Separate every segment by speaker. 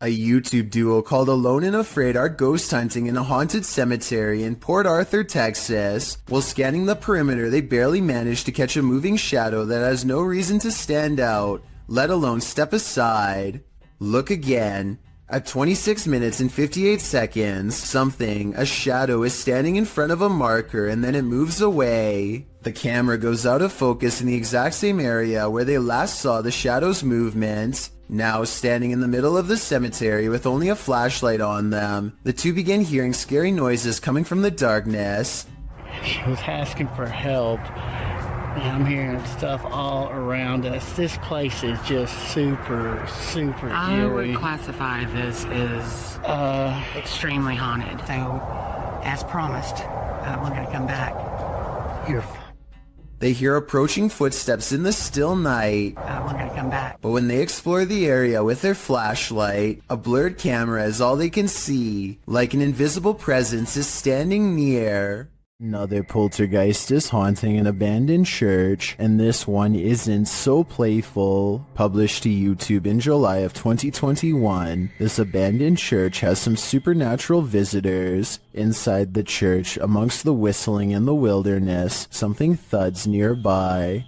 Speaker 1: A YouTube duo called Alone and Afraid are ghost hunting in a haunted cemetery in Port Arthur, Texas. While scanning the perimeter, they barely manage to catch a moving shadow that has no reason to stand out, let alone step aside. Look again. At 26 minutes and 58 seconds, a shadow is standing in front of a marker and then it moves away. The camera goes out of focus in the exact same area where they last saw the shadow's movement. Now standing in the middle of the cemetery with only a flashlight on them, the two begin hearing scary noises coming from the darkness.
Speaker 2: She was asking for help. And I'm hearing stuff all around us. This place is just super
Speaker 3: I
Speaker 2: eerie.
Speaker 3: would classify this as extremely haunted. So, as promised, we're going to come back.
Speaker 1: They hear approaching footsteps in the still night.
Speaker 3: We're going to come back.
Speaker 1: But when they explore the area with their flashlight, a blurred camera is all they can see, like an invisible presence is standing near. Another poltergeist is haunting an abandoned church, and this one isn't so playful. Published to YouTube in July of 2021, this abandoned church has some supernatural visitors. Inside the church, amongst the whistling in the wilderness, something thuds nearby.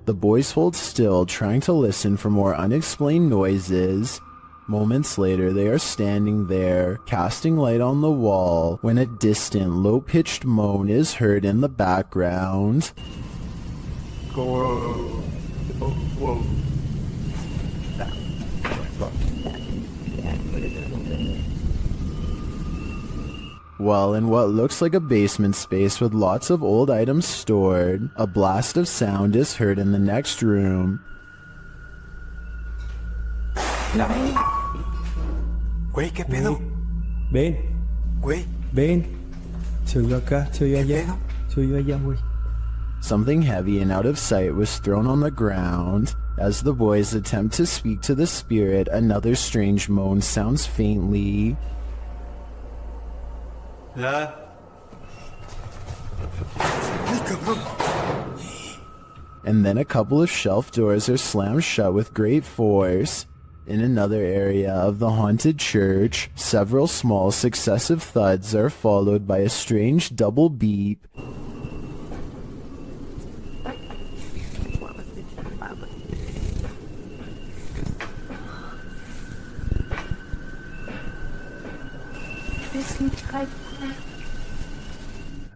Speaker 1: The boys hold still, trying to listen for more unexplained noises. Moments later, they are standing there, casting light on the wall, when a distant, low-pitched moan is heard in the background. Well, in what looks like a basement space with lots of old items stored, a blast of sound is heard in the next room.
Speaker 4: Güey, ¿qué pedo?
Speaker 5: Ven,
Speaker 4: Güey,
Speaker 5: ven. Soy yo acá, soy yo allá. Soy yo allá, güey.
Speaker 1: Something heavy and out of sight was thrown on the ground. As the boys attempt to speak to the spirit, another strange moan sounds faintly.
Speaker 4: Ay, cabrón.
Speaker 1: And then a couple of shelf doors are slammed shut with great force. In another area of the haunted church, several small successive thuds are followed by a strange double beep.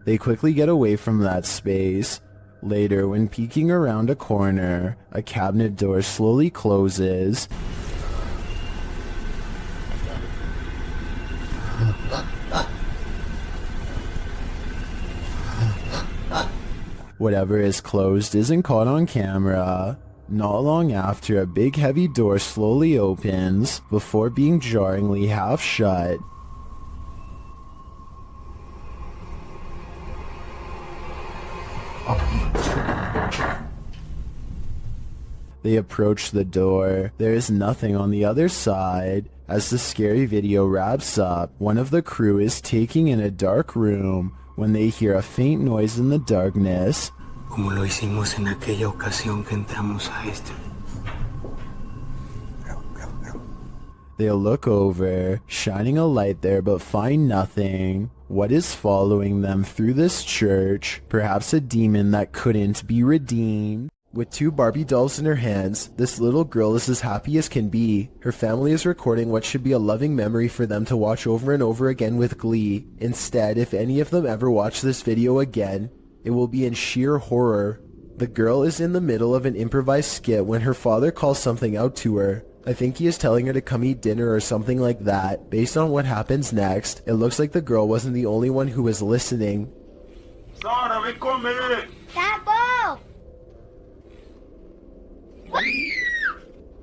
Speaker 1: They quickly get away from that space. Later, when peeking around a corner, a cabinet door slowly closes. Whatever is closed isn't caught on camera. Not long after, a big heavy door slowly opens, before being jarringly half shut. They approach the door. There is nothing on the other side. As the scary video wraps up, one of the crew is taking in a dark room when they hear a faint noise in the darkness.
Speaker 4: Como lo hicimos en aquella ocasión que entramos a este.
Speaker 1: They look over, shining a light there but find nothing. What is following them through this church? Perhaps a demon that couldn't be redeemed? With two Barbie dolls in her hands, this little girl is as happy as can be. Her family is recording what should be a loving memory for them to watch over and over again with glee. Instead, if any of them ever watch this video again, it will be in sheer horror. The girl is in the middle of an improvised skit when her father calls something out to her. I think he is telling her to come eat dinner or something like that. Based on what happens next, it looks like the girl wasn't the only one who was listening.
Speaker 6: Sara, ven conmigo.
Speaker 7: Tapo!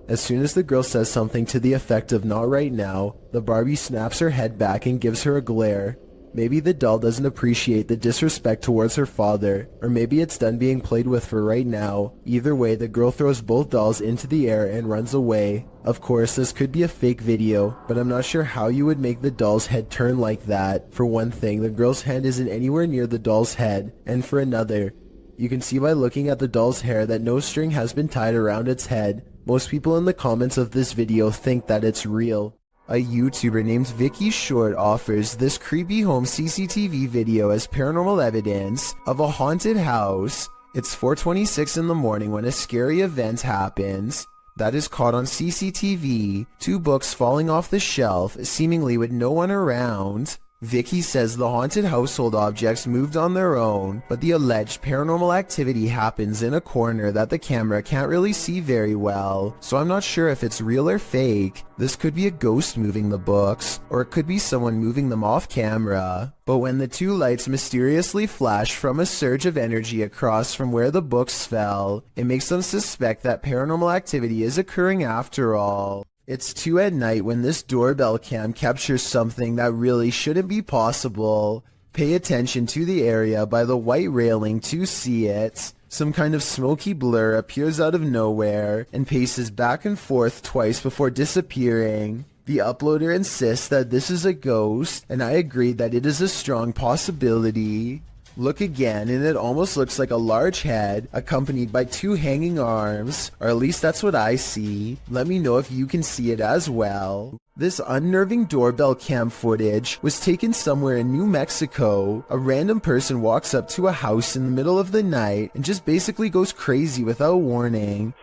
Speaker 1: As soon as the girl says something to the effect of "not right now," the Barbie snaps her head back and gives her a glare. Maybe the doll doesn't appreciate the disrespect towards her father, or maybe it's done being played with for right now. Either way, the girl throws both dolls into the air and runs away. Of course, this could be a fake video, but I'm not sure how you would make the doll's head turn like that. For one thing, the girl's hand isn't anywhere near the doll's head, and for another, you can see by looking at the doll's hair that no string has been tied around its head. Most people in the comments of this video think that it's real. A YouTuber named Vicky Short offers this creepy home CCTV video as paranormal evidence of a haunted house. It's 4:26 in the morning when a scary event happens that is caught on CCTV, 2 books falling off the shelf, seemingly with no one around. Vicky says the haunted household objects moved on their own, but the alleged paranormal activity happens in a corner that the camera can't really see very well, so I'm not sure if it's real or fake. This could be a ghost moving the books, or it could be someone moving them off camera. But when the 2 lights mysteriously flash from a surge of energy across from where the books fell, it makes them suspect that paranormal activity is occurring after all. It's 2 at night when this doorbell cam captures something that really shouldn't be possible. Pay attention to the area by the white railing to see it. Some kind of smoky blur appears out of nowhere and paces back and forth twice before disappearing. The uploader insists that this is a ghost, and I agree that it is a strong possibility. Look again, and it almost looks like a large head accompanied by 2 hanging arms, or at least that's what I see. Let me know if you can see it as well. This unnerving doorbell cam footage was taken somewhere in New Mexico. A random person walks up to a house in the middle of the night and just basically goes crazy without warning.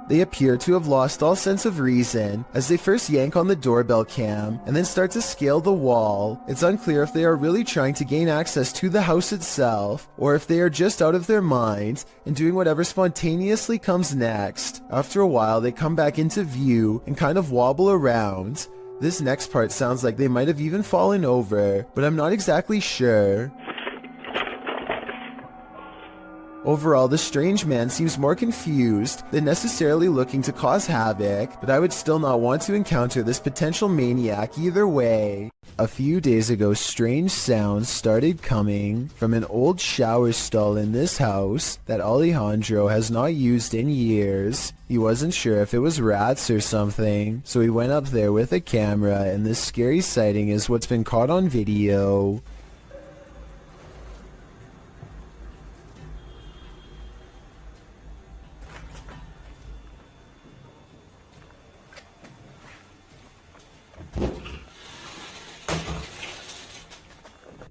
Speaker 1: They appear to have lost all sense of reason as they first yank on the doorbell cam and then start to scale the wall. It's unclear if they are really trying to gain access to the house itself or if they are just out of their minds and doing whatever spontaneously comes next. After a while, they come back into view and kind of wobble around. This next part sounds like they might have even fallen over, but I'm not exactly sure. Overall, the strange man seems more confused than necessarily looking to cause havoc, but I would still not want to encounter this potential maniac either way. A few days ago, strange sounds started coming from an old shower stall in this house that Alejandro has not used in years. He wasn't sure if it was rats or something, so he went up there with a camera, and this scary sighting is what's been caught on video.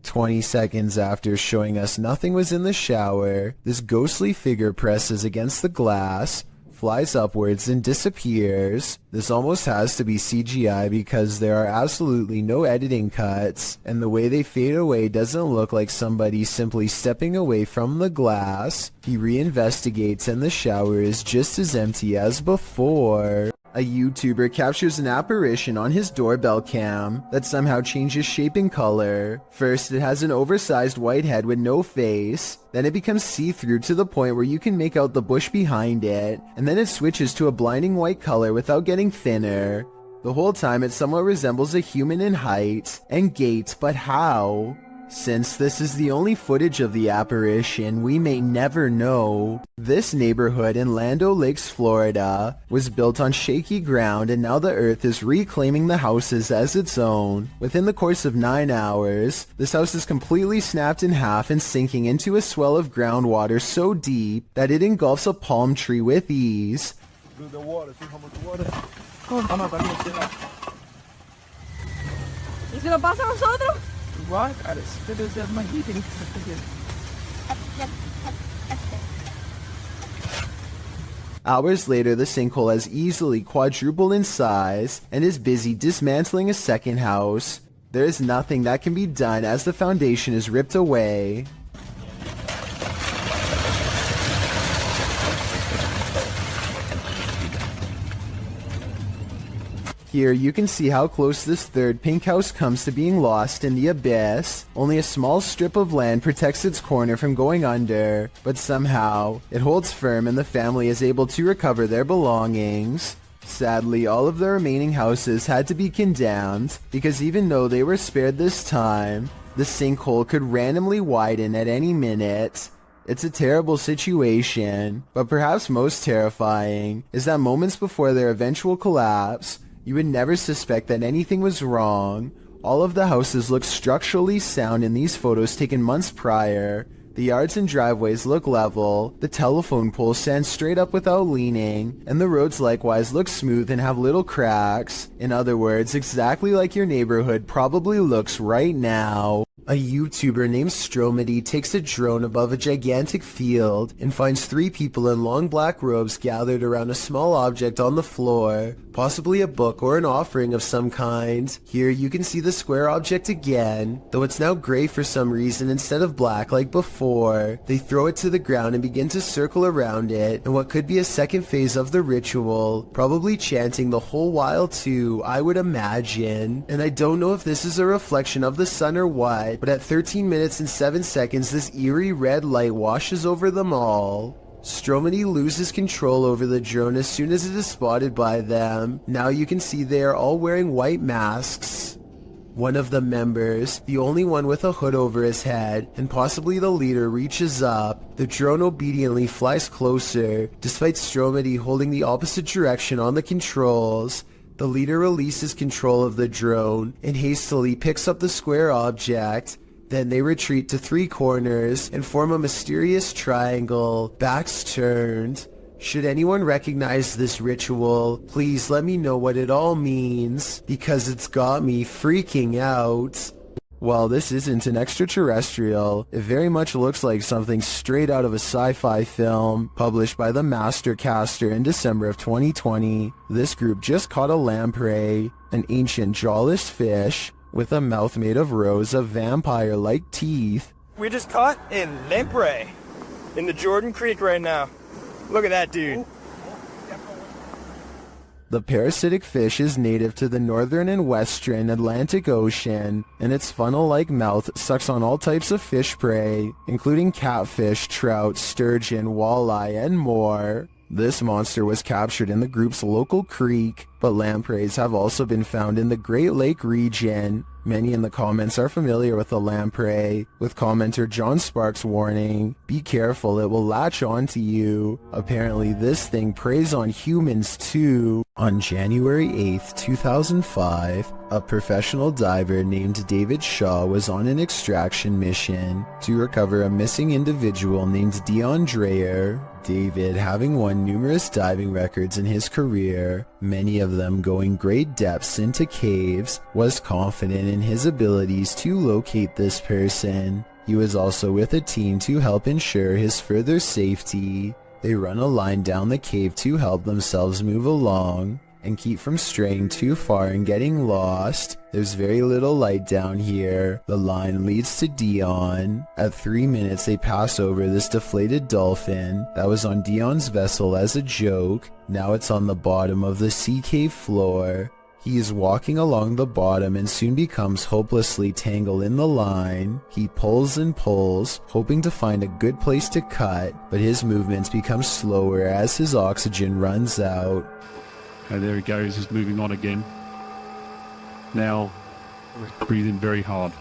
Speaker 1: "20 seconds after showing us nothing was in the shower, this ghostly figure presses against the glass, flies upwards and disappears. This almost has to be CGI because there are absolutely no editing cuts, and the way they fade away doesn't look like somebody simply stepping away from the glass. He reinvestigates and the shower is just as empty as before." A YouTuber captures an apparition on his doorbell cam that somehow changes shape and color. First, it has an oversized white head with no face. Then it becomes see-through to the point where you can make out the bush behind it. And then it switches to a blinding white color without getting thinner. The whole time it somewhat resembles a human in height and gait, but how? Since this is the only footage of the apparition, we may never know. This neighborhood in Land O'Lakes, Florida, was built on shaky ground, and now the earth is reclaiming the houses as its own. Within the course of 9 hours, this house is completely snapped in half and sinking into a swell of groundwater so deep that it engulfs a palm tree with ease.
Speaker 6: Look at the water. See how much water?
Speaker 7: ¿Y si lo pasa a nosotros?
Speaker 6: Igual, cara, debe ser más heating.
Speaker 1: Hours later, the sinkhole has easily quadrupled in size and is busy dismantling a second house. There is nothing that can be done as the foundation is ripped away. Here you can see how close this third pink house comes to being lost in the abyss. Only a small strip of land protects its corner from going under, but somehow it holds firm and the family is able to recover their belongings. Sadly, all of the remaining houses had to be condemned, because even though they were spared this time, the sinkhole could randomly widen at any minute. It's a terrible situation, but perhaps most terrifying is that moments before their eventual collapse, you would never suspect that anything was wrong. All of the houses look structurally sound in these photos taken months prior. The yards and driveways look level, the telephone poles stand straight up without leaning, and the roads likewise look smooth and have little cracks. In other words, exactly like your neighborhood probably looks right now. A YouTuber named Stromedy takes a drone above a gigantic field and finds 3 people in long black robes gathered around a small object on the floor, possibly a book or an offering of some kind. Here you can see the square object again, though it's now gray for some reason instead of black like before. They throw it to the ground and begin to circle around it in what could be a second phase of the ritual, probably chanting the whole while too, I would imagine. And I don't know if this is a reflection of the sun or what, but at 13 minutes and 7 seconds this eerie red light washes over them all. Stromedy loses control over the drone as soon as it is spotted by them. Now you can see they are all wearing white masks. One of the members, the only one with a hood over his head, and possibly the leader, reaches up. The drone obediently flies closer, despite Stromedy holding the opposite direction on the controls. The leader releases control of the drone and hastily picks up the square object. Then they retreat to 3 corners and form a mysterious triangle, backs turned. Should anyone recognize this ritual, please let me know what it all means, because it's got me freaking out. While this isn't an extraterrestrial, it very much looks like something straight out of a sci-fi film published by the Mastercaster in December of 2020. This group just caught a lamprey, an ancient jawless fish with a mouth made of rows of vampire-like teeth.
Speaker 7: We just caught a lamprey in the Jordan Creek right now. Look at that dude.
Speaker 1: The parasitic fish is native to the northern and western Atlantic Ocean, and its funnel-like mouth sucks on all types of fish prey, including catfish, trout, sturgeon, walleye, and more. This monster was captured in the group's local creek, but lampreys have also been found in the Great Lake region. Many in the comments are familiar with the lamprey, with commenter John Sparks warning, "Be careful, it will latch onto you." Apparently this thing preys on humans too. On January 8th, 2005, a professional diver named David Shaw was on an extraction mission to recover a missing individual named Dion Dreyer. David, having won numerous diving records in his career, many of them going great depths into caves, was confident in his abilities to locate this person. He was also with a team to help ensure his further safety. They run a line down the cave to help themselves move along and keep from straying too far and getting lost. There's very little light down here. The line leads to Dion. At 3 minutes they pass over this deflated dolphin that was on Dion's vessel as a joke. Now it's on the bottom of the sea cave floor. He is walking along the bottom and soon becomes hopelessly tangled in the line. He pulls and pulls, hoping to find a good place to cut, but his movements become slower as his oxygen runs out.
Speaker 8: Oh, there he goes, he's moving on again. Now, breathing very hard.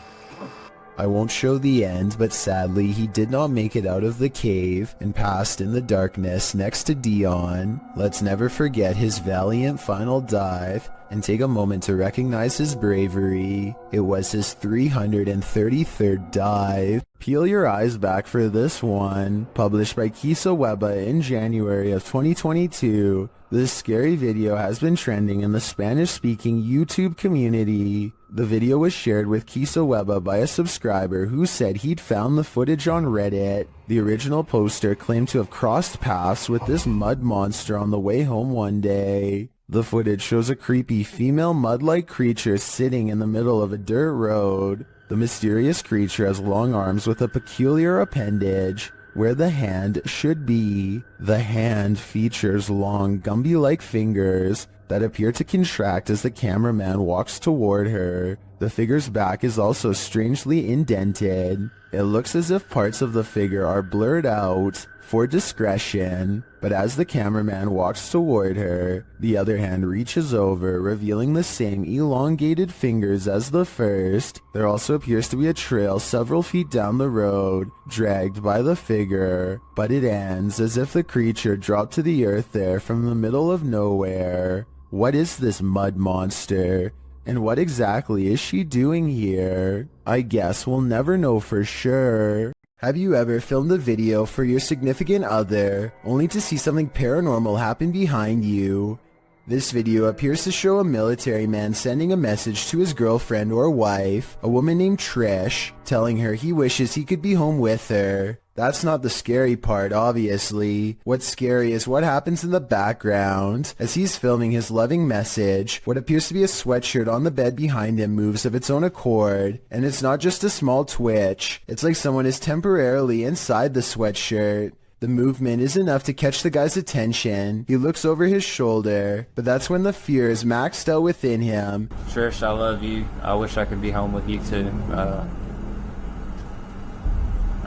Speaker 1: I won't show the end, but sadly he did not make it out of the cave and passed in the darkness next to Dion. Let's never forget his valiant final dive and take a moment to recognize his bravery. It was his 333rd dive. Peel your eyes back for this one. Published by Kisa Weba in January of 2022. This scary video has been trending in the Spanish-speaking YouTube community. The video was shared with Kisa Weba by a subscriber who said he'd found the footage on Reddit. The original poster claimed to have crossed paths with this mud monster on the way home one day. The footage shows a creepy female mud-like creature sitting in the middle of a dirt road. The mysterious creature has long arms with a peculiar appendage where the hand should be. The hand features long Gumby-like fingers that appear to contract as the cameraman walks toward her. The figure's back is also strangely indented. It looks as if parts of the figure are blurred out for discretion, but as the cameraman walks toward her, the other hand reaches over, revealing the same elongated fingers as the first. There also appears to be a trail several feet down the road, dragged by the figure, but it ends as if the creature dropped to the earth there from the middle of nowhere. What is this mud monster? And what exactly is she doing here? I guess we'll never know for sure. Have you ever filmed a video for your significant other, only to see something paranormal happen behind you? This video appears to show a military man sending a message to his girlfriend or wife, a woman named Trish, telling her he wishes he could be home with her. That's not the scary part, obviously. What's scary is what happens in the background. As he's filming his loving message, what appears to be a sweatshirt on the bed behind him moves of its own accord. And it's not just a small twitch. It's like someone is temporarily inside the sweatshirt. The movement is enough to catch the guy's attention. He looks over his shoulder, but that's when the fear is maxed out within him.
Speaker 9: Trish, I love you. I wish I could be home with you too.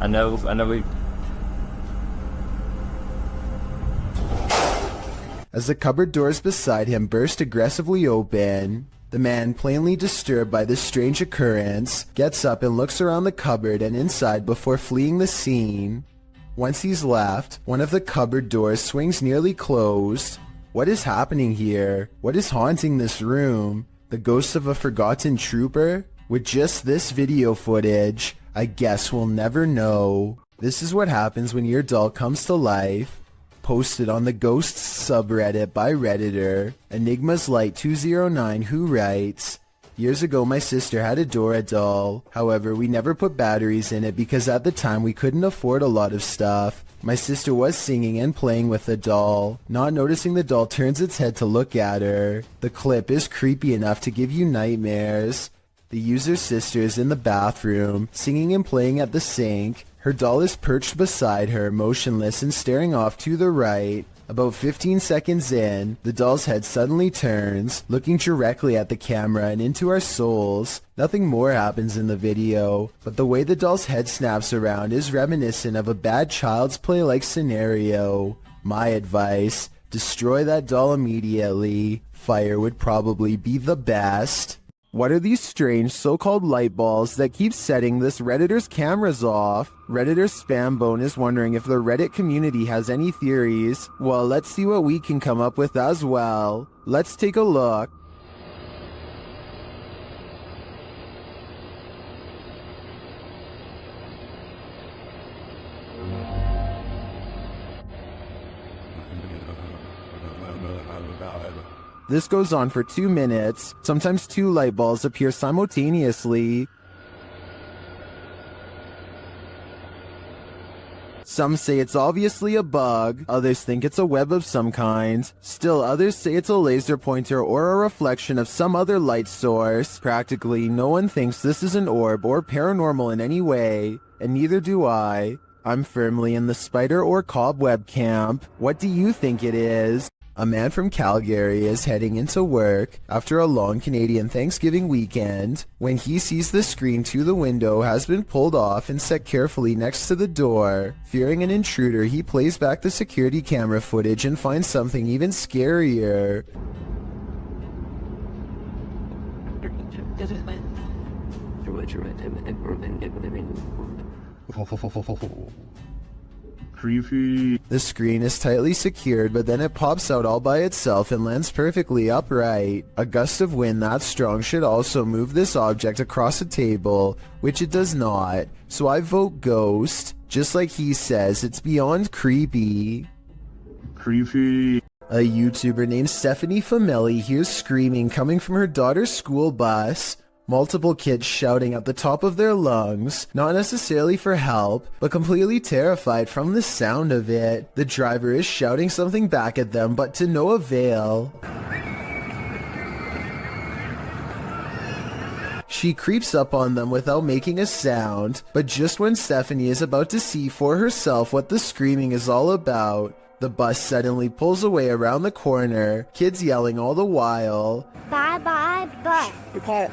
Speaker 9: I know we...
Speaker 1: As the cupboard doors beside him burst aggressively open, the man, plainly disturbed by this strange occurrence, gets up and looks around the cupboard and inside before fleeing the scene. Once he's left, one of the cupboard doors swings nearly closed. What is happening here? What is haunting this room? The ghost of a forgotten trooper? With just this video footage, I guess we'll never know. This is what happens when your doll comes to life. Posted on the Ghosts subreddit by Redditor, Enigma's Light 209, who writes, "Years ago my sister had a Dora doll. However, we never put batteries in it because at the time we couldn't afford a lot of stuff. My sister was singing and playing with the doll. Not noticing the doll turns its head to look at her. The clip is creepy enough to give you nightmares. The user's sister is in the bathroom, singing and playing at the sink. Her doll is perched beside her, motionless and staring off to the right. About 15 seconds in, the doll's head suddenly turns, looking directly at the camera and into our souls. Nothing more happens in the video, but the way the doll's head snaps around is reminiscent of a bad Child's Play-like scenario. My advice, destroy that doll immediately. Fire would probably be the best." What are these strange so-called light balls that keep setting this Redditor's cameras off? Redditor's Spambone is wondering if the Reddit community has any theories. Well, let's see what we can come up with as well. Let's take a look. This goes on for 2 minutes. Sometimes 2 light balls appear simultaneously. Some say it's obviously a bug, others think it's a web of some kind. Still others say it's a laser pointer or a reflection of some other light source. Practically no one thinks this is an orb or paranormal in any way, and neither do I. I'm firmly in the spider or cobweb camp. What do you think it is? A man from Calgary is heading into work after a long Canadian Thanksgiving weekend when he sees the screen to the window has been pulled off and set carefully next to the door. Fearing an intruder, he plays back the security camera footage and finds something even scarier.
Speaker 8: Creepy.
Speaker 1: The screen is tightly secured, but then it pops out all by itself and lands perfectly upright. A gust of wind that strong should also move this object across a table, which it does not. So I vote ghost. Just like he says, it's beyond creepy.
Speaker 8: Creepy.
Speaker 1: A YouTuber named Stephanie Famelli hears screaming coming from her daughter's school bus. Multiple kids shouting at the top of their lungs, not necessarily for help, but completely terrified from the sound of it. The driver is shouting something back at them, but to no avail. She creeps up on them without making a sound, but just when Stephanie is about to see for herself what the screaming is all about, The bus suddenly pulls away around the corner, kids yelling all the while.
Speaker 10: Bye-bye, bus.
Speaker 6: Be quiet.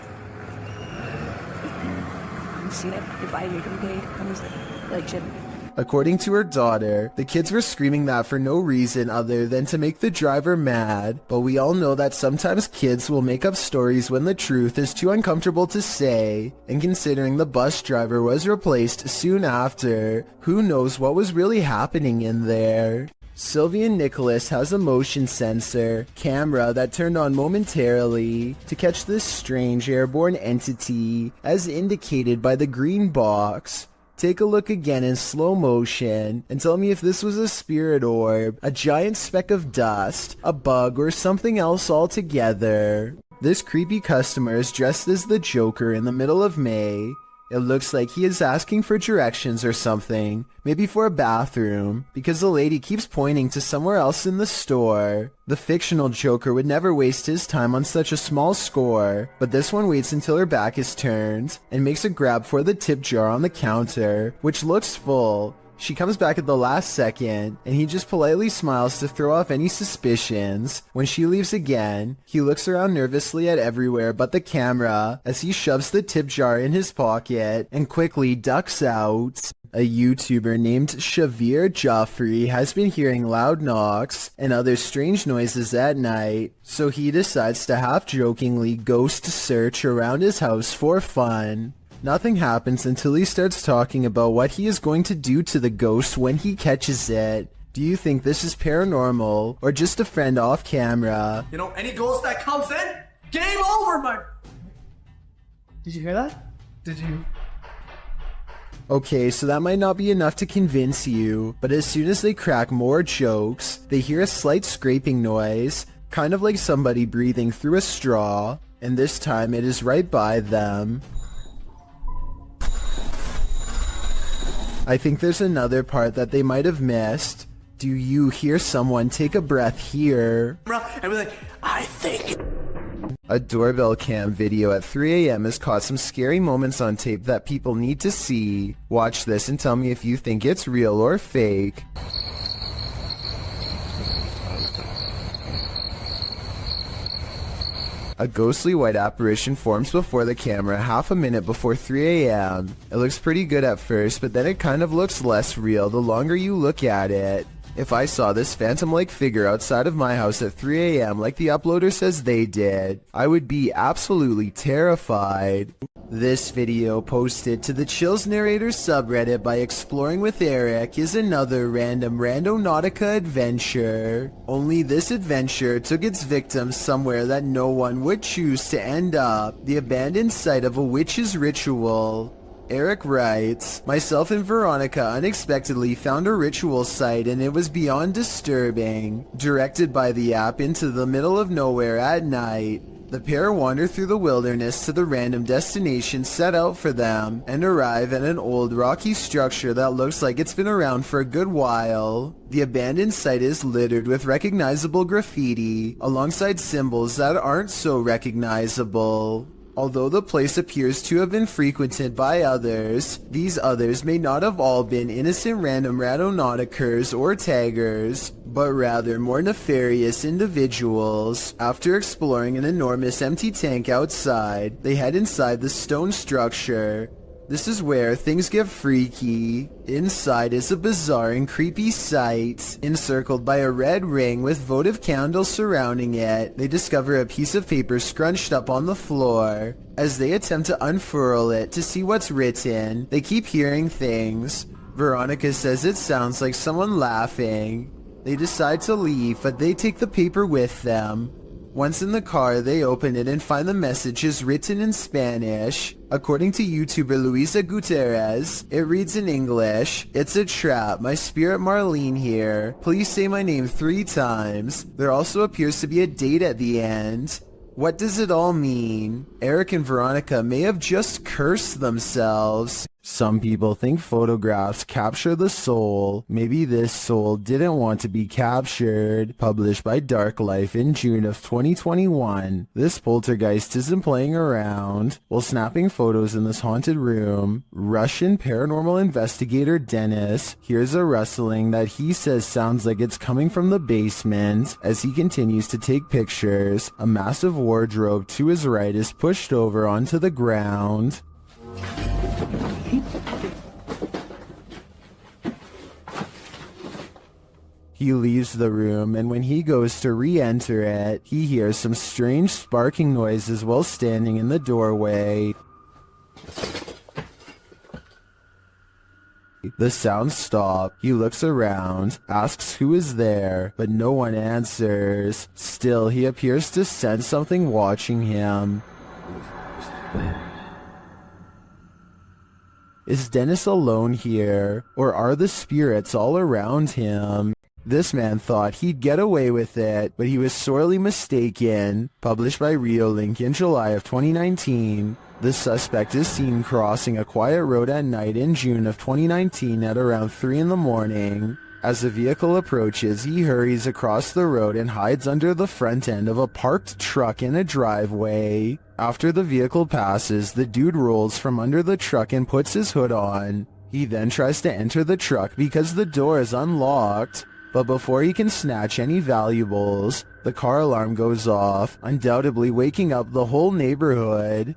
Speaker 11: You've seen it. Goodbye, you're getting paid. I'm just like, shit.
Speaker 1: According to her daughter, the kids were screaming that for no reason other than to make the driver mad, but we all know that sometimes kids will make up stories when the truth is too uncomfortable to say, and considering the bus driver was replaced soon after, who knows what was really happening in there. Sylvian Nicholas has a motion sensor camera that turned on momentarily to catch this strange airborne entity as indicated by the green box. Take a look again in slow motion and tell me if this was a spirit orb, a giant speck of dust, a bug, or something else altogether. This creepy customer is dressed as the Joker in the middle of May. It looks like he is asking for directions or something, maybe for a bathroom, because the lady keeps pointing to somewhere else in the store. The fictional Joker would never waste his time on such a small score, but this one waits until her back is turned, and makes a grab for the tip jar on the counter, which looks full. She comes back at the last second, and he just politely smiles to throw off any suspicions. When she leaves again, he looks around nervously at everywhere but the camera as he shoves the tip jar in his pocket and quickly ducks out. A YouTuber named Shavir Joffrey has been hearing loud knocks and other strange noises at night, so he decides to half-jokingly ghost search around his house for fun. Nothing happens until he starts talking about what he is going to do to the ghost when he catches it. Do you think this is paranormal or just a friend off camera?
Speaker 12: You know, any ghost that comes in, game over, my... Did you hear that? Did you...
Speaker 1: Okay, so that might not be enough to convince you, but as soon as they crack more jokes, they hear a slight scraping noise, kind of like somebody breathing through a straw, and this time it is right by them. I think there's another part that they might have missed. Do you hear someone take a breath here?
Speaker 12: And we're like, I think...
Speaker 1: A doorbell cam video at 3 a.m. has caught some scary moments on tape that people need to see. Watch this and tell me if you think it's real or fake. A ghostly white apparition forms before the camera half a minute before 3 a.m. It looks pretty good at first, but then it kind of looks less real the longer you look at it. If I saw this phantom-like figure outside of my house at 3 a.m. like the uploader says they did, I would be absolutely terrified. This video posted to the Chills Narrator subreddit by Exploring with Eric is another random Randonautica adventure. Only this adventure took its victims somewhere that no one would choose to end up, the abandoned site of a witch's ritual. Eric writes, myself and Veronica unexpectedly found a ritual site and it was beyond disturbing. Directed by the app into the middle of nowhere at night, the pair wander through the wilderness to the random destination set out for them and arrive at an old rocky structure that looks like it's been around for a good while. The abandoned site is littered with recognizable graffiti alongside symbols that aren't so recognizable. Although the place appears to have been frequented by others, these others may not have all been innocent random Randonauticers or taggers, but rather more nefarious individuals. After exploring an enormous empty tank outside, they head inside the stone structure. This is where things get freaky. Inside is a bizarre and creepy sight. Encircled by a red ring with votive candles surrounding it, they discover a piece of paper scrunched up on the floor. As they attempt to unfurl it to see what's written, they keep hearing things. Veronica says it sounds like someone laughing. They decide to leave, but they take the paper with them. Once in the car, they open it and find the messages written in Spanish. According to YouTuber Luisa Gutierrez, it reads in English, "It's a trap, my spirit Marlene here. Please say my name 3 times. There also appears to be a date at the end." What does it all mean? Eric and Veronica may have just cursed themselves. Some people think photographs capture the soul. Maybe this soul didn't want to be captured. Published by Dark Life in June of 2021. This poltergeist isn't playing around. While snapping photos in this haunted room, Russian paranormal investigator Dennis hears a rustling that he says sounds like it's coming from the basement. As he continues to take pictures, a massive wardrobe to his right is pushed over onto the ground. He leaves the room, and when he goes to re-enter it, he hears some strange sparking noises while standing in the doorway. The sounds stop. He looks around, asks who is there, but no one answers. Still, he appears to sense something watching him. Is Dennis alone here, or are the spirits all around him? This man thought he'd get away with it, but he was sorely mistaken. Published by Reolink in July of 2019, the suspect is seen crossing a quiet road at night in June of 2019 at around 3 in the morning. As the vehicle approaches, he hurries across the road and hides under the front end of a parked truck in a driveway. After the vehicle passes, the dude rolls from under the truck and puts his hood on. He then tries to enter the truck because the door is unlocked. But before he can snatch any valuables, the car alarm goes off, undoubtedly waking up the whole neighborhood.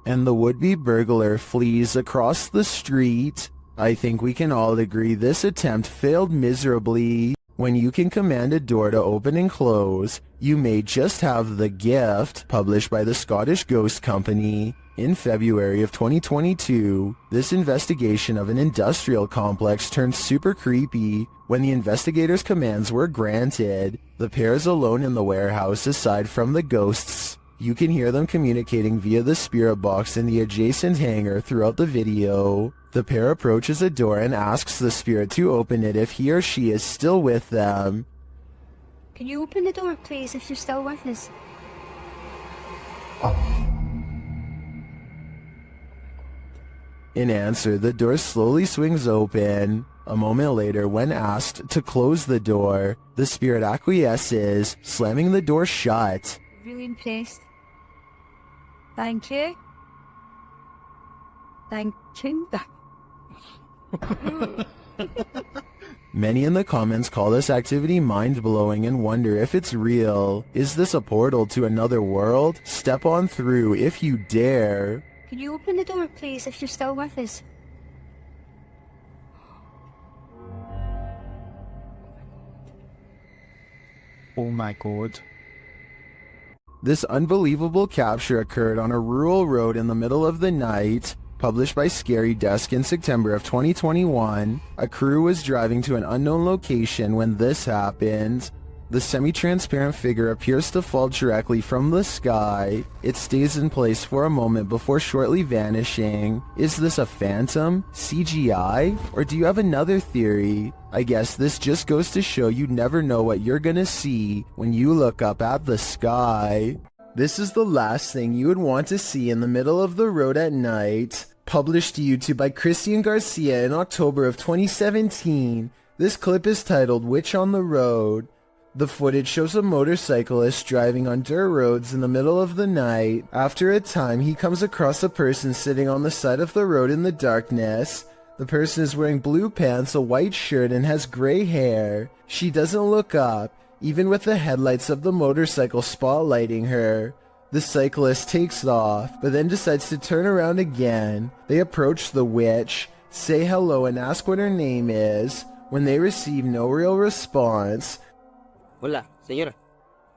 Speaker 1: And the would-be burglar flees across the street. I think we can all agree this attempt failed miserably. When you can command a door to open and close, you may just have the gift. Published by the Scottish Ghost Company. In February of 2022, this investigation of an industrial complex turned super creepy when the investigators' commands were granted. The pair is alone in the warehouse aside from the ghosts. You can hear them communicating via the spirit box in the adjacent hangar throughout the video. The pair approaches a door and asks the spirit to open it if he or she is still with them.
Speaker 10: Can you open the door, please, if you're still with us?
Speaker 1: In answer, the door slowly swings open. A moment later, when asked to close the door, the spirit acquiesces, slamming the door shut.
Speaker 10: Really impressed. Thank you. Thank you.
Speaker 1: Many in the comments call this activity mind-blowing and wonder if it's real. Is this a portal to another world? Step on through if you dare.
Speaker 10: Can you open the door, please, if you're still with us?
Speaker 6: Oh my god.
Speaker 1: This unbelievable capture occurred on a rural road in the middle of the night. Published by Scary Desk in September of 2021, a crew was driving to an unknown location when this happened. The semi-transparent figure appears to fall directly from the sky. It stays in place for a moment before shortly vanishing. Is this a phantom, CGI, or do you have another theory? I guess this just goes to show you never know what you're gonna see when you look up at the sky. This is the last thing you would want to see in the middle of the road at night. Published to YouTube by Christian Garcia in October of 2017. This clip is titled Witch on the Road. The footage shows a motorcyclist driving on dirt roads in the middle of the night. After a time, he comes across a person sitting on the side of the road in the darkness. The person is wearing blue pants, a white shirt, and has gray hair. She doesn't look up, even with the headlights of the motorcycle spotlighting her. The cyclist takes off, but then decides to turn around again. They approach the witch, say hello, and ask what her name is. When they receive no real response,
Speaker 13: Hola, señora.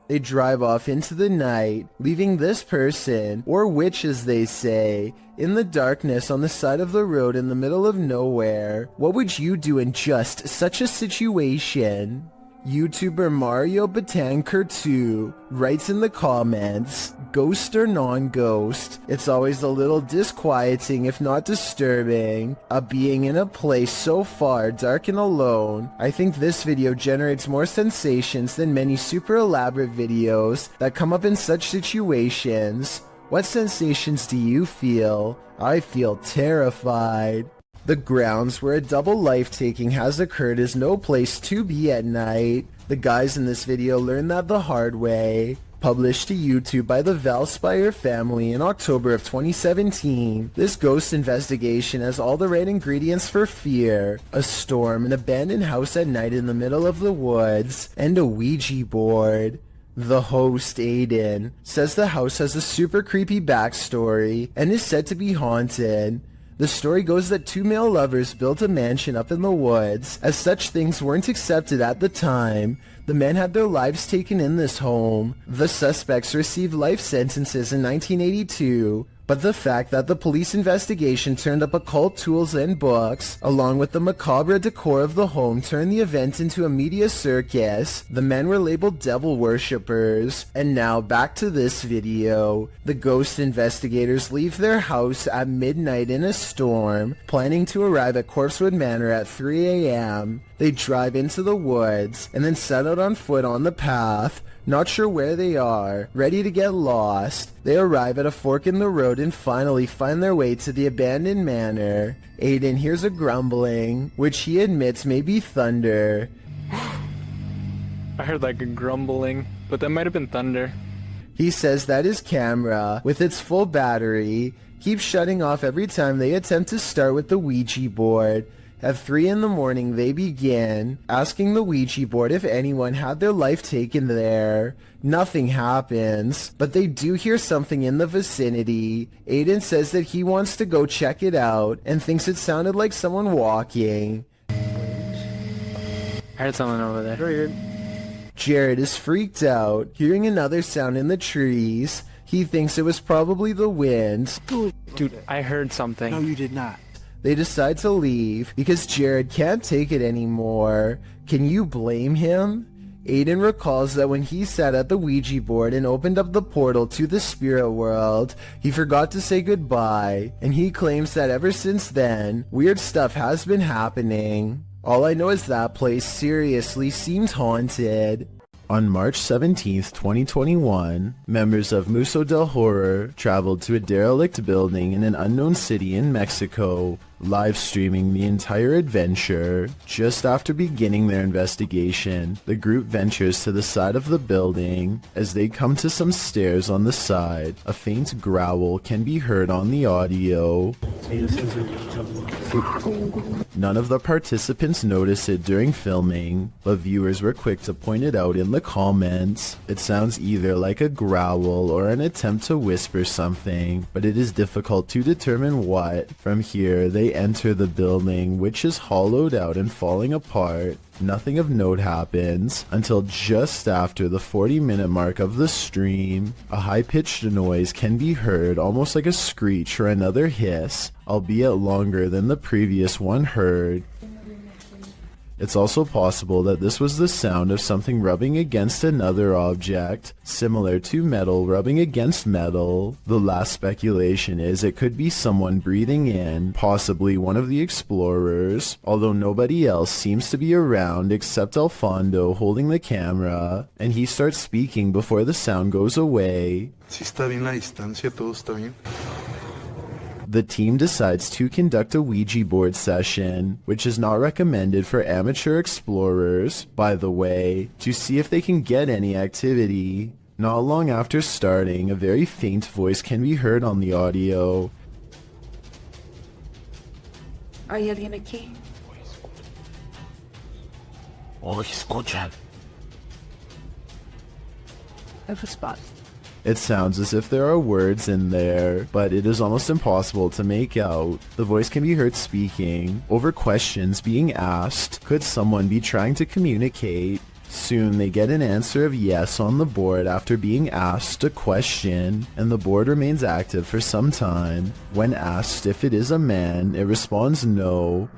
Speaker 1: They drive off into the night, leaving this person, or witch as they say, in the darkness on the side of the road in the middle of nowhere. What would you do in just such a situation? YouTuber Mario Batanker2 writes in the comments, "Ghost or non-ghost, it's always a little disquieting if not disturbing, being in a place so far dark and alone. I think this video generates more sensations than many super elaborate videos that come up in such situations. What sensations do you feel? I feel terrified." The grounds where a double life-taking has occurred is no place to be at night. The guys in this video learned that the hard way. Published to YouTube by the Valspire family in October of 2017, this ghost investigation has all the right ingredients for fear. A storm, an abandoned house at night in the middle of the woods, and a Ouija board. The host, Aiden, says the house has a super creepy backstory and is said to be haunted. The story goes that two male lovers built a mansion up in the woods, as such things weren't accepted at the time. The men had their lives taken in this home. The suspects received life sentences in 1982, but the fact that the police investigation turned up occult tools and books, along with the macabre decor of the home, turned the event into a media circus. The men were labeled devil worshippers. And now back to this video. The ghost investigators leave their house at midnight in a storm, planning to arrive at Corpsewood Manor at 3 a.m. They drive into the woods, and then set out on foot on the path. Not sure where they are, ready to get lost. They arrive at a fork in the road and finally find their way to the abandoned manor. Aiden hears a grumbling, which he admits may be thunder.
Speaker 14: I heard like a grumbling, but that might have been thunder.
Speaker 1: He says that his camera, with its full battery, keeps shutting off every time they attempt to start with the Ouija board. At 3 in the morning, they begin asking the Ouija board if anyone had their life taken there. Nothing happens, but they do hear something in the vicinity. Aiden says that he wants to go check it out and thinks it sounded like someone walking.
Speaker 14: I heard someone over there.
Speaker 1: Jared is freaked out, hearing another sound in the trees. He thinks it was probably the wind.
Speaker 14: Dude, I heard something.
Speaker 6: No, you did not.
Speaker 1: They decide to leave because Jared can't take it anymore. Can you blame him? Aiden recalls that when he sat at the Ouija board and opened up the portal to the spirit world, he forgot to say goodbye, and he claims that ever since then, weird stuff has been happening. All I know is that place seriously seems haunted. On March 17th, 2021, members of Museo del Horror traveled to a derelict building in an unknown city in Mexico, live streaming the entire adventure. Just after beginning their investigation, the group ventures to the side of the building. As they come to some stairs on the side, a faint growl can be heard on the audio. None of the participants notice it during filming, but viewers were quick to point it out in the comments. It sounds either like a growl or an attempt to whisper something, but it is difficult to determine what. From here, they enter the building, which is hollowed out and falling apart. Nothing of note happens until just after the 40-minute mark of the stream. A high-pitched noise can be heard, almost like a screech or another hiss, albeit longer than the previous one heard. It's also possible that this was the sound of something rubbing against another object, similar to metal rubbing against metal. The last speculation is it could be someone breathing in, possibly one of the explorers, although nobody else seems to be around except Alfondo holding the camera, and he starts speaking before the sound goes away.
Speaker 6: Si está bien la distancia, todo está bien.
Speaker 1: The team decides to conduct a Ouija board session, which is not recommended for amateur explorers, by the way, to see if they can get any activity. Not long after starting, a very faint voice can be heard on the audio.
Speaker 11: ¿Hay alguien aquí?
Speaker 13: Escucha.
Speaker 11: I have a spot.
Speaker 1: It sounds as if there are words in there, but it is almost impossible to make out. The voice can be heard speaking over questions being asked. Could someone be trying to communicate? Soon they get an answer of yes on the board after being asked a question, and the board remains active for some time. When asked if it is a man, it responds no.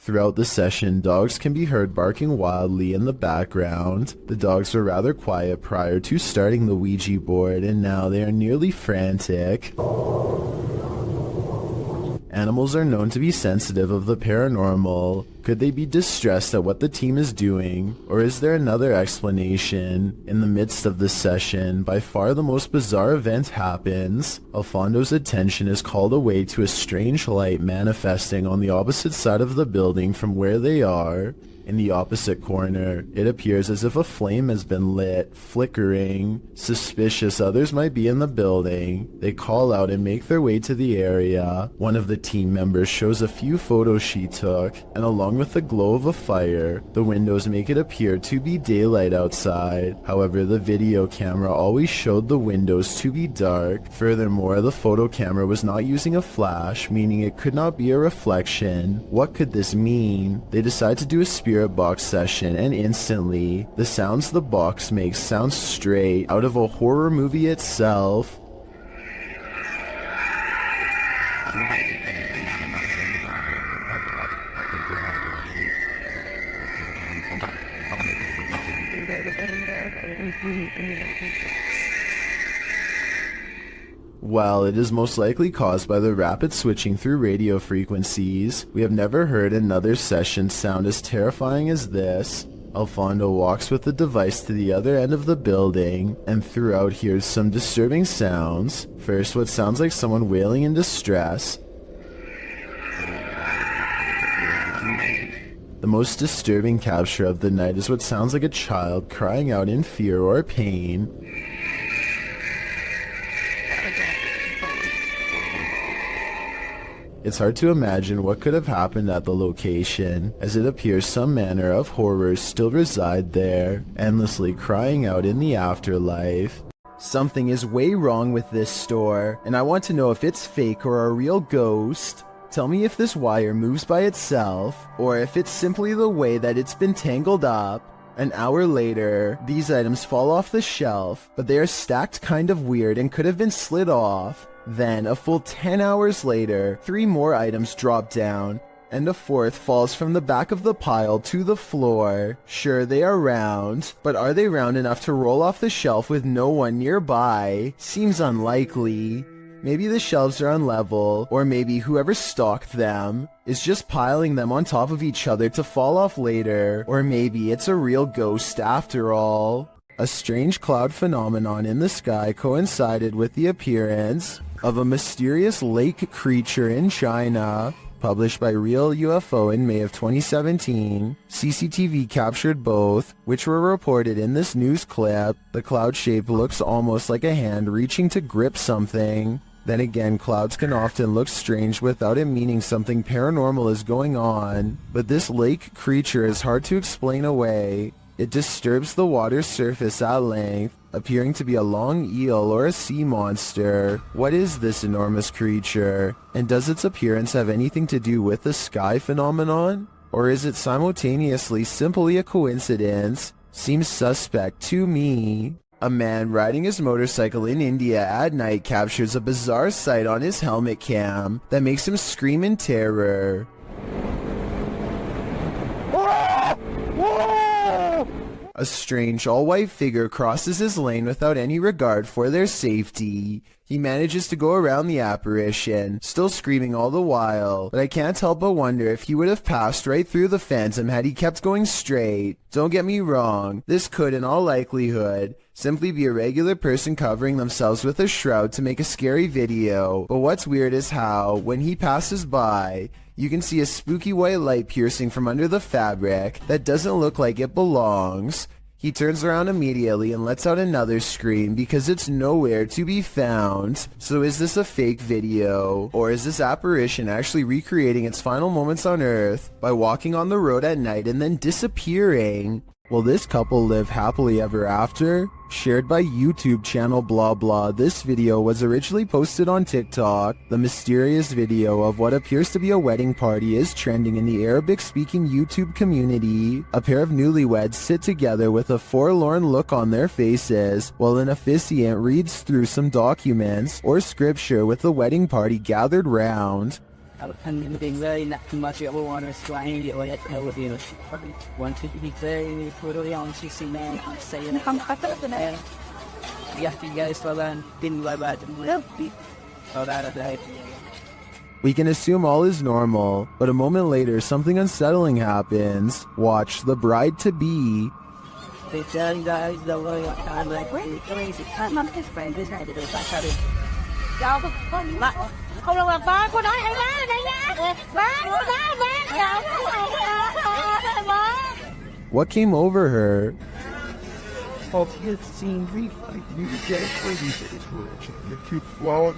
Speaker 1: Throughout the session, dogs can be heard barking wildly in the background. The dogs were rather quiet prior to starting the Ouija board, and now they are nearly frantic. Animals are known to be sensitive of the paranormal. Could they be distressed at what the team is doing? Or is there another explanation? In the midst of this session, by far the most bizarre event happens. Alfondo's attention is called away to a strange light manifesting on the opposite side of the building from where they are. In the opposite corner, it appears as if a flame has been lit, flickering. Suspicious others might be in the building. They call out and make their way to the area. One of the team members shows a few photos she took, and along with the glow of a fire, the windows make it appear to be daylight outside. However, the video camera always showed the windows to be dark. Furthermore, the photo camera was not using a flash, meaning it could not be a reflection. What could this mean? They decide to do a spirit box session, and instantly, the sounds the box makes sound straight out of a horror movie itself. While it is most likely caused by the rapid switching through radio frequencies, we have never heard another session sound as terrifying as this. Alfondo walks with the device to the other end of the building, and throughout hears some disturbing sounds. First, what sounds like someone wailing in distress. The most disturbing capture of the night is what sounds like a child crying out in fear or pain. It's hard to imagine what could have happened at the location, as it appears some manner of horrors still reside there, endlessly crying out in the afterlife. Something is way wrong with this store, and I want to know if it's fake or a real ghost. Tell me if this wire moves by itself, or if it's simply the way that it's been tangled up. An hour later, these items fall off the shelf, but they are stacked kind of weird and could have been slid off. Then, a full 10 hours later, 3 more items drop down, and a 4th falls from the back of the pile to the floor. Sure, they are round, but are they round enough to roll off the shelf with no one nearby? Seems unlikely. Maybe the shelves are unlevel, or maybe whoever stocked them is just piling them on top of each other to fall off later, or maybe it's a real ghost after all. A strange cloud phenomenon in the sky coincided with the appearance of a mysterious lake creature in China. Published by Real UFO in May of 2017, CCTV captured both, which were reported in this news clip. The cloud shape looks almost like a hand reaching to grip something. Then again, clouds can often look strange without it meaning something paranormal is going on, but this lake creature is hard to explain away. It disturbs the water's surface at length, appearing to be a long eel or a sea monster. What is this enormous creature? And does its appearance have anything to do with the sky phenomenon? Or is it simultaneously simply a coincidence? Seems suspect to me. A man riding his motorcycle in India at night captures a bizarre sight on his helmet cam that makes him scream in terror. A strange all-white figure crosses his lane without any regard for their safety. He manages to go around the apparition, still screaming all the while, but I can't help but wonder if he would have passed right through the phantom had he kept going straight. Don't get me wrong, this could in all likelihood simply be a regular person covering themselves with a shroud to make a scary video, but what's weird is how, when he passes by, you can see a spooky white light piercing from under the fabric that doesn't look like it belongs. He turns around immediately and lets out another scream because it's nowhere to be found. So is this a fake video? Or is this apparition actually recreating its final moments on Earth by walking on the road at night and then disappearing? Will this couple live happily ever after? Shared by YouTube channel blah blah, this video was originally posted on TikTok. The mysterious video of what appears to be a wedding party is trending in the Arabic-speaking YouTube community. A pair of newlyweds sit together with a forlorn look on their faces, while an officiant reads through some documents or scripture with the wedding party gathered round.
Speaker 12: and being very not too much of a water swine, you like I would you wanted to be very totally on CC man saying I'm man. Yes, you guys for that didn't like that. So that
Speaker 1: We can assume all is normal, but a moment later something unsettling happens. Watch the bride-to-be.
Speaker 12: they tell you guys the way I'm like crazy. I'm not his friend. This guy did it. I got it.
Speaker 10: Không được là ba của nó hay má đây nha. Má của nó má.
Speaker 1: What came over her?
Speaker 6: Of his scene grief, like you get crazy to this world. You keep well.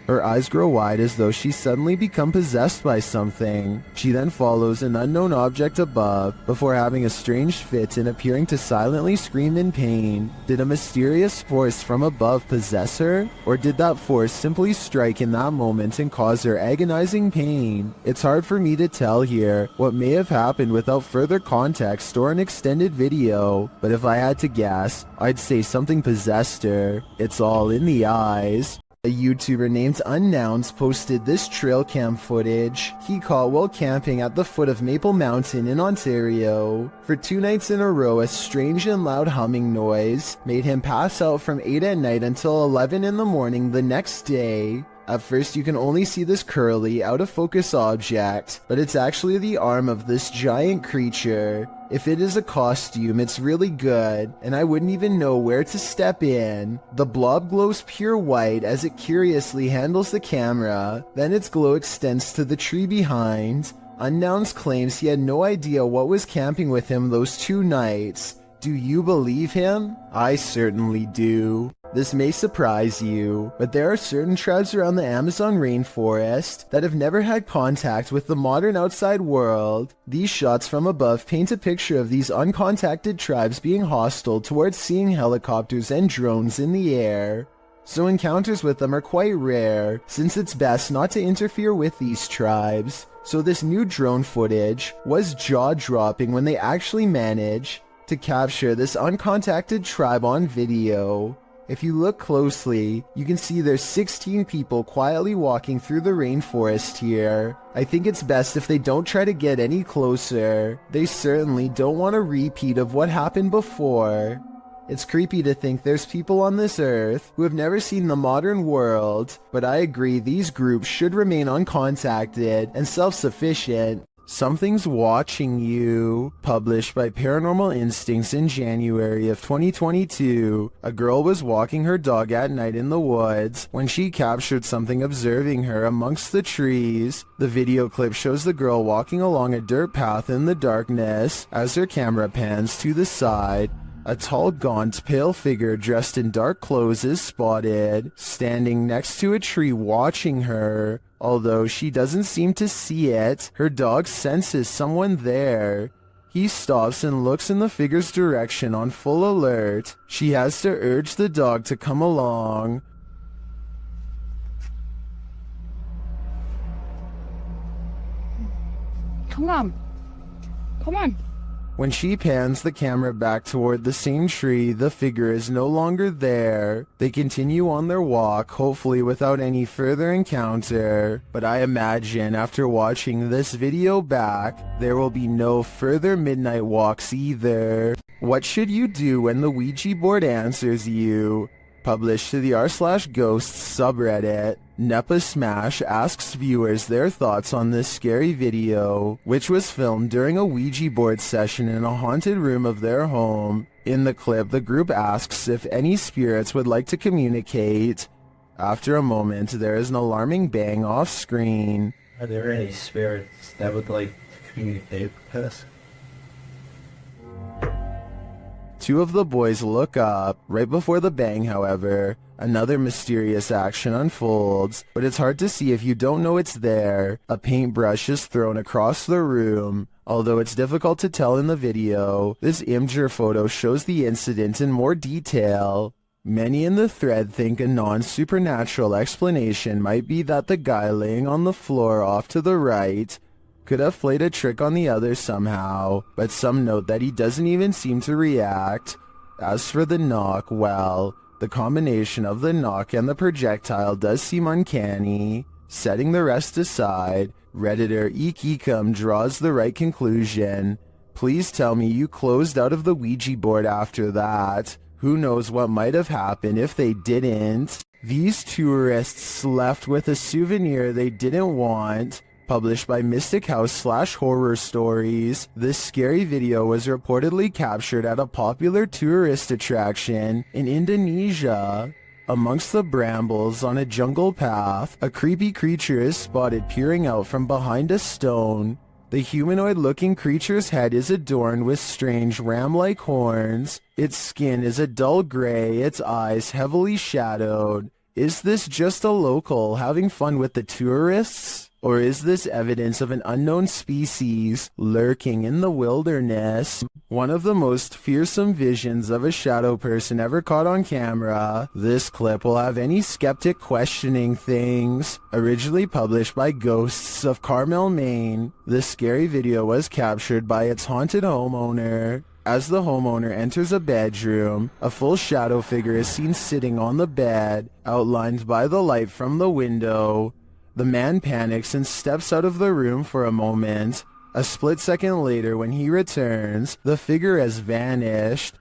Speaker 1: Her eyes grow wide as though she's suddenly become possessed by something. She then follows an unknown object above before having a strange fit and appearing to silently scream in pain. Did a mysterious force from above possess her? Or did that force simply strike in that moment and cause her agonizing pain? It's hard for me to tell here what may have happened without further context or an extended video, but if I had to guess, I'd say something possessed her. It's all in the eyes. A YouTuber named Unknowns posted this trail cam footage he caught while camping at the foot of Maple Mountain in Ontario. For 2 nights in a row, a strange and loud humming noise made him pass out from 8 at night until 11 in the morning the next day. At first you can only see this curly, out-of-focus object, but it's actually the arm of this giant creature. If it is a costume, it's really good, and I wouldn't even know where to step in. The blob glows pure white as it curiously handles the camera, then its glow extends to the tree behind. Unknowns claims he had no idea what was camping with him those 2 nights. Do you believe him? I certainly do. This may surprise you, but there are certain tribes around the Amazon rainforest that have never had contact with the modern outside world. These shots from above paint a picture of these uncontacted tribes being hostile towards seeing helicopters and drones in the air. So encounters with them are quite rare, since it's best not to interfere with these tribes. So this new drone footage was jaw-dropping when they actually managed to capture this uncontacted tribe on video. If you look closely, you can see there's 16 people quietly walking through the rainforest here. I think it's best if they don't try to get any closer. They certainly don't want a repeat of what happened before. It's creepy to think there's people on this earth who have never seen the modern world, but I agree these groups should remain uncontacted and self-sufficient. Something's Watching You. Published by Paranormal Instincts in January of 2022, a girl was walking her dog at night in the woods when she captured something observing her amongst the trees. The video clip shows the girl walking along a dirt path in the darkness. As her camera pans to the side, a tall, gaunt, pale figure dressed in dark clothes is spotted, standing next to a tree watching her. Although she doesn't seem to see it, her dog senses someone there. He stops and looks in the figure's direction on full alert. She has to urge the dog to come along.
Speaker 10: Come on. Come on.
Speaker 1: When she pans the camera back toward the same tree, the figure is no longer there. They continue on their walk, hopefully without any further encounter. But I imagine after watching this video back, there will be no further midnight walks either. What should you do when the Ouija board answers you? Published to the r/ghosts subreddit, Nepa Smash asks viewers their thoughts on this scary video, which was filmed during a Ouija board session in a haunted room of their home. In the clip, the group asks if any spirits would like to communicate. After a moment, there is an alarming bang off screen.
Speaker 15: Are there any spirits that would like to communicate with us?
Speaker 1: 2 of the boys look up. Right before the bang, however, another mysterious action unfolds, but it's hard to see if you don't know it's there. A paintbrush is thrown across the room. Although it's difficult to tell in the video, this Imgur photo shows the incident in more detail. Many in the thread think a non-supernatural explanation might be that the guy laying on the floor off to the right could have played a trick on the others somehow, but some note that he doesn't even seem to react. As for the knock, well, the combination of the knock and the projectile does seem uncanny. Setting the rest aside, Redditor Eekecum draws the right conclusion. Please tell me you closed out of the Ouija board after that. Who knows what might have happened if they didn't. These tourists left with a souvenir they didn't want. Published by Mystic House/Horror Stories, this scary video was reportedly captured at a popular tourist attraction in Indonesia. Amongst the brambles on a jungle path, a creepy creature is spotted peering out from behind a stone. The humanoid-looking creature's head is adorned with strange ram-like horns. Its skin is a dull gray, its eyes heavily shadowed. Is this just a local having fun with the tourists? Or is this evidence of an unknown species lurking in the wilderness? One of the most fearsome visions of a shadow person ever caught on camera. This clip will have any skeptic questioning things. Originally published by Ghosts of Carmel, Maine, this scary video was captured by its haunted homeowner. As the homeowner enters a bedroom, a full shadow figure is seen sitting on the bed, outlined by the light from the window. The man panics and steps out of the room for a moment. A split second later, when he returns, the figure has vanished.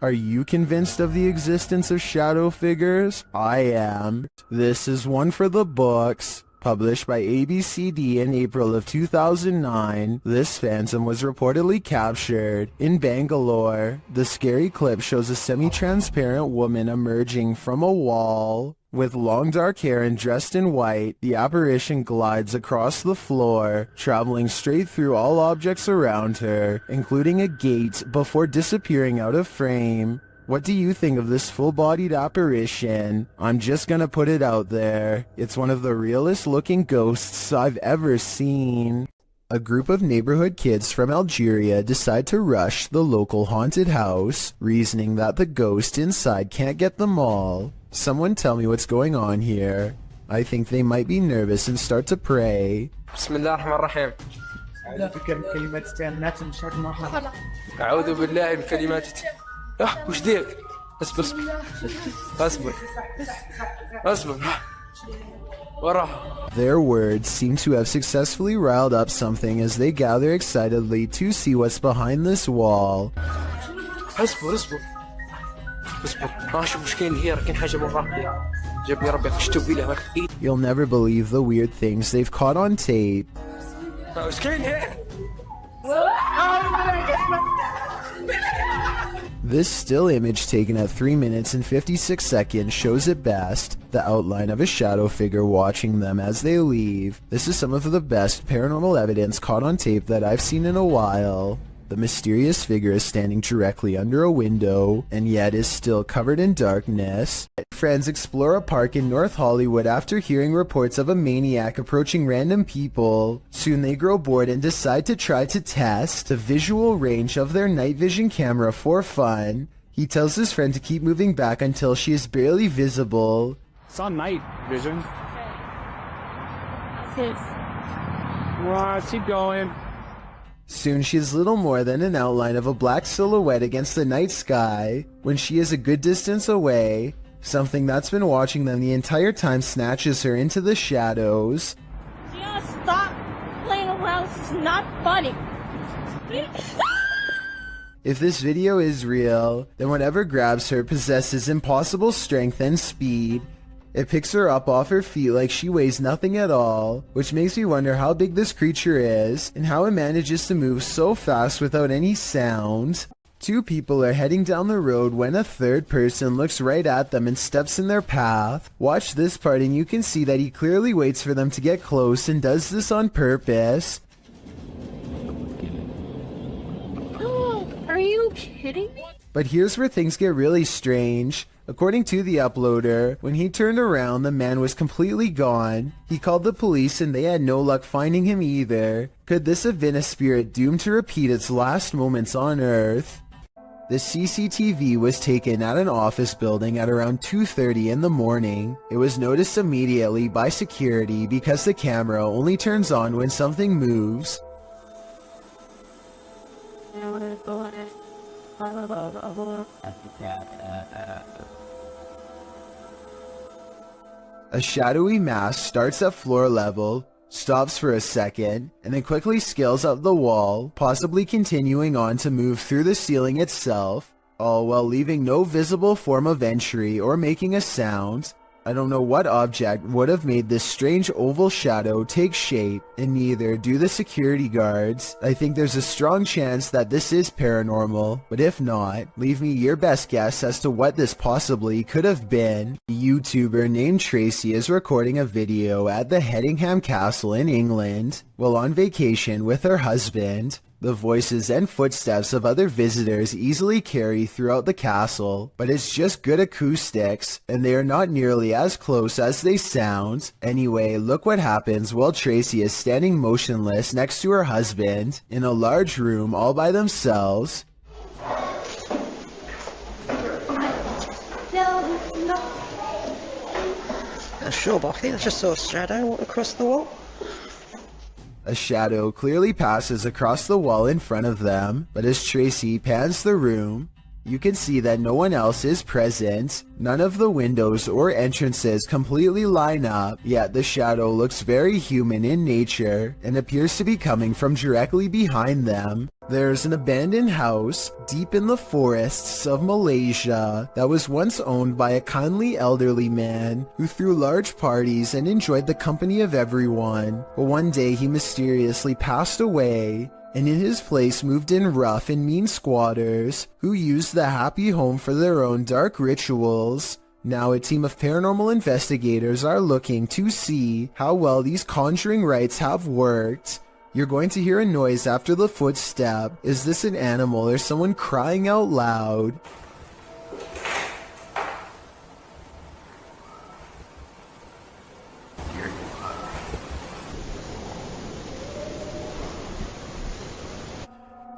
Speaker 1: Are you convinced of the existence of shadow figures? I am. This is one for the books. Published by ABCD in April of 2009, this phantom was reportedly captured in Bangalore. The scary clip shows a semi-transparent woman emerging from a wall. With long dark hair and dressed in white, the apparition glides across the floor, traveling straight through all objects around her, including a gate, before disappearing out of frame. What do you think of this full-bodied apparition? I'm just gonna put it out there. It's one of the realest looking ghosts I've ever seen. A group of neighborhood kids from Algeria decide to rush the local haunted house, reasoning that the ghost inside can't get them all. Someone tell me what's going on here. I think they might be nervous and start to pray.
Speaker 16: Bismillahirrahmanirrahim. أعوذ بالله من كلمات وش ذيك؟ اصبر اصبر اصبر وراه.
Speaker 1: Their words seem to have successfully riled up something as they gather excitedly to see what's behind this wall.
Speaker 16: اصبر اصبر اصبر شوف وش كاين هي، راه كاين حاجه من ربي جاب لي ربي خشتو بيه.
Speaker 1: You'll never believe the weird things they've caught on tape.
Speaker 16: وش كاين هي؟
Speaker 1: This still image taken at 3 minutes and 56 seconds shows it best, the outline of a shadow figure watching them as they leave. This is some of the best paranormal evidence caught on tape that I've seen in a while. The mysterious figure is standing directly under a window, and yet is still covered in darkness. Friends explore a park in North Hollywood after hearing reports of a maniac approaching random people. Soon they grow bored and decide to try to test the visual range of their night vision camera for fun. He tells his friend to keep moving back until she is barely visible.
Speaker 17: It's on night vision.
Speaker 10: Sis.
Speaker 17: Right, keep going.
Speaker 1: Soon she is little more than an outline of a black silhouette against the night sky. When she is a good distance away, something that's been watching them the entire time snatches her into the shadows.
Speaker 10: Just stop playing around. It's not funny.
Speaker 1: If this video is real, then whatever grabs her possesses impossible strength and speed. It picks her up off her feet like she weighs nothing at all, which makes me wonder how big this creature is and how it manages to move so fast without any sound. Two people are heading down the road when a third person looks right at them and steps in their path. Watch this part and you can see that he clearly waits for them to get close and does this on purpose.
Speaker 10: Are you kidding me?
Speaker 1: But here's where things get really strange. According to the uploader, when he turned around, the man was completely gone. He called the police and they had no luck finding him either. Could this have been a spirit doomed to repeat its last moments on Earth? The CCTV was taken at an office building at around 2:30 in the morning. It was noticed immediately by security because the camera only turns on when something moves. A shadowy mass starts at floor level, stops for a second, and then quickly scales up the wall, possibly continuing on to move through the ceiling itself, all while leaving no visible form of entry or making a sound. I don't know what object would have made this strange oval shadow take shape, and neither do the security guards. I think there's a strong chance that this is paranormal, but if not, leave me your best guess as to what this possibly could have been. A YouTuber named Tracy is recording a video at the Hedingham Castle in England while on vacation with her husband. The voices and footsteps of other visitors easily carry throughout the castle, but it's just good acoustics, and they are not nearly as close as they sound. Anyway, look what happens while Tracy is standing motionless next to her husband in a large room all by themselves.
Speaker 18: Sure, but I think I just saw a shadow across the wall.
Speaker 1: A shadow clearly passes across the wall in front of them, but as Tracy pans the room, you can see that no one else is present. None of the windows or entrances completely line up, yet the shadow looks very human in nature and appears to be coming from directly behind them. There's an abandoned house deep in the forests of Malaysia that was once owned by a kindly elderly man who threw large parties and enjoyed the company of everyone. But one day he mysteriously passed away, and in his place moved in rough and mean squatters who used the happy home for their own dark rituals. Now a team of paranormal investigators are looking to see how well these conjuring rites have worked. You're going to hear a noise after the footstep. Is this an animal or someone crying out loud?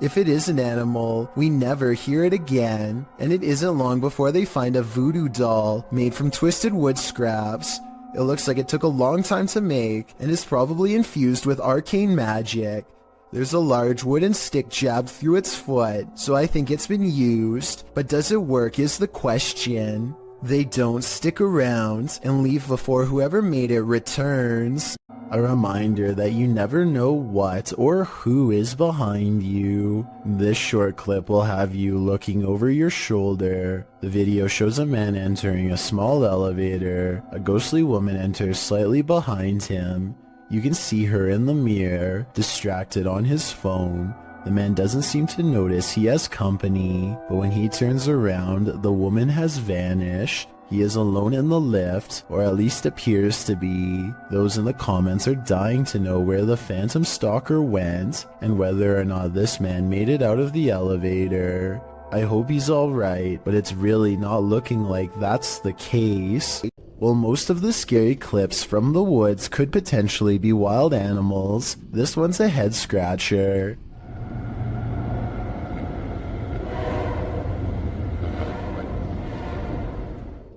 Speaker 1: If it is an animal, we never hear it again, and it isn't long before they find a voodoo doll made from twisted wood scraps. It looks like it took a long time to make, and is probably infused with arcane magic. There's a large wooden stick jabbed through its foot, so I think it's been used, but does it work is the question. They don't stick around and leave before whoever made it returns. A reminder that you never know what or who is behind you. This short clip will have you looking over your shoulder. The video shows a man entering a small elevator. A ghostly woman enters slightly behind him. You can see her in the mirror, distracted on his phone. The man doesn't seem to notice he has company, but when he turns around, the woman has vanished. He is alone in the lift, or at least appears to be. Those in the comments are dying to know where the phantom stalker went, and whether or not this man made it out of the elevator. I hope he's alright, but it's really not looking like that's the case. While most of the scary clips from the woods could potentially be wild animals, this one's a head scratcher.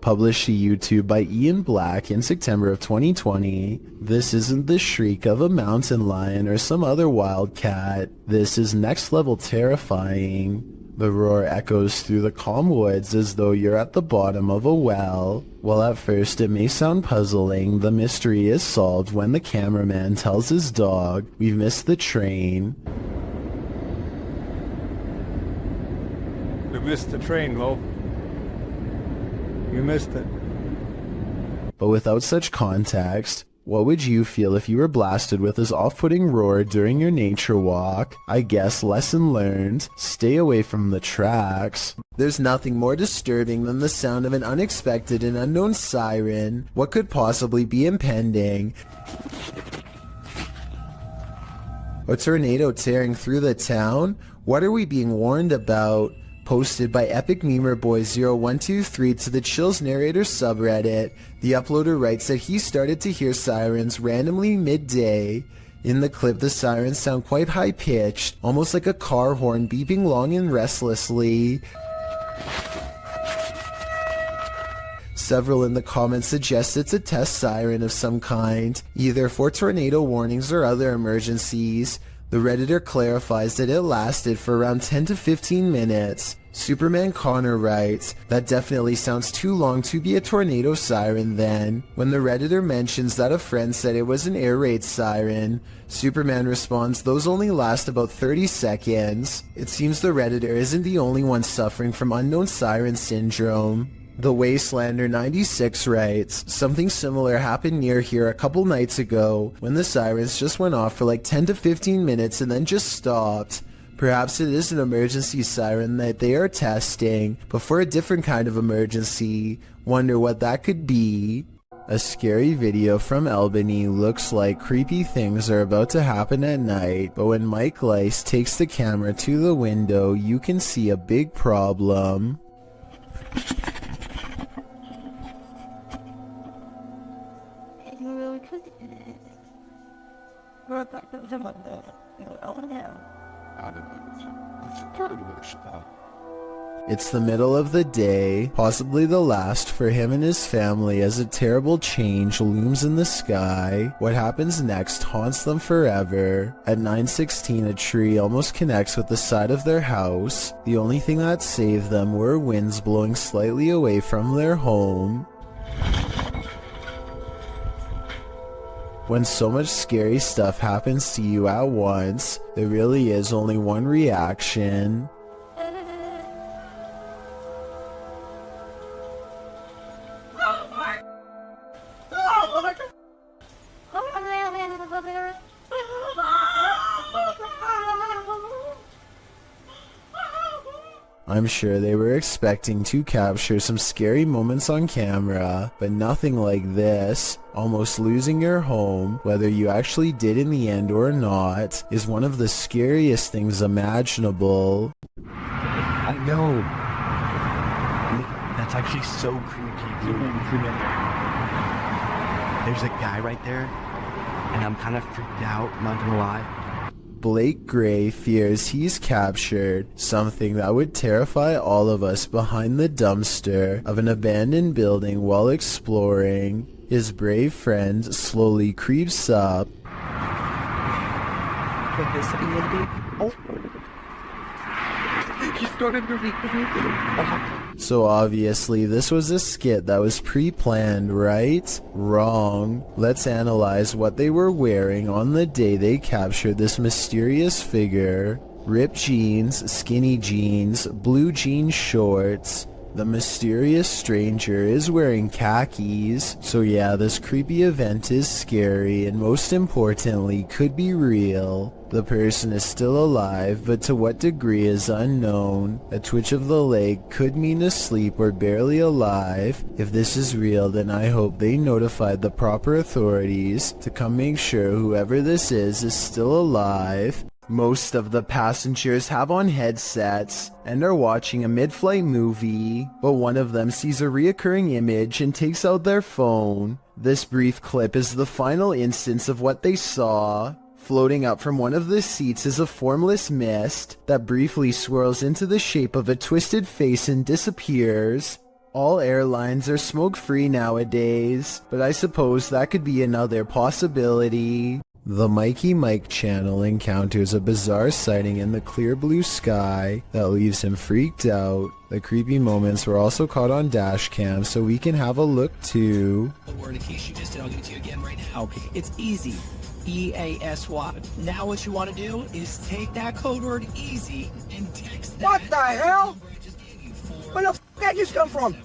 Speaker 1: Published to YouTube by Ian Black in September of 2020. This isn't the shriek of a mountain lion or some other wild cat. This is next level terrifying. The roar echoes through the calm woods as though you're at the bottom of a well. While at first it may sound puzzling, the mystery is solved when the cameraman tells his dog, "We've missed the train."
Speaker 19: We missed the train, Lo. You missed it.
Speaker 1: But without such context, what would you feel if you were blasted with this off-putting roar during your nature walk? I guess lesson learned, stay away from the tracks. There's nothing more disturbing than the sound of an unexpected and unknown siren. What could possibly be impending? A tornado tearing through the town? What are we being warned about? Posted by Epic Memer Boy 0123 to the Chills Narrator subreddit, the uploader writes that he started to hear sirens randomly midday. In the clip, the sirens sound quite high-pitched, almost like a car horn beeping long and restlessly. Several in the comments suggest it's a test siren of some kind, either for tornado warnings or other emergencies. The Redditor clarifies that it lasted for around 10 to 15 minutes. Superman Connor writes, "That definitely sounds too long to be a tornado siren then." When the Redditor mentions that a friend said it was an air raid siren, Superman responds, "Those only last about 30 seconds. It seems the Redditor isn't the only one suffering from unknown siren syndrome. The Wastelander 96 writes, "Something similar happened near here a couple nights ago when the sirens just went off for like 10 to 15 minutes and then just stopped. Perhaps it is an emergency siren that they are testing, but for a different kind of emergency. Wonder what that could be." A scary video from Albany looks like creepy things are about to happen at night, but when Mike Lice takes the camera to the window, you can see a big problem. It's the middle of the day, possibly the last for him and his family, as a terrible change looms in the sky. What happens next haunts them forever. At 9:16, a tree almost connects with the side of their house. The only thing that saved them were winds blowing slightly away from their home. When so much scary stuff happens to you at once, there really is only one reaction. I'm sure they were expecting to capture some scary moments on camera, but nothing like this. Almost losing your home, whether you actually did in the end or not, is one of the scariest things imaginable.
Speaker 20: I know. That's actually so creepy. There's a guy right there, and I'm kind of freaked out, not gonna lie.
Speaker 1: Blake Gray fears he's captured something that would terrify all of us behind the dumpster of an abandoned building while exploring. His brave friend slowly creeps up. So obviously this was a skit that was pre-planned, right? Wrong. Let's analyze what they were wearing on the day they captured this mysterious figure. Ripped jeans, skinny jeans, blue jean shorts. The mysterious stranger is wearing khakis. So yeah, this creepy event is scary and most importantly could be real. The person is still alive, but to what degree is unknown. A twitch of the leg could mean asleep or barely alive. If this is real, then I hope they notified the proper authorities to come make sure whoever this is still alive. Most of the passengers have on headsets and are watching a mid-flight movie, but one of them sees a reoccurring image and takes out their phone. This brief clip is the final instance of what they saw. Floating up from one of the seats is a formless mist that briefly swirls into the shape of a twisted face and disappears. All airlines are smoke-free nowadays, but I suppose that could be another possibility. The Mikey Mike channel encounters a bizarre sighting in the clear blue sky that leaves him freaked out. The creepy moments were also caught on dash cam, so we can have a look too.
Speaker 21: The word in case you just did, I'll give it to you again right now. It's easy. EASY. Now what you want to do is take that code word easy and text that.
Speaker 6: What the hell? Where the f*** that just come from?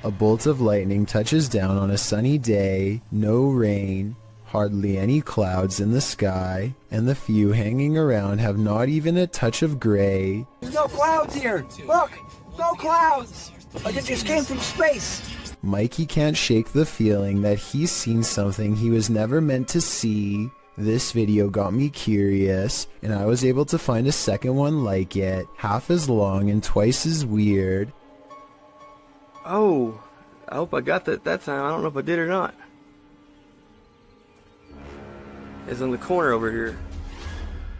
Speaker 1: A bolt of lightning touches down on a sunny day, no rain. Hardly any clouds in the sky, and the few hanging around have not even a touch of gray.
Speaker 6: There's no clouds here! Look! No clouds! Like it just came from space!
Speaker 1: Mikey can't shake the feeling that he's seen something he was never meant to see. This video got me curious, and I was able to find a second one like it, half as long and twice as weird.
Speaker 16: Oh, I hope I got that time. I don't know if I did or not. It's in the corner over here.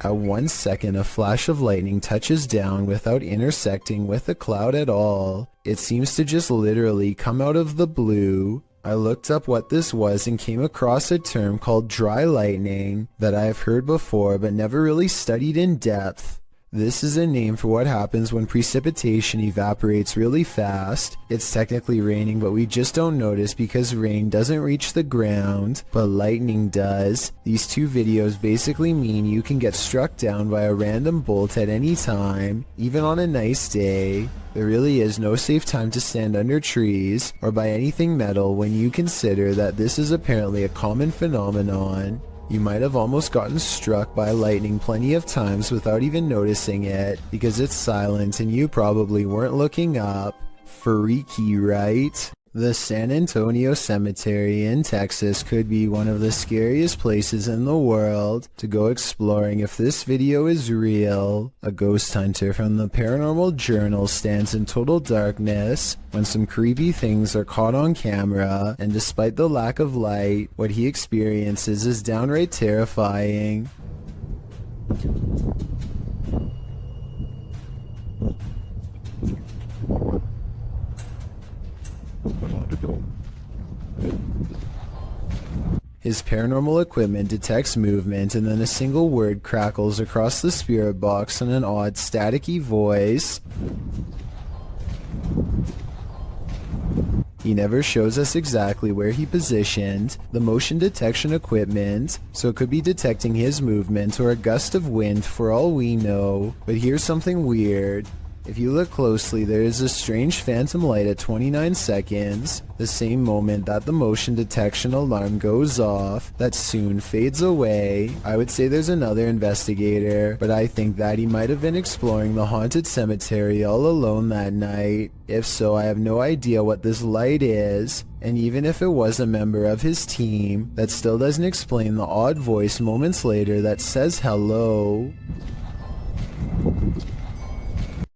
Speaker 1: At 1 second, a flash of lightning touches down without intersecting with a cloud at all. It seems to just literally come out of the blue. I looked up what this was and came across a term called dry lightning that I have heard before but never really studied in depth. This is a name for what happens when precipitation evaporates really fast. It's technically raining, but we just don't notice because rain doesn't reach the ground, but lightning does. These two videos basically mean you can get struck down by a random bolt at any time, even on a nice day. There really is no safe time to stand under trees or by anything metal when you consider that this is apparently a common phenomenon. You might have almost gotten struck by lightning plenty of times without even noticing it because it's silent and you probably weren't looking up. Freaky, right? The San Antonio Cemetery in Texas could be one of the scariest places in the world to go exploring if this video is real. A ghost hunter from the Paranormal Journal stands in total darkness when some creepy things are caught on camera, and despite the lack of light, what he experiences is downright terrifying. His paranormal equipment detects movement, and then a single word crackles across the spirit box in an odd staticky voice. He never shows us exactly where he positioned the motion detection equipment, so it could be detecting his movement or a gust of wind for all we know. But here's something weird. If you look closely, there is a strange phantom light at 29 seconds, the same moment that the motion detection alarm goes off, that soon fades away. I would say there's another investigator, but I think that he might have been exploring the haunted cemetery all alone that night. If so, I have no idea what this light is, and even if it was a member of his team, that still doesn't explain the odd voice moments later that says hello.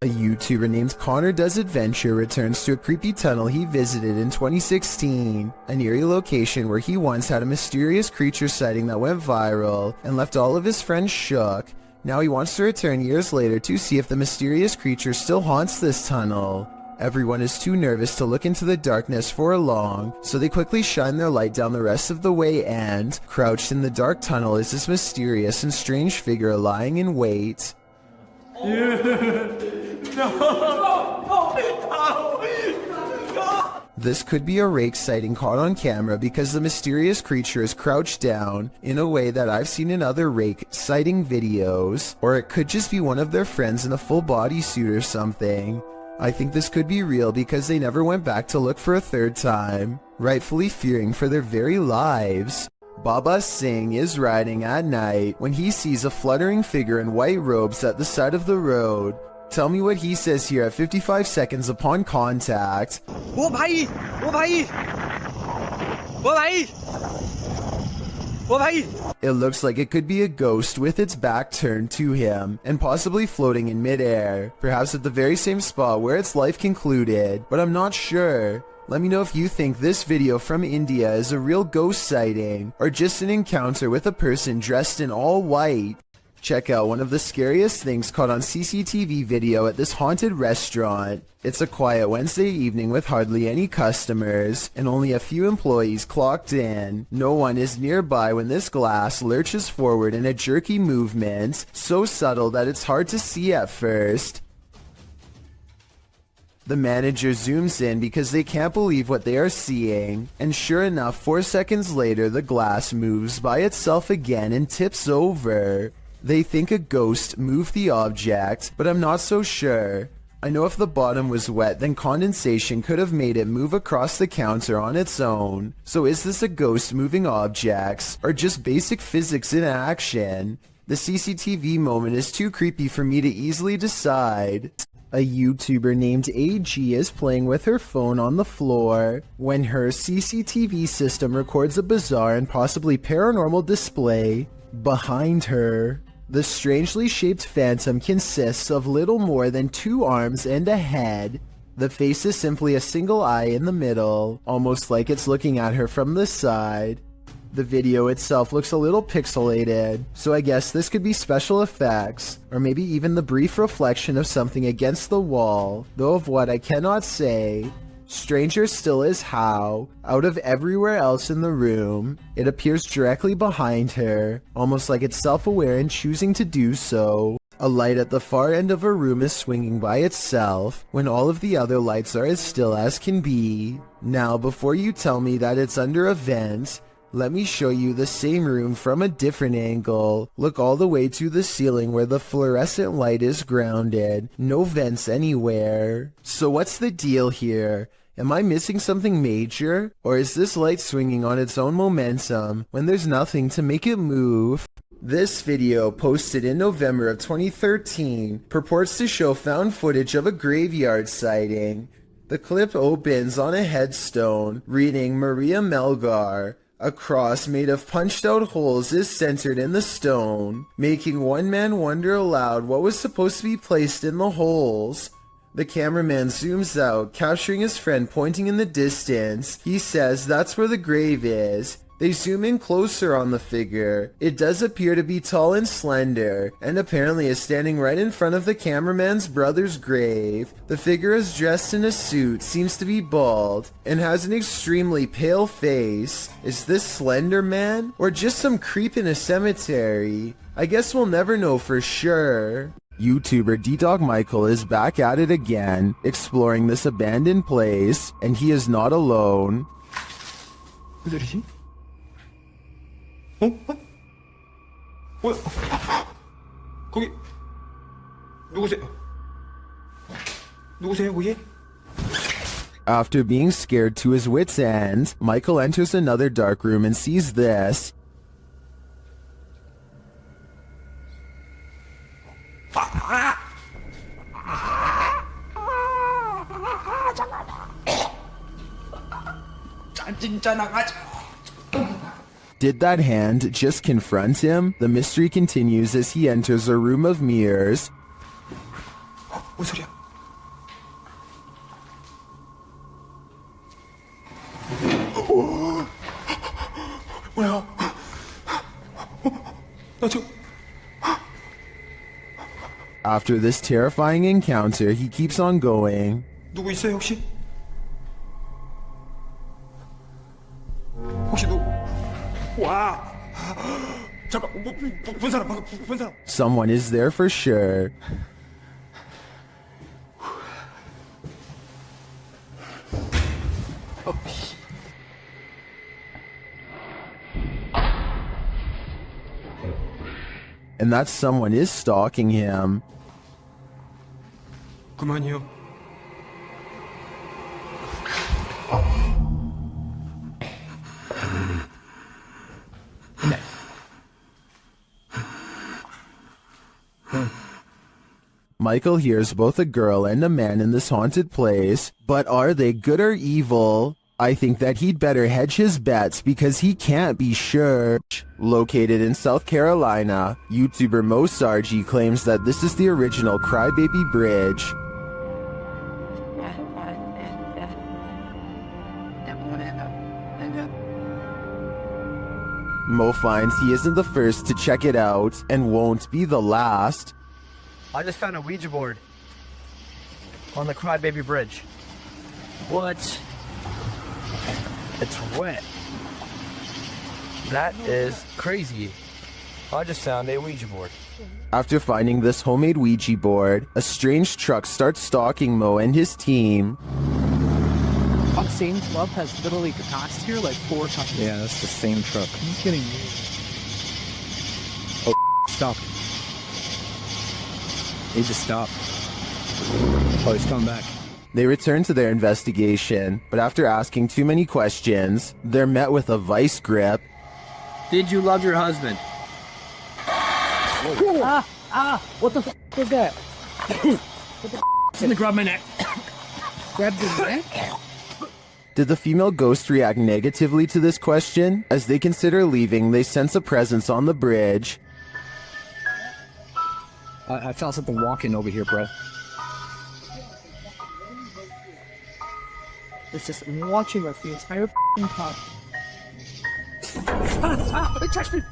Speaker 1: A YouTuber named Connor Does Adventure returns to a creepy tunnel he visited in 2016, an eerie location where he once had a mysterious creature sighting that went viral and left all of his friends shook. Now he wants to return years later to see if the mysterious creature still haunts this tunnel. Everyone is too nervous to look into the darkness for long, so they quickly shine their light down the rest of the way, and, crouched in the dark tunnel is this mysterious and strange figure lying in wait. This could be a rake sighting caught on camera because the mysterious creature is crouched down in a way that I've seen in other rake sighting videos, or it could just be one of their friends in a full bodysuit or something. I think this could be real because they never went back to look for a third time, rightfully fearing for their very lives. Baba Singh is riding at night when he sees a fluttering figure in white robes at the side of the road. Tell me what he says here at 55 seconds upon contact.
Speaker 2: Oh bhai! Oh bhai! Oh bhai! Oh bhai!
Speaker 1: It looks like it could be a ghost with its back turned to him and possibly floating in midair, perhaps at the very same spot where its life concluded, but I'm not sure. Let me know if you think this video from India is a real ghost sighting or just an encounter with a person dressed in all white. Check out one of the scariest things caught on CCTV video at this haunted restaurant. It's a quiet Wednesday evening with hardly any customers and only a few employees clocked in. No one is nearby when this glass lurches forward in a jerky movement, so subtle that it's hard to see at first. The manager zooms in because they can't believe what they are seeing, and sure enough, 4 seconds later the glass moves by itself again and tips over. They think a ghost moved the object, but I'm not so sure. I know if the bottom was wet, then condensation could have made it move across the counter on its own. So is this a ghost moving objects, or just basic physics in action? The CCTV moment is too creepy for me to easily decide. A YouTuber named AG is playing with her phone on the floor when her CCTV system records a bizarre and possibly paranormal display behind her. The strangely shaped phantom consists of little more than 2 arms and a head. The face is simply a single eye in the middle, almost like it's looking at her from the side. The video itself looks a little pixelated, so I guess this could be special effects, or maybe even the brief reflection of something against the wall, though of what I cannot say. Stranger still is how, out of everywhere else in the room, it appears directly behind her, almost like it's self-aware in choosing to do so. A light at the far end of a room is swinging by itself, when all of the other lights are as still as can be. Now, before you tell me that it's under a vent, let me show you the same room from a different angle. Look all the way to the ceiling where the fluorescent light is grounded. No vents anywhere. So what's the deal here? Am I missing something major? Or is this light swinging on its own momentum when there's nothing to make it move? This video, posted in November of 2013, purports to show found footage of a graveyard sighting. The clip opens on a headstone reading Maria Melgar. A cross made of punched out holes is centered in the stone, making one man wonder aloud what was supposed to be placed in the holes. The cameraman zooms out, capturing his friend pointing in the distance. He says that's where the grave is. They zoom in closer on the figure. It does appear to be tall and slender, and apparently is standing right in front of the cameraman's brother's grave. The figure is dressed in a suit, seems to be bald, and has an extremely pale face. Is this Slender Man? Or just some creep in a cemetery? I guess we'll never know for sure. YouTuber D-Dog Michael is back at it again, exploring this abandoned place, and he is not alone.
Speaker 16: 뭐야? 거기 누구세요? 누구세요, 거기?
Speaker 1: After being scared to his wits' end, Michael enters another dark room and sees this. Did that hand just confront him? The mystery continues as he enters a room of mirrors.
Speaker 16: 뭔 소리야? 뭐야? 나 지금
Speaker 1: After this terrifying encounter, he keeps on going.
Speaker 16: 누구 있어요, 혹시? 혹시 누구? 와! 잠깐, 본 사람, 방금 본 사람.
Speaker 1: Someone is there for sure. And that someone is stalking him.
Speaker 16: 그만이요.
Speaker 1: Michael hears both a girl and a man in this haunted place, but are they good or evil? I think that he'd better hedge his bets because he can't be sure. Located in South Carolina, YouTuber Mo Sargi claims that this is the original Crybaby Bridge. Mo finds he isn't the first to check it out and won't be the last.
Speaker 2: I just found a Ouija board on the Crybaby Bridge. What? It's wet. That is crazy. I just found a Ouija board.
Speaker 1: After finding this homemade Ouija board, a strange truck starts stalking Mo and his team.
Speaker 21: Same club has literally passed here like 4 times.
Speaker 5: Yeah, that's the same truck.
Speaker 21: Are you kidding me?
Speaker 5: Oh, stop. Need to stop. Oh, he's coming back.
Speaker 1: They return to their investigation, but after asking too many questions, they're met with a vice grip.
Speaker 2: Did you love your husband?
Speaker 21: What the f was that? What the f? It's gonna grab my neck. Grab your neck?
Speaker 1: Did the female ghost react negatively to this question? As they consider leaving, they sense a presence on the bridge.
Speaker 5: I felt something walking over here, bro.
Speaker 21: It's just watching us the entire f***ing time.
Speaker 16: They touched me!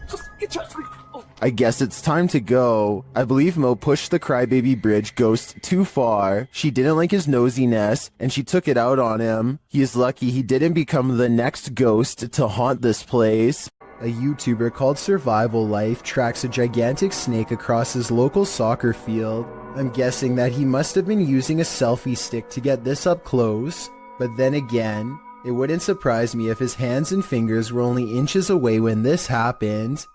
Speaker 16: It touched me! Oh.
Speaker 1: I guess it's time to go. I believe Mo pushed the Crybaby Bridge ghost too far. She didn't like his nosiness, and she took it out on him. He is lucky he didn't become the next ghost to haunt this place. A YouTuber called Survival Life tracks a gigantic snake across his local soccer field. I'm guessing that he must have been using a selfie stick to get this up close. But then again, it wouldn't surprise me if his hands and fingers were only inches away when this happened.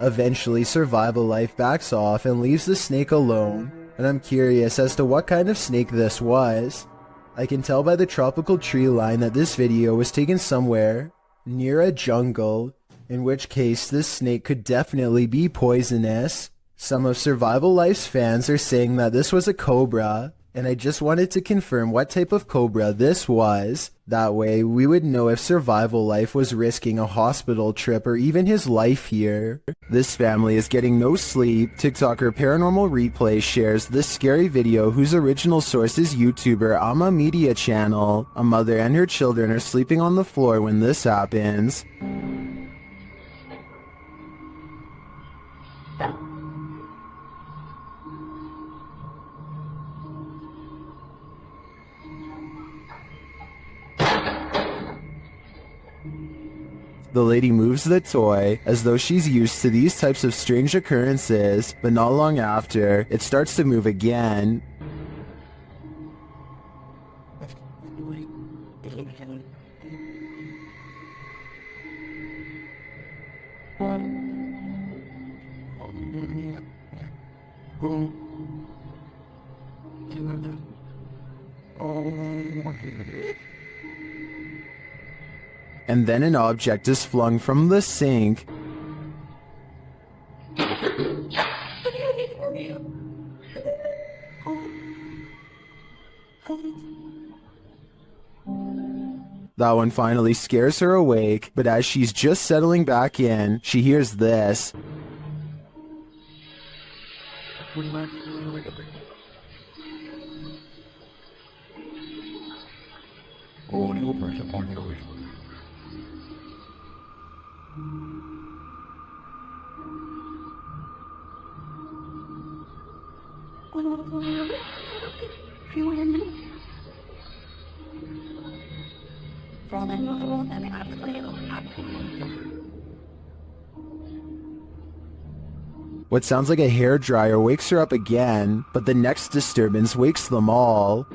Speaker 1: Eventually, Survival Life backs off and leaves the snake alone, and I'm curious as to what kind of snake this was. I can tell by the tropical tree line that this video was taken somewhere near a jungle, in which case this snake could definitely be poisonous. Some of Survival Life's fans are saying that this was a cobra, and I just wanted to confirm what type of cobra this was. That way, we would know if Survival Life was risking a hospital trip or even his life here. This family is getting no sleep. TikToker Paranormal Replay shares this scary video whose original source is YouTuber Ama Media Channel. A mother and her children are sleeping on the floor when this happens. The lady moves the toy as though she's used to these types of strange occurrences, but not long after, it starts to move again. And then an object is flung from the sink. That one finally scares her awake, but as she's just settling back in, she hears this. What sounds like a hairdryer wakes her up again, but the next disturbance wakes them all.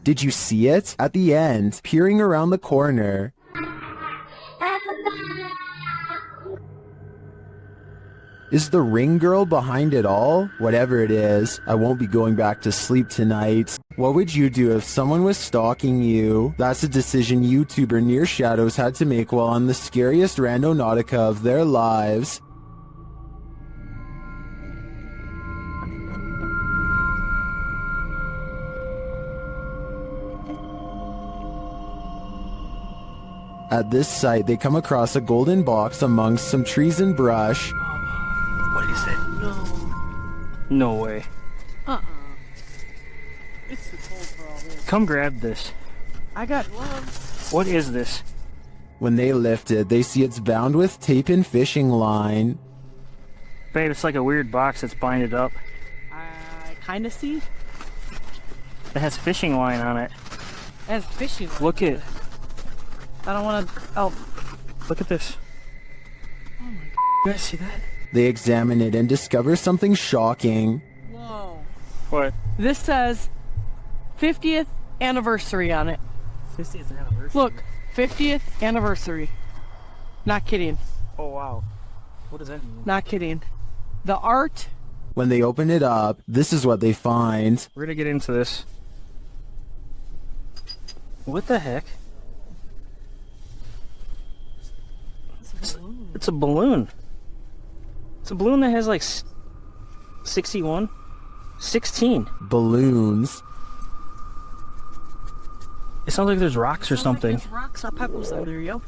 Speaker 1: Did you see it? At the end, peering around the corner. Is the ring girl behind it all? Whatever it is, I won't be going back to sleep tonight. What would you do if someone was stalking you? That's a decision YouTuber Near Shadows had to make while on the scariest randonautica of their lives. At this site, they come across a golden box amongst some trees and brush.
Speaker 16: What is it?
Speaker 3: No way. Come grab this.
Speaker 11: I got gloves.
Speaker 3: What is this?
Speaker 1: When they lift it, they see it's bound with tape and fishing line.
Speaker 3: Babe, it's like a weird box that's binded up.
Speaker 11: I kinda see.
Speaker 3: It has fishing line on it.
Speaker 11: It has fishing line.
Speaker 3: Look it.
Speaker 11: I don't wanna... Oh.
Speaker 3: Look at this.
Speaker 11: Oh my god.
Speaker 3: You guys see that?
Speaker 1: They examine it and discover something shocking.
Speaker 11: Whoa.
Speaker 3: What?
Speaker 11: This says
Speaker 4: 50th anniversary on it.
Speaker 3: 50th anniversary.
Speaker 4: Look, 50th anniversary. Not kidding.
Speaker 3: Oh wow. What does that mean?
Speaker 4: Not kidding. The art.
Speaker 1: When they open it up, this is what they find.
Speaker 3: We're gonna get into this. What the heck? It's a balloon. It's a balloon that has like 61? 16.
Speaker 1: Balloons.
Speaker 3: It sounds like there's rocks or something.
Speaker 4: Like there's rocks or pebbles out there, yo.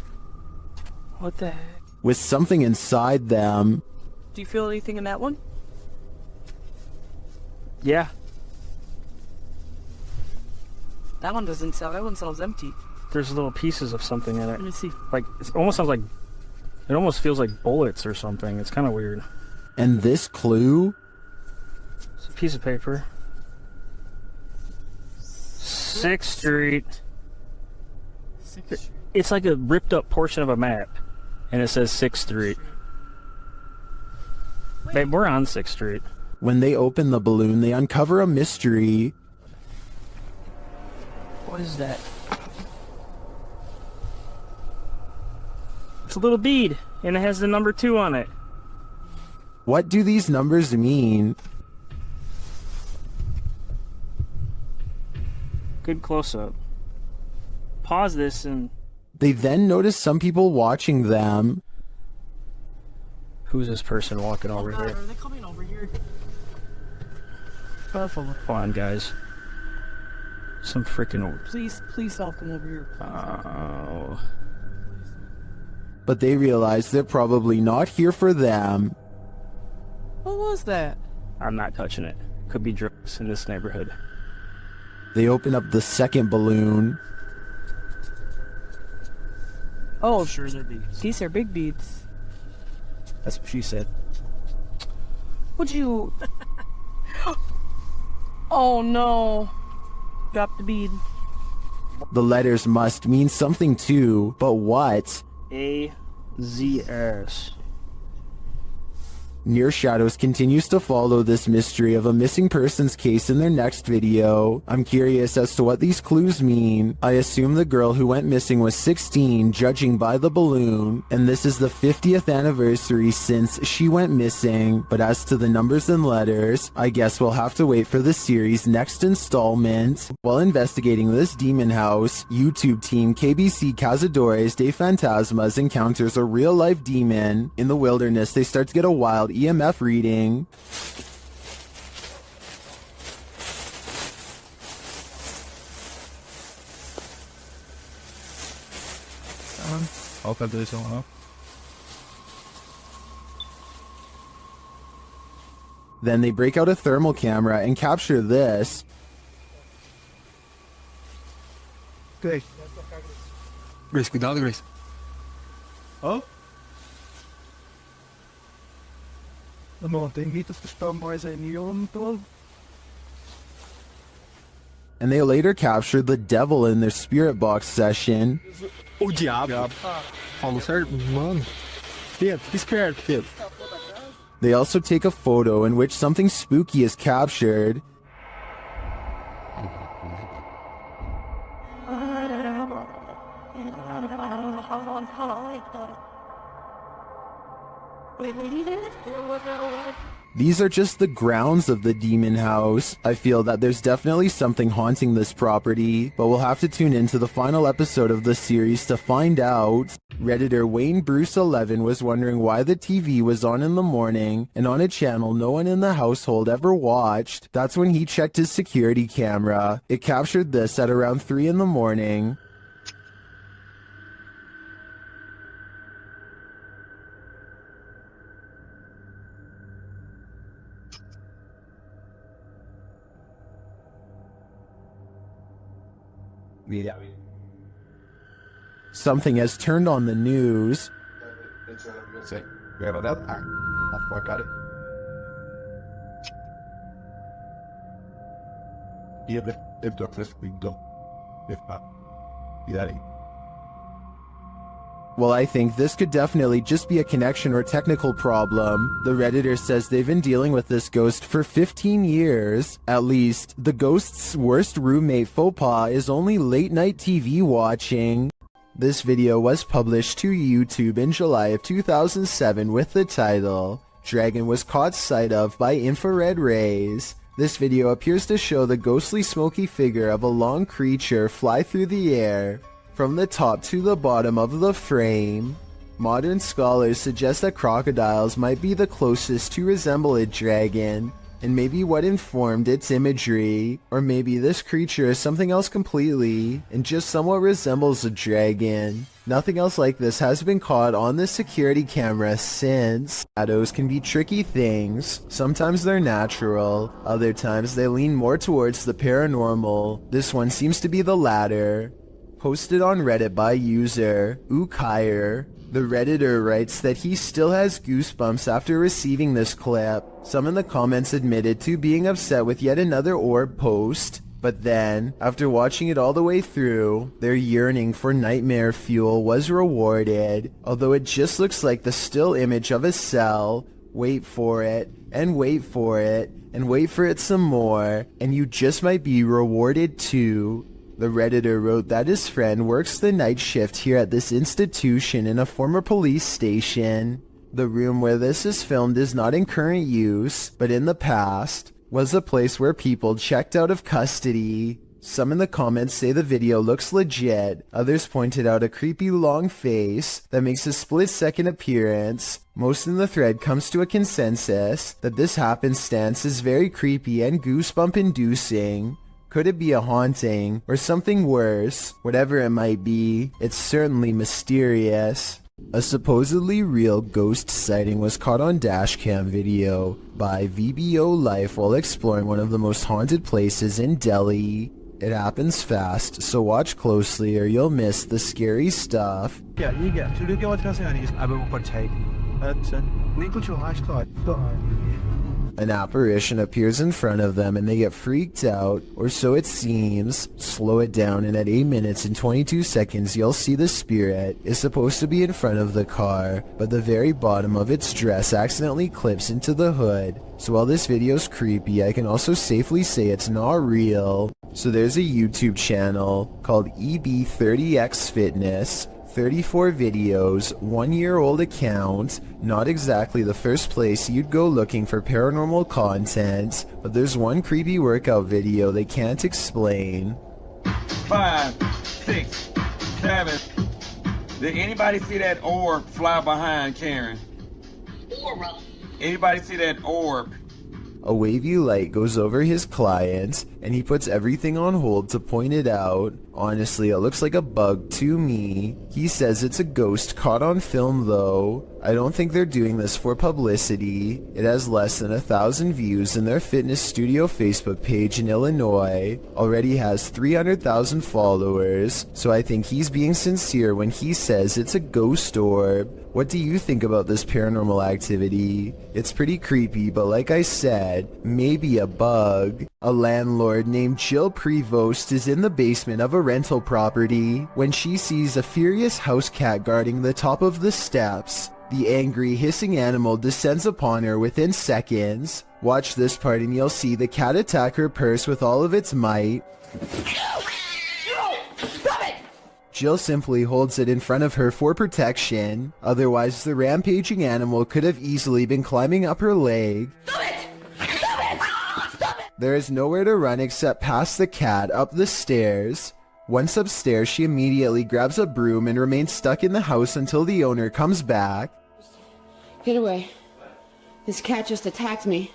Speaker 3: What the heck?
Speaker 1: With something inside them.
Speaker 4: Do you feel anything in that one?
Speaker 3: Yeah.
Speaker 4: That one doesn't sound. That one sounds empty.
Speaker 3: There's little pieces of something in it.
Speaker 4: Let me see.
Speaker 3: Like, it almost sounds like, it almost feels like bullets or something. It's kind of weird.
Speaker 1: And this clue?
Speaker 3: It's a piece of paper. 6th Street. It's like a ripped up portion of a map. And it says 6th Street. Babe, we're on 6th Street.
Speaker 1: When they open the balloon, they uncover a mystery.
Speaker 3: What is that? It's a little bead, and it has the number 2 on it.
Speaker 1: What do these numbers mean?
Speaker 3: Good close-up. Pause this and...
Speaker 1: They then notice some people watching them.
Speaker 3: Who's this person walking over here?
Speaker 4: Are they coming over here?
Speaker 3: Come on, guys. Some freaking...
Speaker 4: Please don't come over here.
Speaker 3: Oh.
Speaker 1: But they realize they're probably not here for them.
Speaker 4: What was that?
Speaker 3: I'm not touching it. Could be drugs in this neighborhood.
Speaker 1: They open up the second balloon.
Speaker 4: Oh, sure they're beads. These are big beads.
Speaker 3: That's what she said.
Speaker 4: Would you... Oh no. Drop the bead.
Speaker 1: The letters must mean something too, but what?
Speaker 3: A-Z-S.
Speaker 1: Near Shadows continues to follow this mystery of a missing persons case in their next video. I'm curious as to what these clues mean. I assume the girl who went missing was 16, judging by the balloon, and this is the 50th anniversary since she went missing. But as to the numbers and letters, I guess we'll have to wait for the series' next installment. While investigating this demon house, YouTube team KBC Cazadores de Fantasmas encounters a real-life demon. In the wilderness, they start to get a wild EMF reading.
Speaker 19: Hoop dat deze al.
Speaker 1: Then they break out a thermal camera and capture this.
Speaker 19: Grace. Grace, cuidado, Grace. Oh? De montanhitas estão mais em todo.
Speaker 1: And they later captured the devil in their spirit box session.
Speaker 19: O diabo. Falou certo? Mano. Pedro, esperto, Pedro.
Speaker 1: They also take a photo in which something spooky is captured. These are just the grounds of the demon house. I feel that there's definitely something haunting this property, but we'll have to tune into the final episode of the series to find out. Redditor Wayne Bruce 11 was wondering why the TV was on in the morning and on a channel no one in the household ever watched. That's when he checked his security camera. It captured this at around 3 in the morning. Something has turned on the news.
Speaker 19: Sí, pero that got it. Y entonces cuidado.
Speaker 1: Well, I think this could definitely just be a connection or technical problem. The Redditor says they've been dealing with this ghost for 15 years. At least, the ghost's worst roommate faux pas is only late night TV watching. This video was published to YouTube in July of 2007 with the title, "Dragon was caught sight of by infrared rays." This video appears to show the ghostly smoky figure of a long creature fly through the air, from the top to the bottom of the frame. Modern scholars suggest that crocodiles might be the closest to resemble a dragon, and maybe what informed its imagery, or maybe this creature is something else completely, and just somewhat resembles a dragon. Nothing else like this has been caught on the security camera since. Shadows can be tricky things. Sometimes they're natural, other times they lean more towards the paranormal. This one seems to be the latter. Posted on Reddit by user Ukire. The Redditor writes that he still has goosebumps after receiving this clip. Some in the comments admitted to being upset with yet another orb post, but then, after watching it all the way through, their yearning for nightmare fuel was rewarded. Although it just looks like the still image of a cell. Wait for it, and wait for it, and wait for it some more, and you just might be rewarded too. The Redditor wrote that his friend works the night shift here at this institution in a former police station. The room where this is filmed is not in current use, but in the past was a place where people checked out of custody. Some in the comments say the video looks legit, others pointed out a creepy long face that makes a split-second appearance. Most in the thread comes to a consensus that this happenstance is very creepy and goosebump-inducing. Could it be a haunting, or something worse? Whatever it might be, it's certainly mysterious. A supposedly real ghost sighting was caught on dashcam video by VBO Life while exploring one of the most haunted places in Delhi. It happens fast, so watch closely or you'll miss the scary stuff. An apparition appears in front of them and they get freaked out, or so it seems. Slow it down and at 8 minutes and 22 seconds you'll see the spirit is supposed to be in front of the car, but the very bottom of its dress accidentally clips into the hood. So while this video's creepy, I can also safely say it's not real. So there's a YouTube channel called EB30X Fitness. 34 videos, 1-year-old account, not exactly the first place you'd go looking for paranormal content, but there's one creepy workout video they can't explain.
Speaker 7: 5, 6, 7. Did anybody see that orb fly behind Karen? Anybody see that orb?
Speaker 1: A wavy light goes over his client, and he puts everything on hold to point it out. Honestly, it looks like a bug to me. He says it's a ghost caught on film though. I don't think they're doing this for publicity. It has less than 1,000 views and their fitness studio Facebook page in Illinois already has 300,000 followers, so I think he's being sincere when he says it's a ghost orb. What do you think about this paranormal activity? It's pretty creepy, but like I said, maybe a bug. A landlord named Jill Prevost is in the basement of a rental property when she sees a furious house cat guarding the top of the steps. The angry, hissing animal descends upon her within seconds. Watch this part and you'll see the cat attack her purse with all of its might. Jill simply holds it in front of her for protection, otherwise the rampaging animal could have easily been climbing up her leg. There is nowhere to run except past the cat up the stairs. Once upstairs, she immediately grabs a broom and remains stuck in the house until the owner comes back.
Speaker 22: Get away. This cat just attacked me.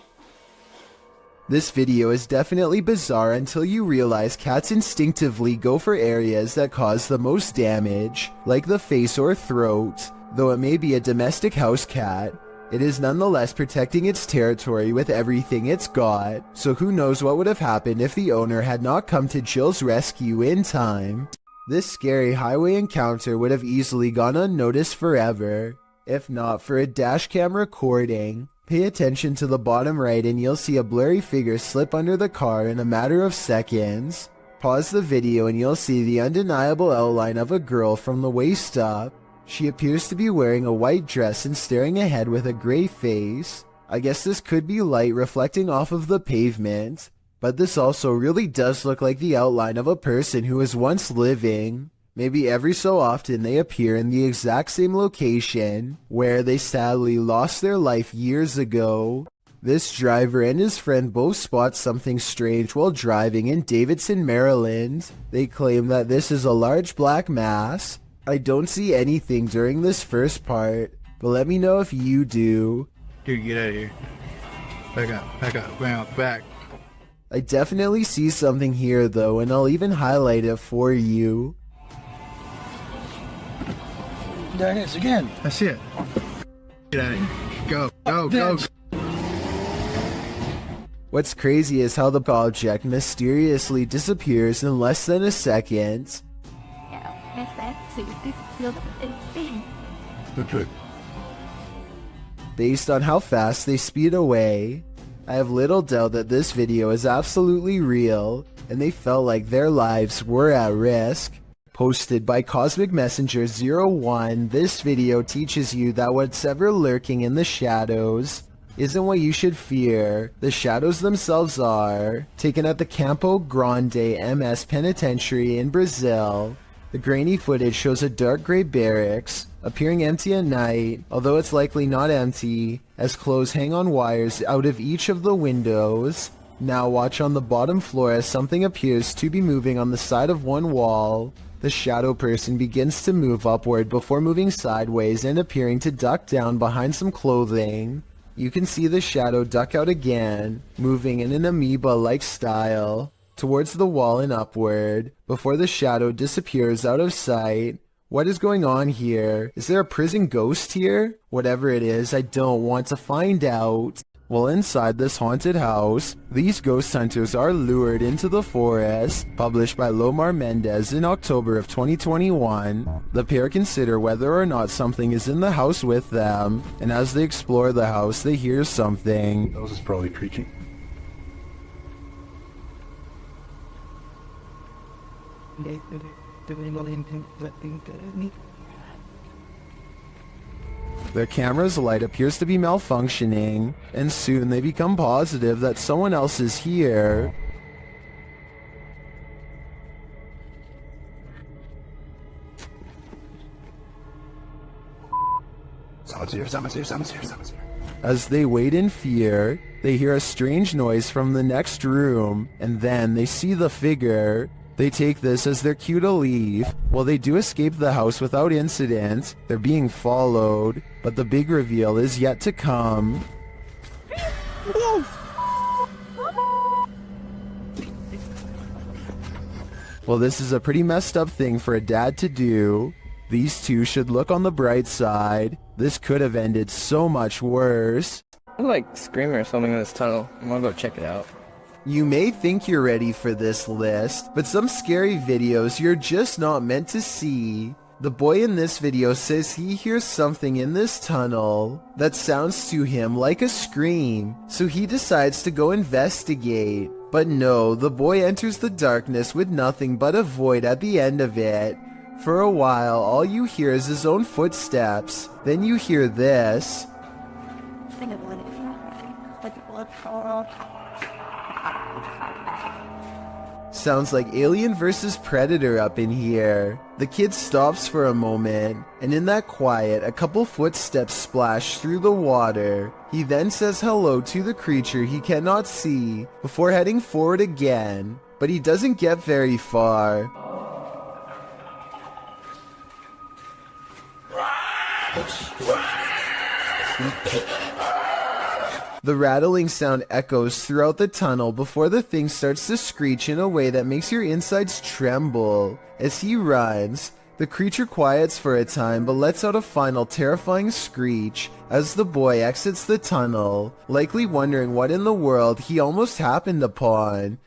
Speaker 1: This video is definitely bizarre until you realize cats instinctively go for areas that cause the most damage, like the face or throat. Though it may be a domestic house cat, it is nonetheless protecting its territory with everything it's got, so who knows what would have happened if the owner had not come to Jill's rescue in time. This scary highway encounter would have easily gone unnoticed forever, if not for a dashcam recording. Pay attention to the bottom right and you'll see a blurry figure slip under the car in a matter of seconds. Pause the video and you'll see the undeniable outline of a girl from the waist up. She appears to be wearing a white dress and staring ahead with a gray face. I guess this could be light reflecting off of the pavement, but this also really does look like the outline of a person who was once living. Maybe every so often they appear in the exact same location where they sadly lost their life years ago. This driver and his friend both spot something strange while driving in Davidson, Maryland. They claim that this is a large black mass. I don't see anything during this first part, but let me know if you do.
Speaker 19: Dude, get out of here. Back up, back.
Speaker 1: I definitely see something here though, and I'll even highlight it for you.
Speaker 19: There it is again. I see it. Get out of here. Go.
Speaker 1: What's crazy is how the object mysteriously disappears in less than a second. Based on how fast they speed away, I have little doubt that this video is absolutely real, and they felt like their lives were at risk. Posted by Cosmic Messenger 01, this video teaches you that what's ever lurking in the shadows isn't what you should fear. The shadows themselves are. Taken at the Campo Grande MS Penitentiary in Brazil, the grainy footage shows a dark gray barracks, appearing empty at night, although it's likely not empty, as clothes hang on wires out of each of the windows. Now watch on the bottom floor as something appears to be moving on the side of one wall. The shadow person begins to move upward before moving sideways and appearing to duck down behind some clothing. You can see the shadow duck out again, moving in an amoeba-like style, towards the wall and upward, before the shadow disappears out of sight. What is going on here? Is there a prison ghost here? Whatever it is, I don't want to find out. Well, inside this haunted house, these ghost hunters are lured into the forest. Published by Lomar Mendez in October of 2021. The pair consider whether or not something is in the house with them, and as they explore the house, they hear something.
Speaker 19: Those is probably creaking.
Speaker 1: Their camera's light appears to be malfunctioning, and soon they become positive that someone else is here.
Speaker 19: Someone's here.
Speaker 1: As they wait in fear, they hear a strange noise from the next room, and then they see the figure. They take this as their cue to leave. While they do escape the house without incident, they're being followed, but the big reveal is yet to come. Well, this is a pretty messed up thing for a dad to do. These two should look on the bright side. This could have ended so much worse.
Speaker 8: There's like screaming or something in this tunnel. I'm gonna go check it out.
Speaker 1: You may think you're ready for this list, but some scary videos you're just not meant to see. The boy in this video says he hears something in this tunnel that sounds to him like a scream, so he decides to go investigate. But no, the boy enters the darkness with nothing but a void at the end of it. For a while, all you hear is his own footsteps. Then you hear this. Sounds like Alien vs. Predator up in here. The kid stops for a moment, and in that quiet, a couple footsteps splash through the water. He then says hello to the creature he cannot see, before heading forward again, but he doesn't get very far. The rattling sound echoes throughout the tunnel before the thing starts to screech in a way that makes your insides tremble. As he runs, the creature quiets for a time but lets out a final terrifying screech as the boy exits the tunnel, likely wondering what in the world he almost happened upon.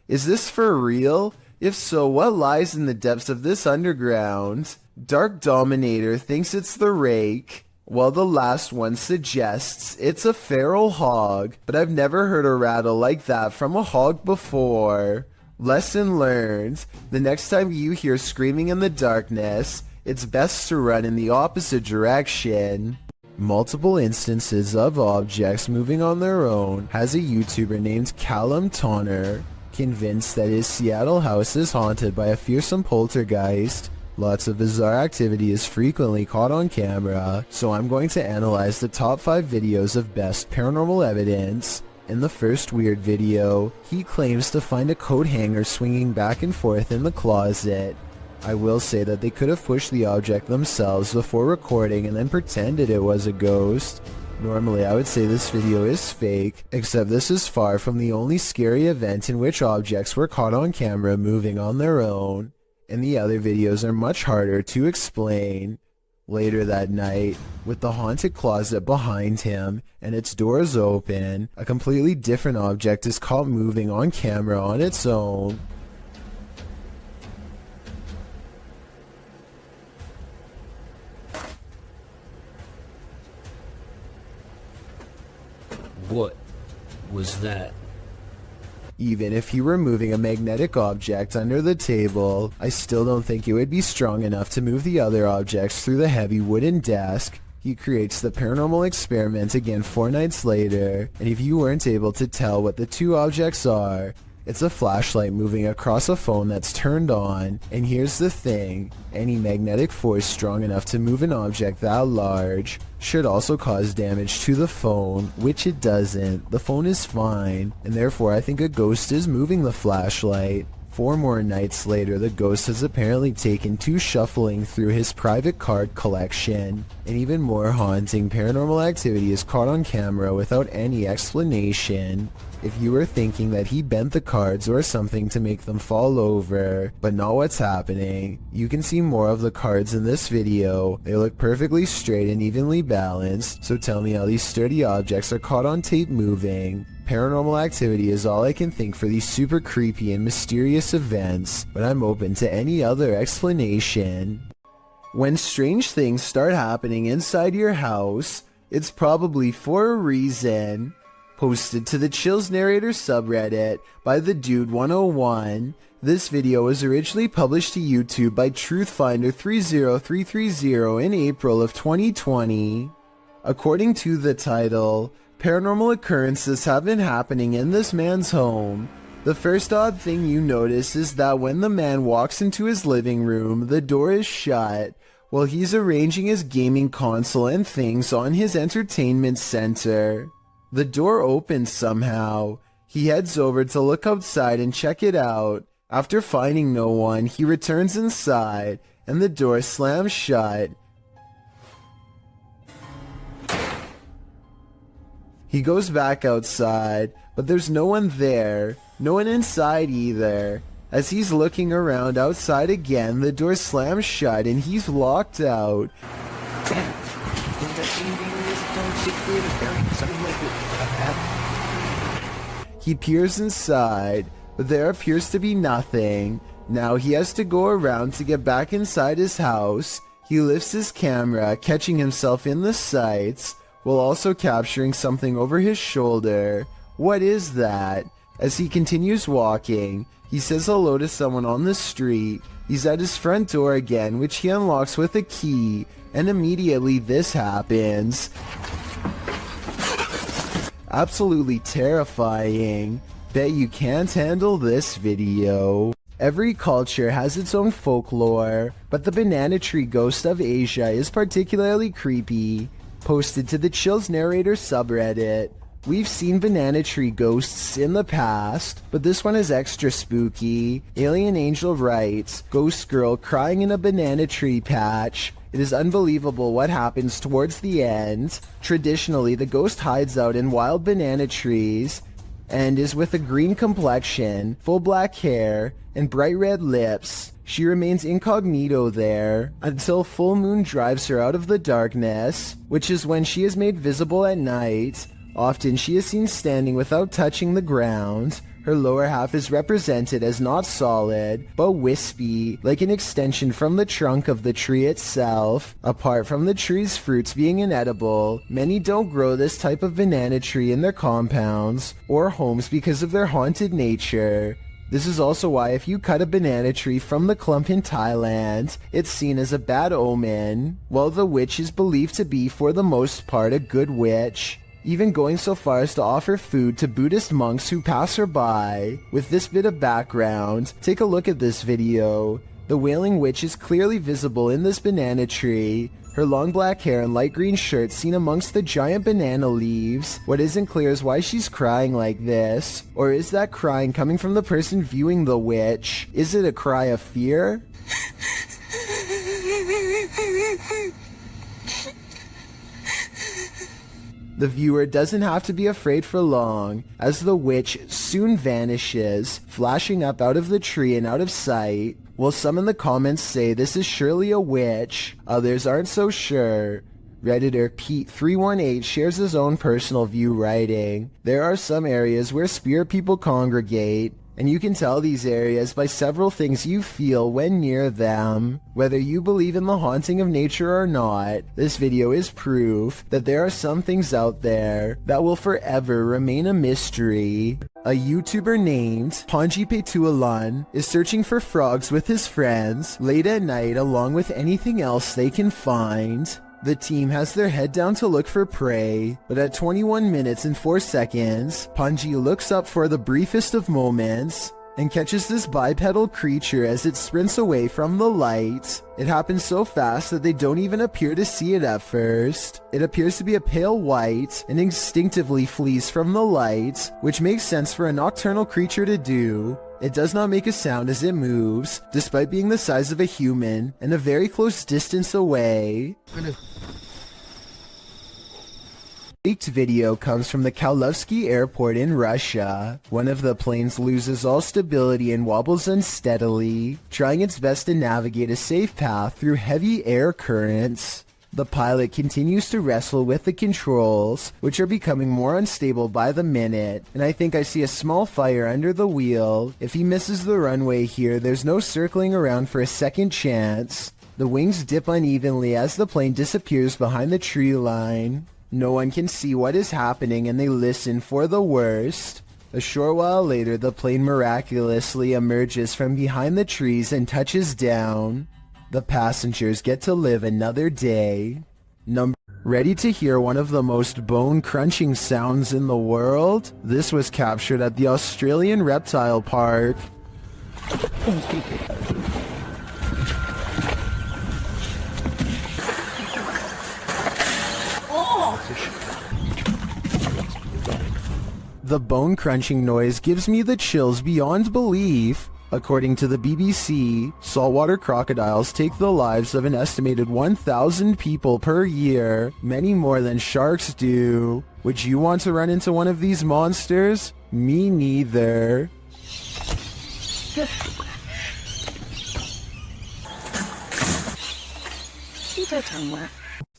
Speaker 1: Is this for real? If so, what lies in the depths of this underground? Dark Dominator thinks it's the rake, while the last one suggests it's a feral hog, but I've never heard a rattle like that from a hog before. Lesson learned. The next time you hear screaming in the darkness, it's best to run in the opposite direction. Multiple instances of objects moving on their own has a YouTuber named Callum Tonner convinced that his Seattle house is haunted by a fearsome poltergeist. Lots of bizarre activity is frequently caught on camera, so I'm going to analyze the top 5 videos of best paranormal evidence. In the first weird video, he claims to find a coat hanger swinging back and forth in the closet. I will say that they could have pushed the object themselves before recording and then pretended it was a ghost. Normally I would say this video is fake, except this is far from the only scary event in which objects were caught on camera moving on their own, and the other videos are much harder to explain. Later that night, with the haunted closet behind him and its doors open, a completely different object is caught moving on camera on its own.
Speaker 13: What was that?
Speaker 1: Even if he were moving a magnetic object under the table, I still don't think it would be strong enough to move the other objects through the heavy wooden desk. He creates the paranormal experiment again 4 nights later, and if you weren't able to tell what the 2 objects are, it's a flashlight moving across a phone that's turned on. And here's the thing, any magnetic force strong enough to move an object that large should also cause damage to the phone, which it doesn't. The phone is fine, and therefore I think a ghost is moving the flashlight. 4 more nights later, the ghost has apparently taken to shuffling through his private card collection. And even more haunting, paranormal activity is caught on camera without any explanation. If you were thinking that he bent the cards or something to make them fall over, but not what's happening, you can see more of the cards in this video. They look perfectly straight and evenly balanced, so tell me how these sturdy objects are caught on tape moving. Paranormal activity is all I can think for these super creepy and mysterious events, but I'm open to any other explanation. When strange things start happening inside your house, it's probably for a reason. Posted to the Chills Narrator subreddit by the Dude 101. This video was originally published to YouTube by Truthfinder 30330 in April of 2020. According to the title, paranormal occurrences have been happening in this man's home. The first odd thing you notice is that when the man walks into his living room, the door is shut while he's arranging his gaming console and things on his entertainment center. The door opens somehow. He heads over to look outside and check it out. After finding no one, he returns inside, and the door slams shut. He goes back outside, but there's no one there, no one inside either. As he's looking around outside again, the door slams shut and he's locked out. He peers inside, but there appears to be nothing. Now he has to go around to get back inside his house. He lifts his camera, catching himself in the sights, while also capturing something over his shoulder. What is that? As he continues walking, he says hello to someone on the street. He's at his front door again, which he unlocks with a key, and immediately this happens. Absolutely terrifying. Bet you can't handle this video. Every culture has its own folklore, but the banana tree ghost of Asia is particularly creepy. Posted to the Chills Narrator subreddit. We've seen banana tree ghosts in the past, but this one is extra spooky. Alien Angel writes, "Ghost girl crying in a banana tree patch. It is unbelievable what happens towards the end. Traditionally, the ghost hides out in wild banana trees and is with a green complexion, full black hair, and bright red lips. She remains incognito there until full moon drives her out of the darkness, which is when she is made visible at night. Often she is seen standing without touching the ground. Her lower half is represented as not solid, but wispy, like an extension from the trunk of the tree itself. Apart from the tree's fruits being inedible, many don't grow this type of banana tree in their compounds or homes because of their haunted nature. This is also why if you cut a banana tree from the clump in Thailand, it's seen as a bad omen, while the witch is believed to be for the most part a good witch, even going so far as to offer food to Buddhist monks who pass her by. With this bit of background, take a look at this video. The Wailing Witch is clearly visible in this banana tree. Her long black hair and light green shirt seen amongst the giant banana leaves. What isn't clear is why she's crying like this. Or is that crying coming from the person viewing the witch? Is it a cry of fear? The viewer doesn't have to be afraid for long, as the witch soon vanishes, flashing up out of the tree and out of sight. While some in the comments say this is surely a witch, others aren't so sure. Redditor Pete318 shares his own personal view, writing, "There are some areas where spirit people congregate, and you can tell these areas by several things you feel when near them. Whether you believe in the haunting of nature or not, this video is proof that there are some things out there that will forever remain a mystery." A YouTuber named Panji Petualan is searching for frogs with his friends late at night along with anything else they can find. The team has their head down to look for prey, but at 21 minutes and 4 seconds, Panji looks up for the briefest of moments and catches this bipedal creature as it sprints away from the light. It happens so fast that they don't even appear to see it at first. It appears to be a pale white and instinctively flees from the light, which makes sense for a nocturnal creature to do. It does not make a sound as it moves, despite being the size of a human and a very close distance away. Leaked video comes from the Kaluzhsky airport in Russia. One of the planes loses all stability and wobbles unsteadily, trying its best to navigate a safe path through heavy air currents. The pilot continues to wrestle with the controls, which are becoming more unstable by the minute, and I think I see a small fire under the wheel. If he misses the runway here, there's no circling around for a second chance. The wings dip unevenly as the plane disappears behind the tree line. No one can see what is happening and they listen for the worst. A short while later, the plane miraculously emerges from behind the trees and touches down. The passengers get to live another day. Ready to hear one of the most bone-crunching sounds in the world? This was captured at the Australian Reptile Park. The bone-crunching noise gives me the chills beyond belief. According to the BBC, saltwater crocodiles take the lives of an estimated 1,000 people per year, many more than sharks do. Would you want to run into one of these monsters? Me neither.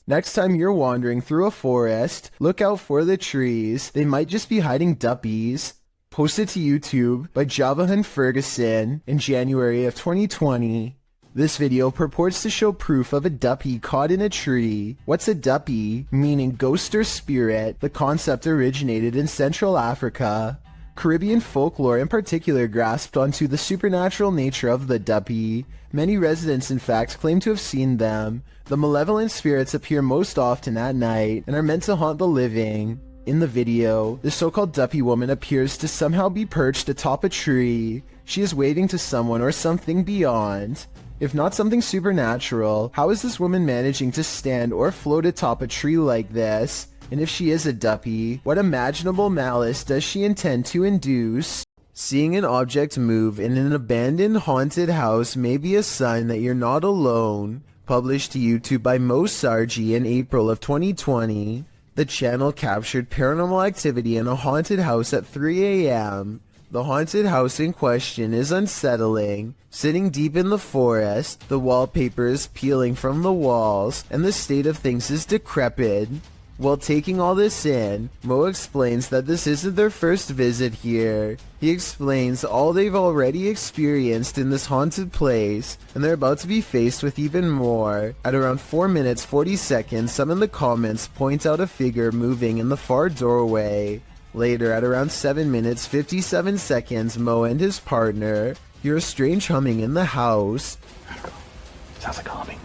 Speaker 1: Next time you're wandering through a forest, look out for the trees. They might just be hiding duppies. Posted to YouTube by Javahan Ferguson in January of 2020. This video purports to show proof of a duppy caught in a tree. What's a duppy? Meaning ghost or spirit. The concept originated in Central Africa. Caribbean folklore in particular grasped onto the supernatural nature of the duppy. Many residents in fact claim to have seen them. The malevolent spirits appear most often at night and are meant to haunt the living. In the video, the so-called duppy woman appears to somehow be perched atop a tree. She is waving to someone or something beyond. If not something supernatural, how is this woman managing to stand or float atop a tree like this? And if she is a duppy, what imaginable malice does she intend to induce? Seeing an object move in an abandoned haunted house may be a sign that you're not alone. Published to YouTube by Mo Sarji in April of 2020. The channel captured paranormal activity in a haunted house at 3 a.m. The haunted house in question is unsettling. Sitting deep in the forest, the wallpaper is peeling from the walls, and the state of things is decrepit. While taking all this in, Mo explains that this isn't their first visit here. He explains all they've already experienced in this haunted place, and they're about to be faced with even more. At around 4 minutes 40 seconds, some in the comments point out a figure moving in the far doorway. Later, at around 7 minutes 57 seconds, Mo and his partner hear a strange humming in the house.
Speaker 2: Sounds like humming.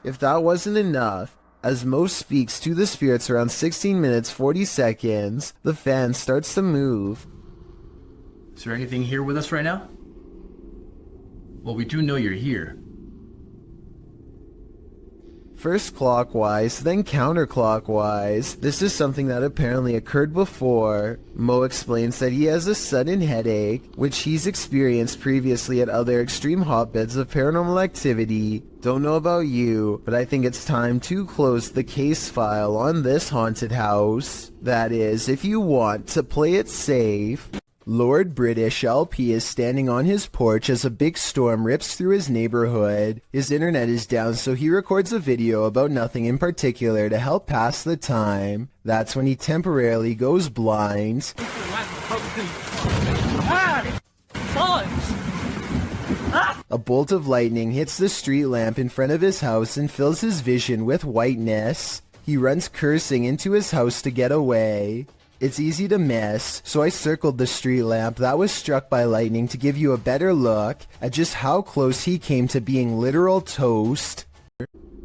Speaker 1: If that wasn't enough, as Mo speaks to the spirits around 16 minutes 40 seconds, the fan starts to move.
Speaker 2: Is there anything here with us right now? Well, we do know you're here.
Speaker 1: First clockwise, then counterclockwise. This is something that apparently occurred before. Mo explains that he has a sudden headache, which he's experienced previously at other extreme hotbeds of paranormal activity. Don't know about you, but I think it's time to close the case file on this haunted house. That is, if you want to play it safe. Lord British LP is standing on his porch as a big storm rips through his neighborhood. His internet is down, so he records a video about nothing in particular to help pass the time. That's when he temporarily goes blind. A bolt of lightning hits the street lamp in front of his house and fills his vision with whiteness. He runs cursing into his house to get away. It's easy to miss, so I circled the street lamp that was struck by lightning to give you a better look at just how close he came to being literal toast.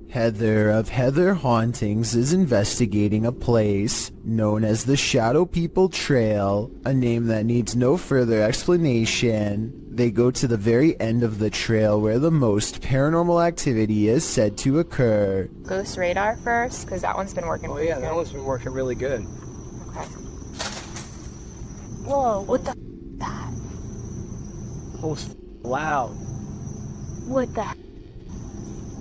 Speaker 1: Heather of Heather Hauntings is investigating a place known as the Shadow People Trail, a name that needs no further explanation. They go to the very end of the trail where the most paranormal activity is said to occur.
Speaker 9: Ghost radar first, because that one's been working.
Speaker 16: Oh yeah, that one's been working really good.
Speaker 9: Okay. Whoa, what the that?
Speaker 16: Oh, loud.
Speaker 9: What the?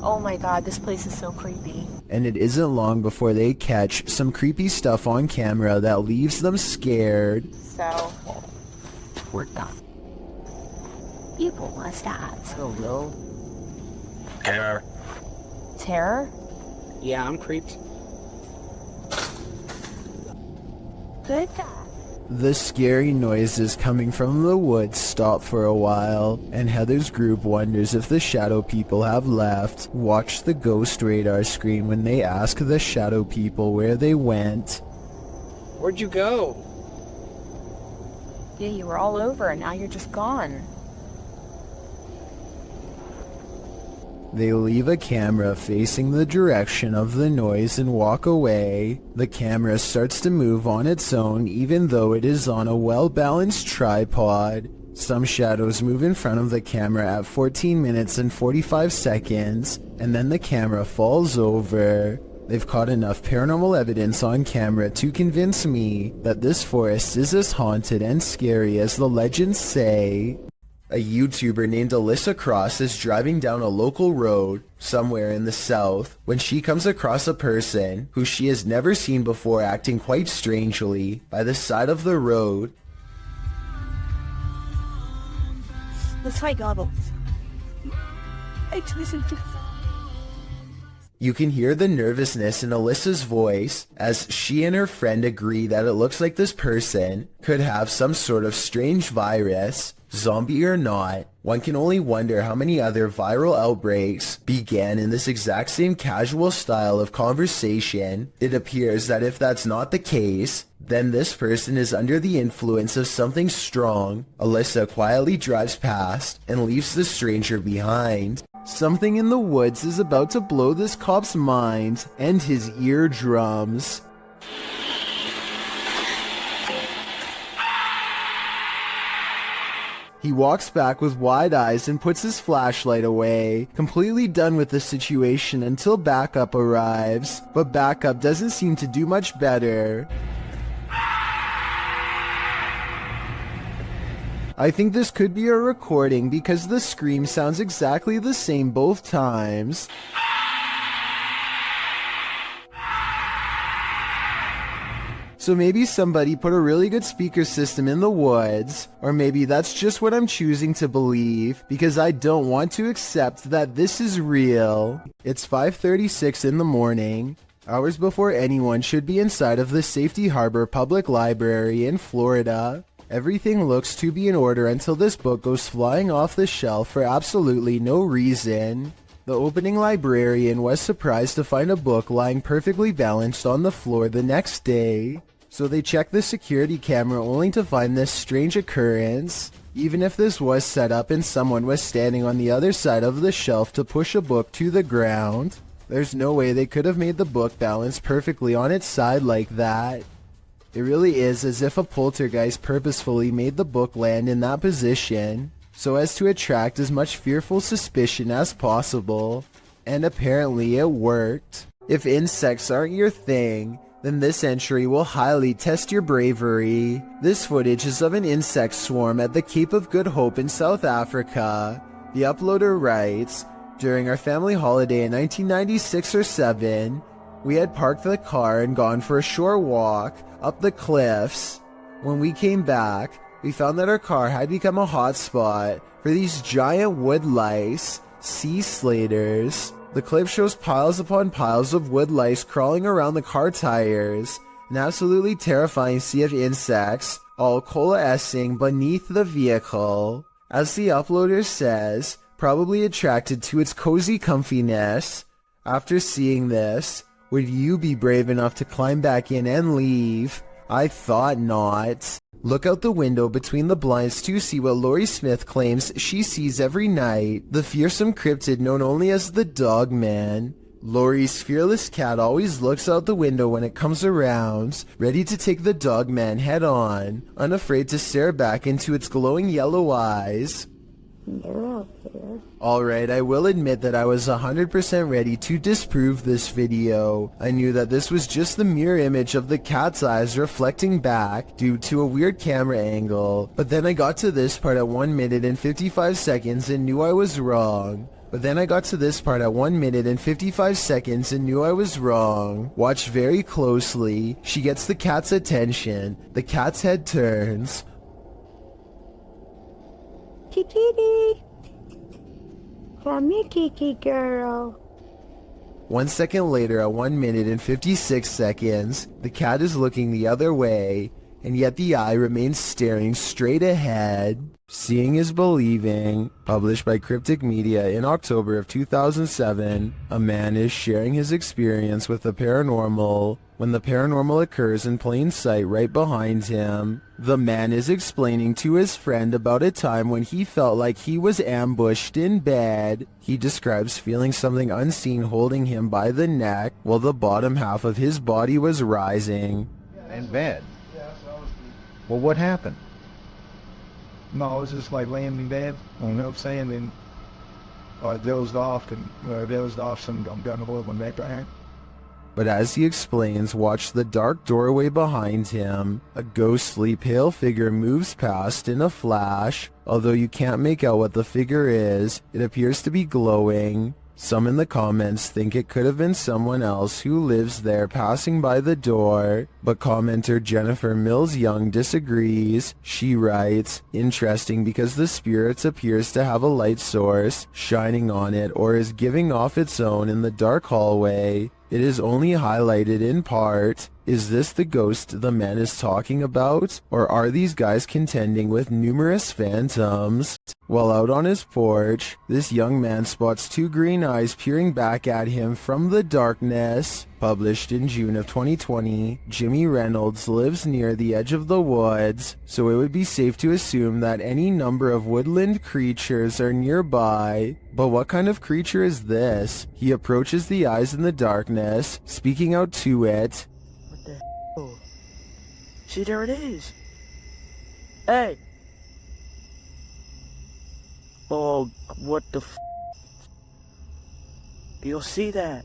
Speaker 9: Oh my god, this place is so creepy.
Speaker 1: And it isn't long before they catch some creepy stuff on camera that leaves them scared.
Speaker 9: So, we're done. People must have.
Speaker 16: Hello.
Speaker 2: Terror.
Speaker 9: Terror?
Speaker 16: Yeah, I'm creeped.
Speaker 9: Good guy.
Speaker 1: The scary noises coming from the woods stop for a while, and Heather's group wonders if the shadow people have left. Watch the ghost radar screen when they ask the shadow people where they went.
Speaker 16: Where'd you go?
Speaker 9: Yeah, you were all over and now you're just gone.
Speaker 1: They leave a camera facing the direction of the noise and walk away. The camera starts to move on its own even though it is on a well-balanced tripod. Some shadows move in front of the camera at 14 minutes and 45 seconds, and then the camera falls over. They've caught enough paranormal evidence on camera to convince me that this forest is as haunted and scary as the legends say. A YouTuber named Alyssa Cross is driving down a local road somewhere in the south when she comes across a person who she has never seen before acting quite strangely by the side of the road.
Speaker 11: Let's try goggles. Listen to.
Speaker 1: You can hear the nervousness in Alyssa's voice as she and her friend agree that it looks like this person could have some sort of strange virus. Zombie or not, one can only wonder how many other viral outbreaks began in this exact same casual style of conversation. It appears that if that's not the case, then this person is under the influence of something strong. Alyssa quietly drives past and leaves the stranger behind. Something in the woods is about to blow this cop's mind and his eardrums. He walks back with wide eyes and puts his flashlight away, completely done with the situation until backup arrives, but backup doesn't seem to do much better. I think this could be a recording because the scream sounds exactly the same both times. So maybe somebody put a really good speaker system in the woods, or maybe that's just what I'm choosing to believe, because I don't want to accept that this is real. It's 5:36 in the morning, hours before anyone should be inside of the Safety Harbor Public Library in Florida. Everything looks to be in order until this book goes flying off the shelf for absolutely no reason. The opening librarian was surprised to find a book lying perfectly balanced on the floor the next day. So they checked the security camera only to find this strange occurrence. Even if this was set up and someone was standing on the other side of the shelf to push a book to the ground, there's no way they could have made the book balance perfectly on its side like that. It really is as if a poltergeist purposefully made the book land in that position, so as to attract as much fearful suspicion as possible. And apparently it worked. If insects aren't your thing, then this entry will highly test your bravery. This footage is of an insect swarm at the Cape of Good Hope in South Africa. The uploader writes, "During our family holiday in 1996 or 7, we had parked the car and gone for a short walk up the cliffs. When we came back, we found that our car had become a hotspot for these giant wood lice, sea slaters. The clip shows piles upon piles of wood lice crawling around the car tires, an absolutely terrifying sea of insects, all coalescing beneath the vehicle. As the uploader says, probably attracted to its cozy comfiness. After seeing this, would you be brave enough to climb back in and leave? I thought not." Look out the window between the blinds to see what Laurie Smith claims she sees every night, the fearsome cryptid known only as the Dog Man. Laurie's fearless cat always looks out the window when it comes around, ready to take the Dog Man head on, unafraid to stare back into its glowing yellow eyes.
Speaker 10: They're out there.
Speaker 1: Alright, I will admit that I was 100% ready to disprove this video. I knew that this was just the mirror image of the cat's eyes reflecting back due to a weird camera angle, but then I got to this part at 1 minute and 55 seconds and knew I was wrong. Watch very closely. She gets the cat's attention. The cat's head turns.
Speaker 10: Kiki, come here, Kiki girl.
Speaker 1: 1 second later, at 1 minute and 56 seconds, the cat is looking the other way, and yet the eye remains staring straight ahead. Seeing is believing. Published by Cryptic Media in October of 2007, a man is sharing his experience with the paranormal when the paranormal occurs in plain sight right behind him. The man is explaining to his friend about a time when he felt like he was ambushed in bed. He describes feeling something unseen holding him by the neck while the bottom half of his body was rising.
Speaker 19: In bed? Well, what happened?
Speaker 6: No, I was just like laying in bed, you know what I'm saying? And I dozed off, and some I'm done with one back there.
Speaker 1: But as he explains, watch the dark doorway behind him. A ghostly pale figure moves past in a flash. Although you can't make out what the figure is, it appears to be glowing. Some in the comments think it could have been someone else who lives there passing by the door, but commenter Jennifer Mills Young disagrees. She writes, "Interesting because the spirit appears to have a light source shining on it or is giving off its own in the dark hallway. It is only highlighted in part. Is this the ghost the man is talking about? Or are these guys contending with numerous phantoms?" While out on his porch, this young man spots two green eyes peering back at him from the darkness. Published in June of 2020, Jimmy Reynolds lives near the edge of the woods, so it would be safe to assume that any number of woodland creatures are nearby. But what kind of creature is this? He approaches the eyes in the darkness, speaking out to it.
Speaker 3: What the hell? See, there it is. Hey! Oh, what the f***? You'll see that.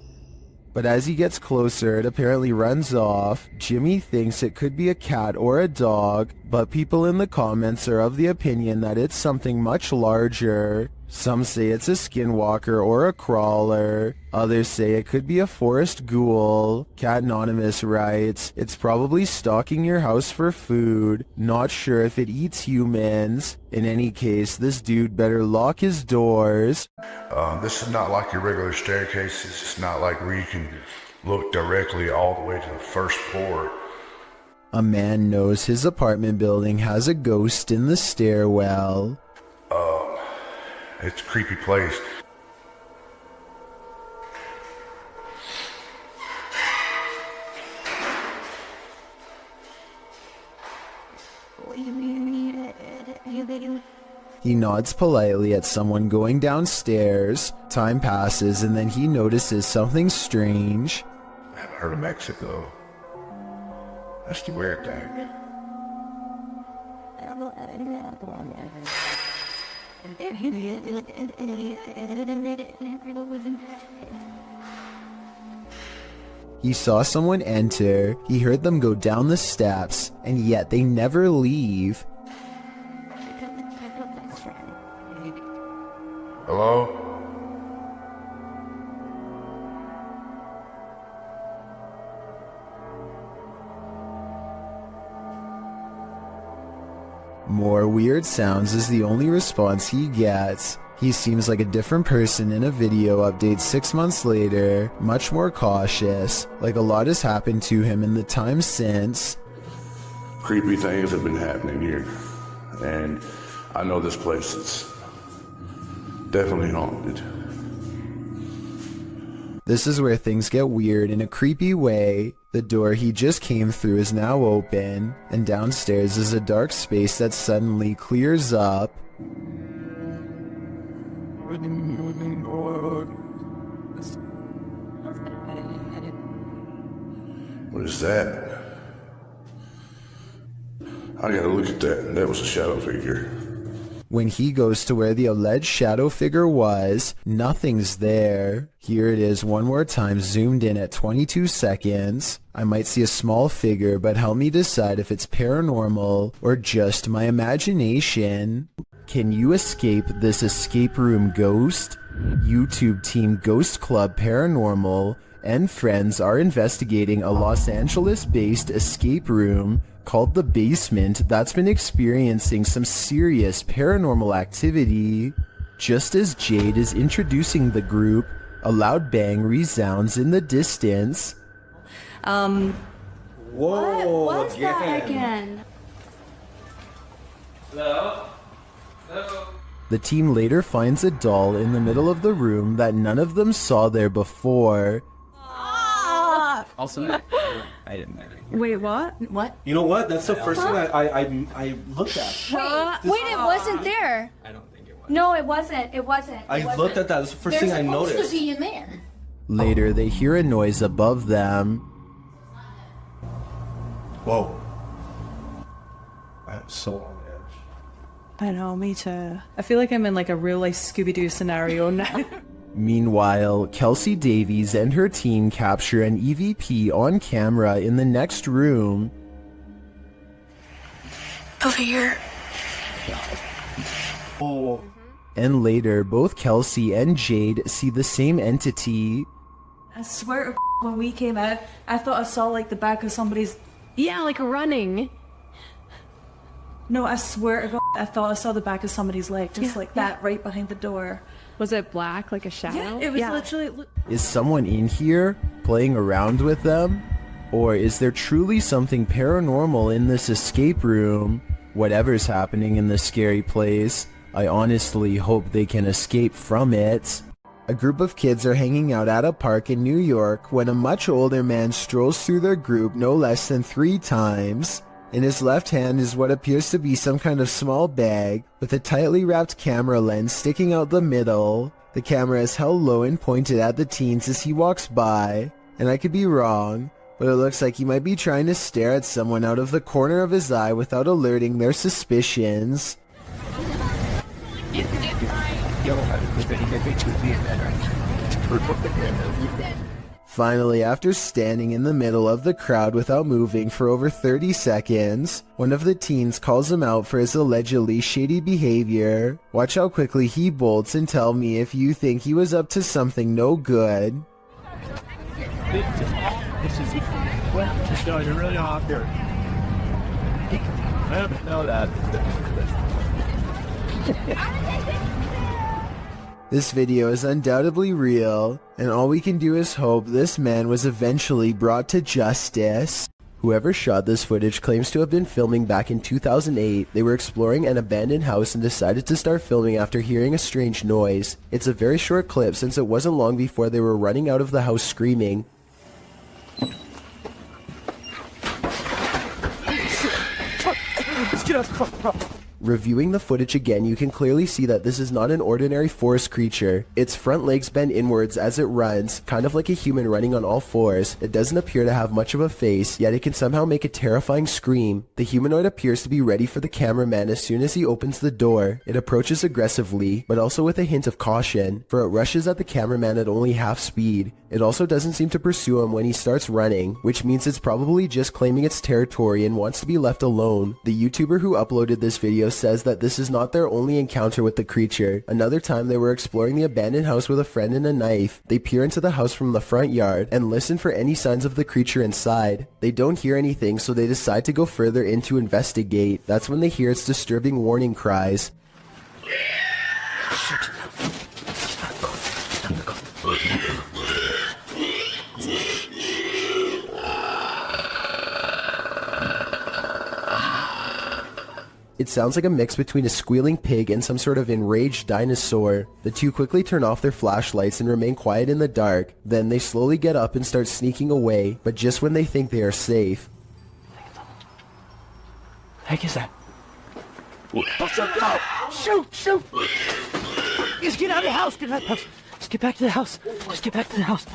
Speaker 1: But as he gets closer, it apparently runs off. Jimmy thinks it could be a cat or a dog, but people in the comments are of the opinion that it's something much larger. Some say it's a skinwalker or a crawler. Others say it could be a forest ghoul. Cat Anonymous writes, "It's probably stalking your house for food. Not sure if it eats humans. In any case, this dude better lock his doors."
Speaker 12: This is not like your regular staircase. It's just not like where you can look directly all the way to the first floor.
Speaker 1: A man knows his apartment building has a ghost in the stairwell.
Speaker 12: It's a creepy place.
Speaker 1: He nods politely at someone going downstairs. Time passes and then he notices something strange.
Speaker 12: I haven't heard of Mexico. That's the weird thing.
Speaker 1: He saw someone enter, he heard them go down the steps, and yet they never leave.
Speaker 12: Hello?
Speaker 1: More weird sounds is the only response he gets. He seems like a different person in a video update 6 months later, much more cautious, like a lot has happened to him in the time since.
Speaker 12: Creepy things have been happening here. And I know this place is definitely haunted.
Speaker 1: This is where things get weird in a creepy way. The door he just came through is now open, and downstairs is a dark space that suddenly clears up.
Speaker 12: What is that? I gotta look at that. That was a shadow figure.
Speaker 1: When he goes to where the alleged shadow figure was, nothing's there. Here it is one more time, zoomed in at 22 seconds. I might see a small figure, but help me decide if it's paranormal or just my imagination. Can you escape this escape room ghost? YouTube team Ghost Club Paranormal and friends are investigating a Los Angeles-based escape room called The Basement that's been experiencing some serious paranormal activity. Just as Jade is introducing the group, a loud bang resounds in the distance.
Speaker 11: Whoa,
Speaker 10: what was that again?
Speaker 16: Hello? Hello?
Speaker 1: The team later finds a doll in the middle of the room that none of them saw there before.
Speaker 14: Also, I didn't know.
Speaker 11: Wait, what?
Speaker 9: What?
Speaker 14: You know what? That's the first thing I looked at.
Speaker 10: Wait, it wasn't there.
Speaker 14: I don't think it was.
Speaker 10: No, it wasn't. It wasn't.
Speaker 14: I looked at that. That's the first thing I noticed.
Speaker 10: There's supposed to be in there.
Speaker 1: Later, they hear a noise above them.
Speaker 14: Whoa. I'm so on edge.
Speaker 4: I know, me too. I feel like I'm in like a real life Scooby-Doo scenario now.
Speaker 1: Meanwhile, Kelsey Davies and her team capture an EVP on camera in the next room.
Speaker 10: Over here.
Speaker 14: Oh.
Speaker 1: And later, both Kelsey and Jade see the same entity.
Speaker 4: I swear to when we came out, I thought I saw like the back of somebody's...
Speaker 11: Yeah, like running.
Speaker 4: No, I swear to God, I thought I saw the back of somebody's leg, just like that, right behind the door.
Speaker 11: Was it black, like a shadow?
Speaker 4: Yeah, it was literally...
Speaker 1: Is someone in here, playing around with them? Or is there truly something paranormal in this escape room? Whatever's happening in this scary place, I honestly hope they can escape from it. A group of kids are hanging out at a park in New York when a much older man strolls through their group no less than 3 times. In his left hand is what appears to be some kind of small bag with a tightly wrapped camera lens sticking out the middle. The camera is held low and pointed at the teens as he walks by, and I could be wrong, but it looks like he might be trying to stare at someone out of the corner of his eye without alerting their suspicions. Finally, after standing in the middle of the crowd without moving for over 30 seconds, one of the teens calls him out for his allegedly shady behavior. Watch how quickly he bolts and tell me if you think he was up to something no good.
Speaker 6: This is going really hot here. I don't know that.
Speaker 1: This video is undoubtedly real, and all we can do is hope this man was eventually brought to justice. Whoever shot this footage claims to have been filming back in 2008. They were exploring an abandoned house and decided to start filming after hearing a strange noise. It's a very short clip since it wasn't long before they were running out of the house screaming.
Speaker 2: Get out the front.
Speaker 1: Reviewing the footage again, you can clearly see that this is not an ordinary forest creature. Its front legs bend inwards as it runs, kind of like a human running on all fours. It doesn't appear to have much of a face, yet it can somehow make a terrifying scream. The humanoid appears to be ready for the cameraman as soon as he opens the door. It approaches aggressively, but also with a hint of caution, for it rushes at the cameraman at only half speed. It also doesn't seem to pursue him when he starts running, which means it's probably just claiming its territory and wants to be left alone. The YouTuber who uploaded this video says that this is not their only encounter with the creature. Another time they were exploring the abandoned house with a friend and a knife. They peer into the house from the front yard and listen for any signs of the creature inside. They don't hear anything, so they decide to go further in to investigate. That's when they hear its disturbing warning cries. It sounds like a mix between a squealing pig and some sort of enraged dinosaur. The two quickly turn off their flashlights and remain quiet in the dark. Then they slowly get up and start sneaking away, but just when they think they are safe.
Speaker 2: Heck is that? Shoot! Shoot! Just get out of the house! Get out of the house! Just get back to the house! Just get back to the house!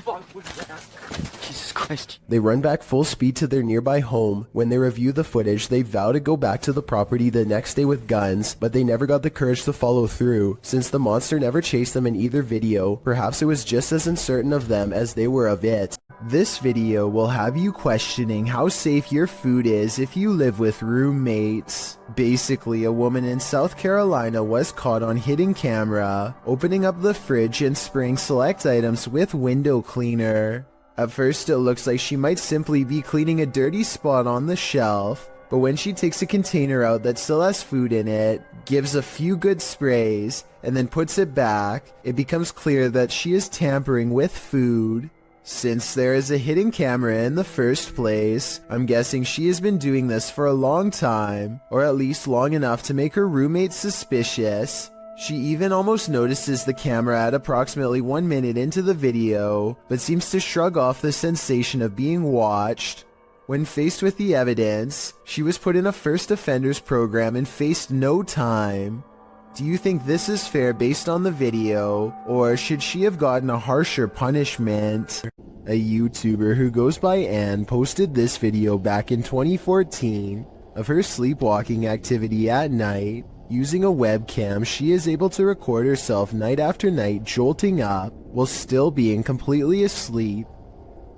Speaker 2: Jesus Christ.
Speaker 1: They run back full speed to their nearby home. When they review the footage, they vow to go back to the property the next day with guns, but they never got the courage to follow through. Since the monster never chased them in either video, perhaps it was just as uncertain of them as they were of it. This video will have you questioning how safe your food is if you live with roommates. Basically, a woman in South Carolina was caught on hidden camera, opening up the fridge and spraying select items with window cleaner. At first it looks like she might simply be cleaning a dirty spot on the shelf, but when she takes a container out that still has food in it, gives a few good sprays, and then puts it back, it becomes clear that she is tampering with food. Since there is a hidden camera in the first place, I'm guessing she has been doing this for a long time, or at least long enough to make her roommate suspicious. She even almost notices the camera at approximately 1 minute into the video, but seems to shrug off the sensation of being watched. When faced with the evidence, she was put in a first offenders program and faced no time. Do you think this is fair based on the video, or should she have gotten a harsher punishment? A YouTuber who goes by Anne posted this video back in 2014 of her sleepwalking activity at night. Using a webcam, she is able to record herself night after night jolting up while still being completely asleep.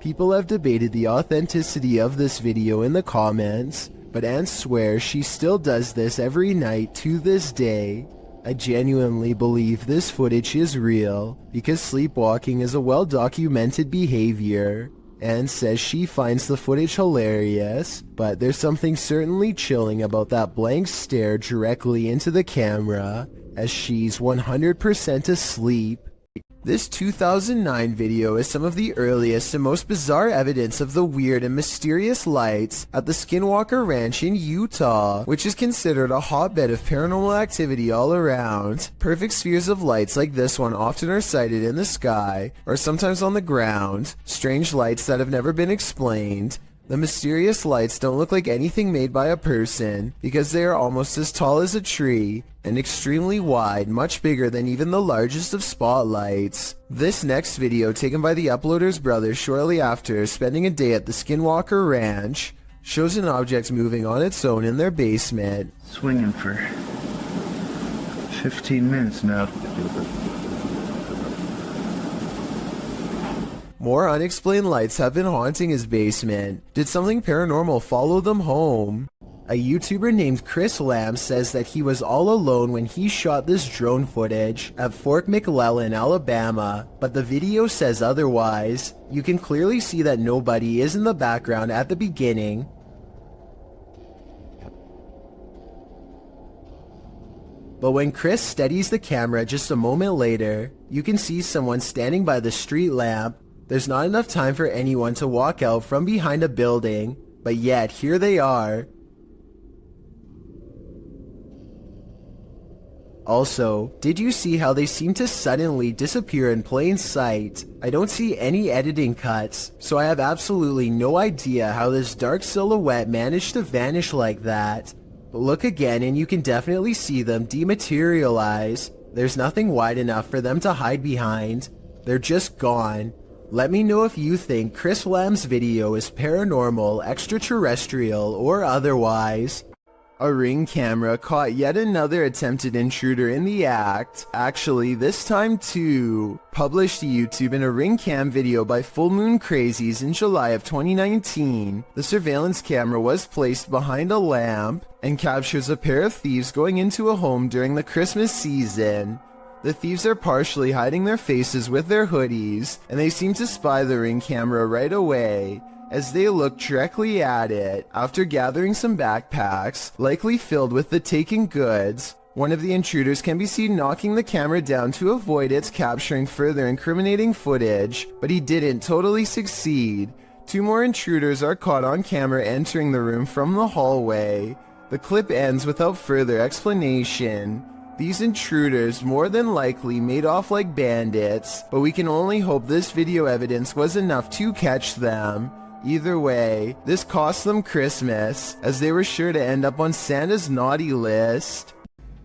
Speaker 1: People have debated the authenticity of this video in the comments, but Anne swears she still does this every night to this day. I genuinely believe this footage is real, because sleepwalking is a well-documented behavior. Anne says she finds the footage hilarious, but there's something certainly chilling about that blank stare directly into the camera, as she's 100% asleep. This 2009 video is some of the earliest and most bizarre evidence of the weird and mysterious lights at the Skinwalker Ranch in Utah, which is considered a hotbed of paranormal activity all around. Perfect spheres of lights like this one often are sighted in the sky, or sometimes on the ground. Strange lights that have never been explained. The mysterious lights don't look like anything made by a person, because they are almost as tall as a tree, and extremely wide, much bigger than even the largest of spotlights. This next video, taken by the uploader's brother shortly after spending a day at the Skinwalker Ranch, shows an object moving on its own in their basement.
Speaker 6: Swinging for 15 minutes now.
Speaker 1: More unexplained lights have been haunting his basement. Did something paranormal follow them home? A YouTuber named Chris Lamb says that he was all alone when he shot this drone footage at Fort McClellan, Alabama, but the video says otherwise. You can clearly see that nobody is in the background at the beginning. But when Chris steadies the camera just a moment later, you can see someone standing by the street lamp. There's not enough time for anyone to walk out from behind a building, but yet here they are. Also, did you see how they seem to suddenly disappear in plain sight? I don't see any editing cuts, so I have absolutely no idea how this dark silhouette managed to vanish like that. Look again and you can definitely see them dematerialize. There's nothing wide enough for them to hide behind. They're just gone. Let me know if you think Chris Lamb's video is paranormal, extraterrestrial, or otherwise. A Ring camera caught yet another attempted intruder in the act. Actually, this time too. Published to YouTube in a Ring cam video by Full Moon Crazies in July of 2019. The surveillance camera was placed behind a lamp and captures a pair of thieves going into a home during the Christmas season. The thieves are partially hiding their faces with their hoodies, and they seem to spy the Ring camera right away, as they look directly at it. After gathering some backpacks, likely filled with the taken goods, one of the intruders can be seen knocking the camera down to avoid its capturing further incriminating footage, but he didn't totally succeed. 2 more intruders are caught on camera entering the room from the hallway. The clip ends without further explanation. These intruders more than likely made off like bandits, but we can only hope this video evidence was enough to catch them. Either way, this cost them Christmas, as they were sure to end up on Santa's naughty list.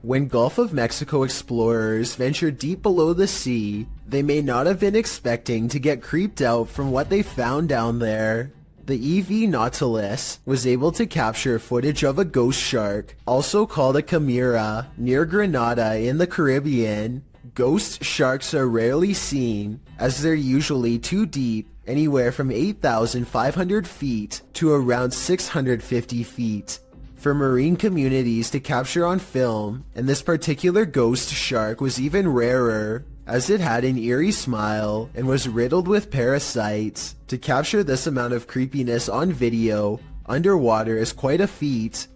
Speaker 1: When Gulf of Mexico explorers ventured deep below the sea, they may not have been expecting to get creeped out from what they found down there. The EV Nautilus was able to capture footage of a ghost shark, also called a chimera, near Grenada in the Caribbean. Ghost sharks are rarely seen, as they're usually too deep, anywhere from 8,500 feet to around 650 feet. For marine communities to capture on film, and this particular ghost shark was even rarer, as it had an eerie smile and was riddled with parasites. To capture this amount of creepiness on video, underwater is quite a feat.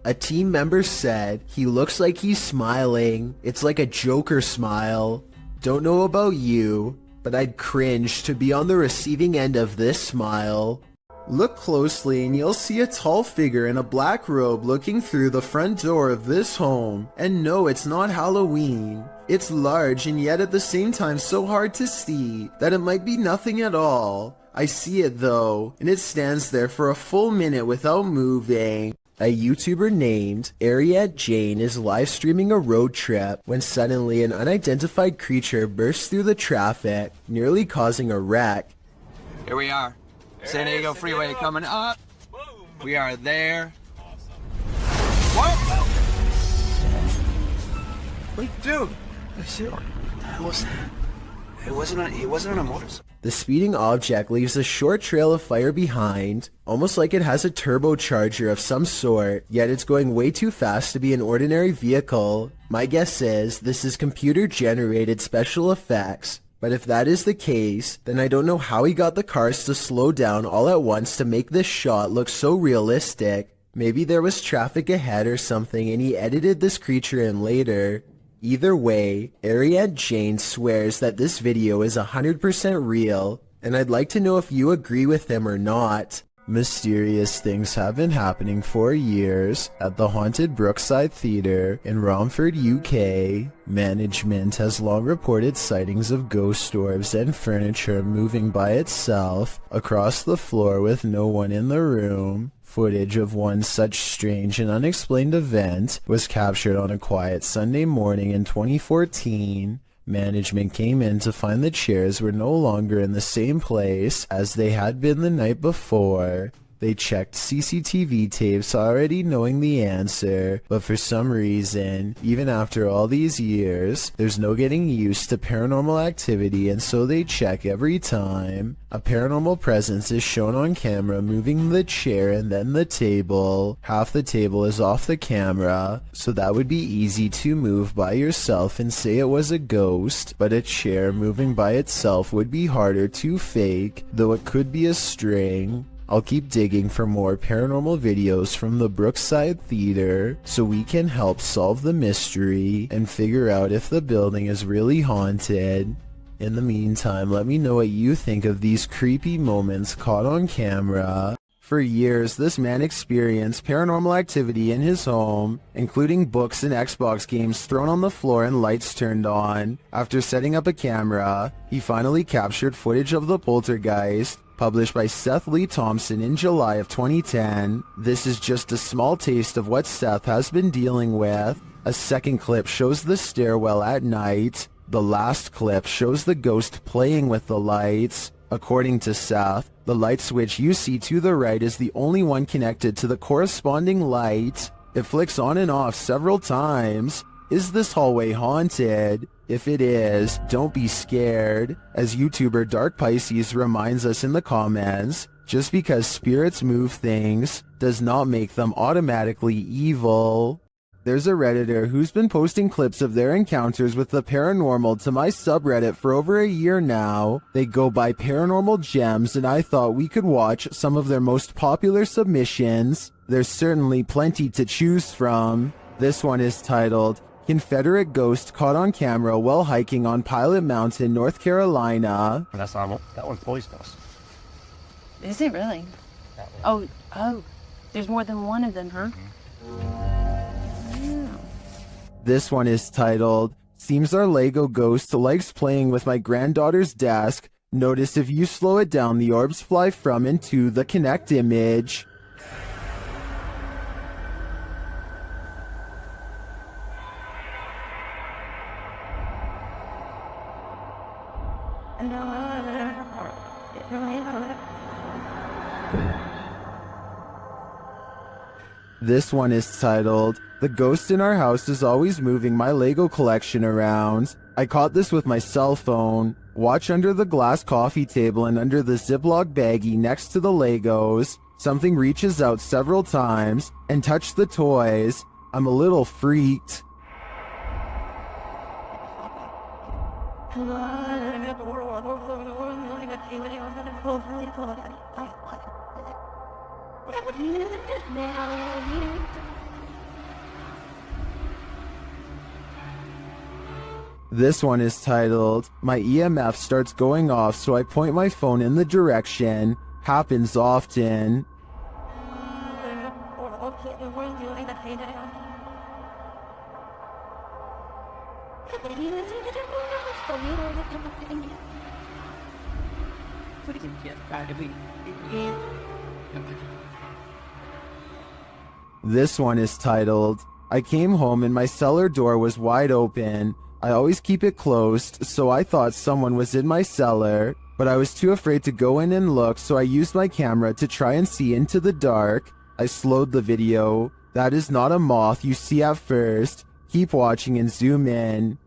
Speaker 1: A team member said, "He looks like he's smiling. It's like a Joker smile." Don't know about you, but I'd cringe to be on the receiving end of this smile. Look closely and you'll see a tall figure in a black robe looking through the front door of this home. And no, it's not Halloween. It's large and yet at the same time so hard to see that it might be nothing at all. I see it though, and it stands there for a full minute without moving. A YouTuber named Ariette Jane is live streaming a road trip when suddenly an unidentified creature bursts through the traffic, nearly causing a wreck.
Speaker 15: Here we are. San Diego Freeway coming up. We are there. Whoa! Wait, dude. He wasn't on a motorcycle.
Speaker 1: The speeding object leaves a short trail of fire behind, almost like it has a turbocharger of some sort, yet it's going way too fast to be an ordinary vehicle. My guess is this is computer-generated special effects, but if that is the case, then I don't know how he got the cars to slow down all at once to make this shot look so realistic. Maybe there was traffic ahead or something and he edited this creature in later. Either way, Ariette Jane swears that this video is 100% real, and I'd like to know if you agree with him or not. Mysterious things have been happening for years at the haunted Brookside Theatre in Romford, UK. Management has long reported sightings of ghost orbs and furniture moving by itself across the floor with no one in the room. Footage of one such strange and unexplained event was captured on a quiet Sunday morning in 2014. Management came in to find the chairs were no longer in the same place as they had been the night before. They checked CCTV tapes already knowing the answer, but for some reason, even after all these years, there's no getting used to paranormal activity, and so they check every time. A paranormal presence is shown on camera moving the chair and then the table. Half the table is off the camera, so that would be easy to move by yourself and say it was a ghost, but a chair moving by itself would be harder to fake, though it could be a string. I'll keep digging for more paranormal videos from the Brookside Theatre so we can help solve the mystery and figure out if the building is really haunted. In the meantime, let me know what you think of these creepy moments caught on camera. For years, this man experienced paranormal activity in his home, including books and Xbox games thrown on the floor and lights turned on. After setting up a camera, he finally captured footage of the poltergeist. published by Seth Lee Thompson in July of 2010. This is just a small taste of what Seth has been dealing with. A second clip shows the stairwell at night. The last clip shows the ghost playing with the lights. According to Seth, the light switch you see to the right is the only one connected to the corresponding light. It flicks on and off several times. Is this hallway haunted? If it is, don't be scared. As YouTuber Dark Pisces reminds us in the comments, just because spirits move things does not make them automatically evil. There's a Redditor who's been posting clips of their encounters with the paranormal to my subreddit for over a year now. They go by Paranormal Gems, and I thought we could watch some of their most popular submissions. There's certainly plenty to choose from. This one is titled, Confederate Ghost Caught on Camera While Hiking on Pilot Mountain, North Carolina.
Speaker 17: That's normal. That one poisoned us.
Speaker 9: Is it really? Oh, there's more than one of them, huh?
Speaker 1: This one is titled, Seems our Lego ghost likes playing with my granddaughter's desk. Notice if you slow it down, the orbs fly from and to the Connect image. This one is titled, The Ghost in Our House is Always Moving My Lego Collection Around. I caught this with my cell phone. Watch under the glass coffee table and under the Ziploc baggie next to the Legos. Something reaches out several times and touch the toys. I'm a little freaked. This one is titled, My EMF starts going off, so I point my phone in the direction. Happens often. This one is titled, I came home and my cellar door was wide open. I always keep it closed, so I thought someone was in my cellar, but I was too afraid to go in and look, so I used my camera to try and see into the dark. I slowed the video. That is not a moth you see at first. Keep watching and zoom in.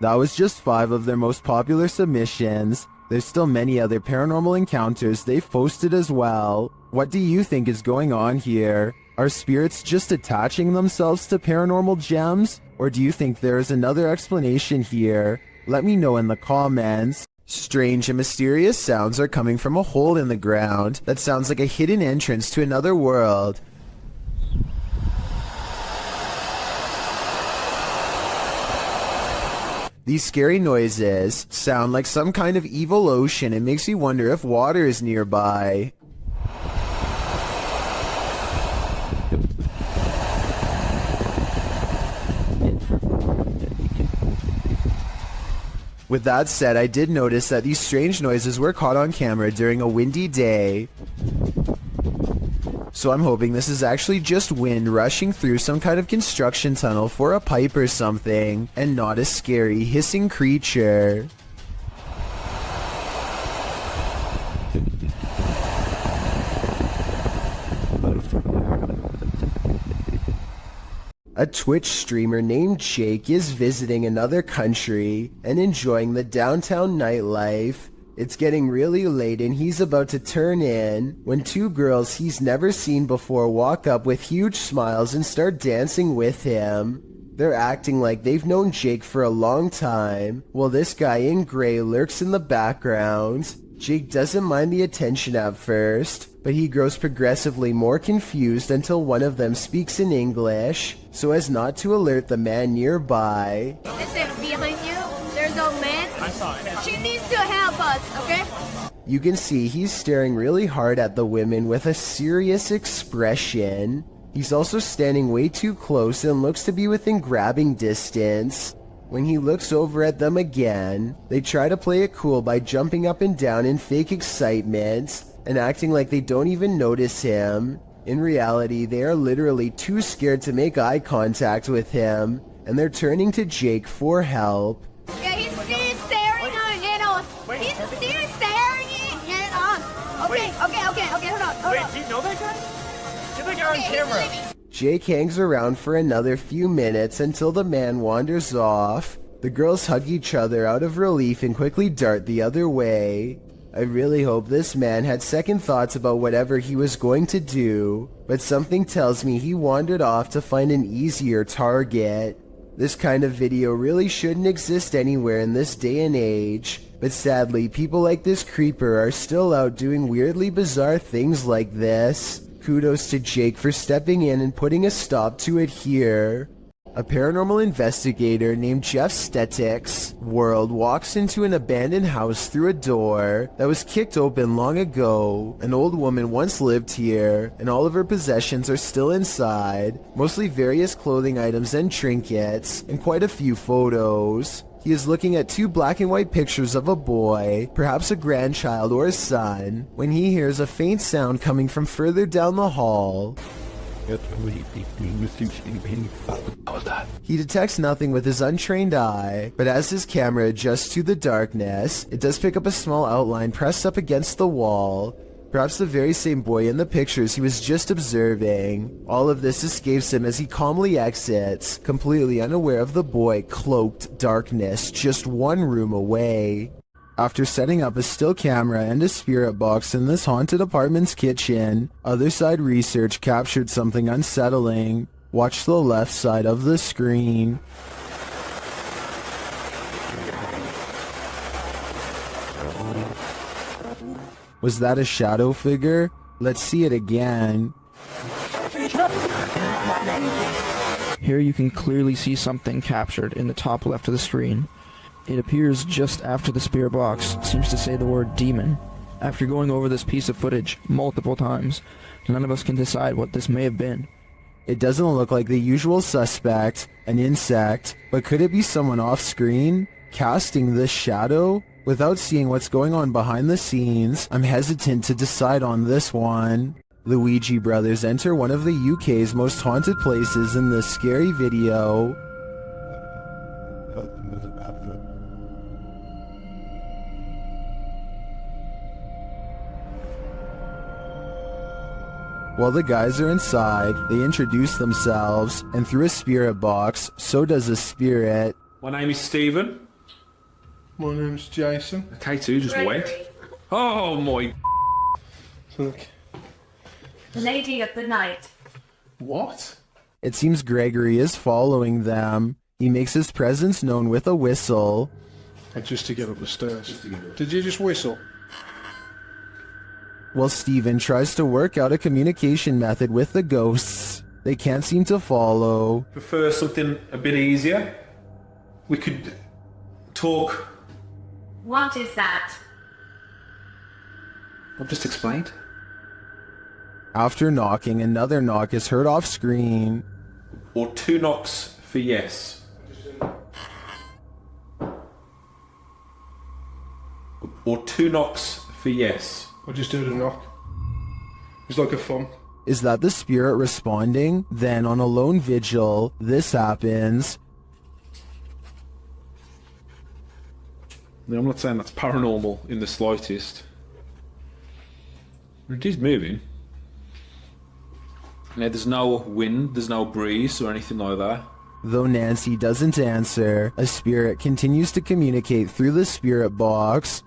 Speaker 1: That was just 5 of their most popular submissions. There's still many other paranormal encounters they've posted as well. What do you think is going on here? Are spirits just attaching themselves to paranormal gems? Or do you think there is another explanation here? Let me know in the comments. Strange and mysterious sounds are coming from a hole in the ground that sounds like a hidden entrance to another world. These scary noises sound like some kind of evil ocean. It makes me wonder if water is nearby. With that said, I did notice that these strange noises were caught on camera during a windy day. So I'm hoping this is actually just wind rushing through some kind of construction tunnel for a pipe or something, and not a scary hissing creature. A Twitch streamer named Jake is visiting another country and enjoying the downtown nightlife. It's getting really late and he's about to turn in when 2 girls he's never seen before walk up with huge smiles and start dancing with him. They're acting like they've known Jake for a long time, while this guy in gray lurks in the background. Jake doesn't mind the attention at first, but he grows progressively more confused until one of them speaks in English, so as not to alert the man nearby.
Speaker 10: Listen, behind you, there's a man
Speaker 3: I saw it.
Speaker 10: She needs to help us, okay?
Speaker 1: You can see he's staring really hard at the women with a serious expression. He's also standing way too close and looks to be within grabbing distance. When he looks over at them again, they try to play it cool by jumping up and down in fake excitement and acting like they don't even notice him. In reality, they are literally too scared to make eye contact with him, and they're turning to Jake for help.
Speaker 10: Yeah, he's still staring at us. He's still staring at us. Okay, hold on.
Speaker 3: Wait, do you know that guy? Get that guy on camera.
Speaker 1: Jake hangs around for another few minutes until the man wanders off. The girls hug each other out of relief and quickly dart the other way. I really hope this man had second thoughts about whatever he was going to do, but something tells me he wandered off to find an easier target. This kind of video really shouldn't exist anywhere in this day and age, but sadly people like this creeper are still out doing weirdly bizarre things like this. Kudos to Jake for stepping in and putting a stop to it here. A paranormal investigator named Jeff Stetik's world walks into an abandoned house through a door that was kicked open long ago. An old woman once lived here, and all of her possessions are still inside, mostly various clothing items and trinkets, and quite a few photos. He is looking at two black and white pictures of a boy, perhaps a grandchild or a son, when he hears a faint sound coming from further down the hall. He detects nothing with his untrained eye, but as his camera adjusts to the darkness, it does pick up a small outline pressed up against the wall, perhaps the very same boy in the pictures he was just observing. All of this escapes him as he calmly exits, completely unaware of the boy cloaked darkness just one room away. After setting up a still camera and a spirit box in this haunted apartment's kitchen, Other Side Research captured something unsettling. Watch the left side of the screen. Was that a shadow figure? Let's see it again.
Speaker 18: Here you can clearly see something captured in the top left of the screen. It appears just after the spirit box seems to say the word demon. After going over this piece of footage multiple times, none of us can decide what this may have been.
Speaker 1: It doesn't look like the usual suspect, an insect, but could it be someone off screen, casting this shadow? Without seeing what's going on behind the scenes, I'm hesitant to decide on this one. Luigi brothers enter one of the UK's most haunted places in this scary video. While the guys are inside, they introduce themselves, and through a spirit box, so does a spirit.
Speaker 20: My name is Stephen.
Speaker 19: My name's Jason.
Speaker 20: K2 just went. Oh my.
Speaker 19: Look.
Speaker 4: The lady of the night.
Speaker 19: What?
Speaker 1: It seems Gregory is following them. He makes his presence known with a whistle.
Speaker 19: Just to get up the stairs. Did you just whistle?
Speaker 1: While Steven tries to work out a communication method with the ghosts, they can't seem to follow.
Speaker 20: Prefer something a bit easier? We could talk.
Speaker 4: What is that?
Speaker 20: I've just explained.
Speaker 1: After knocking, another knock is heard off screen.
Speaker 20: Or 2 knocks for yes. Or 2 knocks for yes.
Speaker 19: I just heard a knock. It's like a thump.
Speaker 1: Is that the spirit responding? Then on a lone vigil, this happens.
Speaker 20: Now, I'm not saying that's paranormal in the slightest. It is moving. Now, there's no wind, there's no breeze or anything like that.
Speaker 1: Though Nancy doesn't answer, a spirit continues to communicate through the spirit box.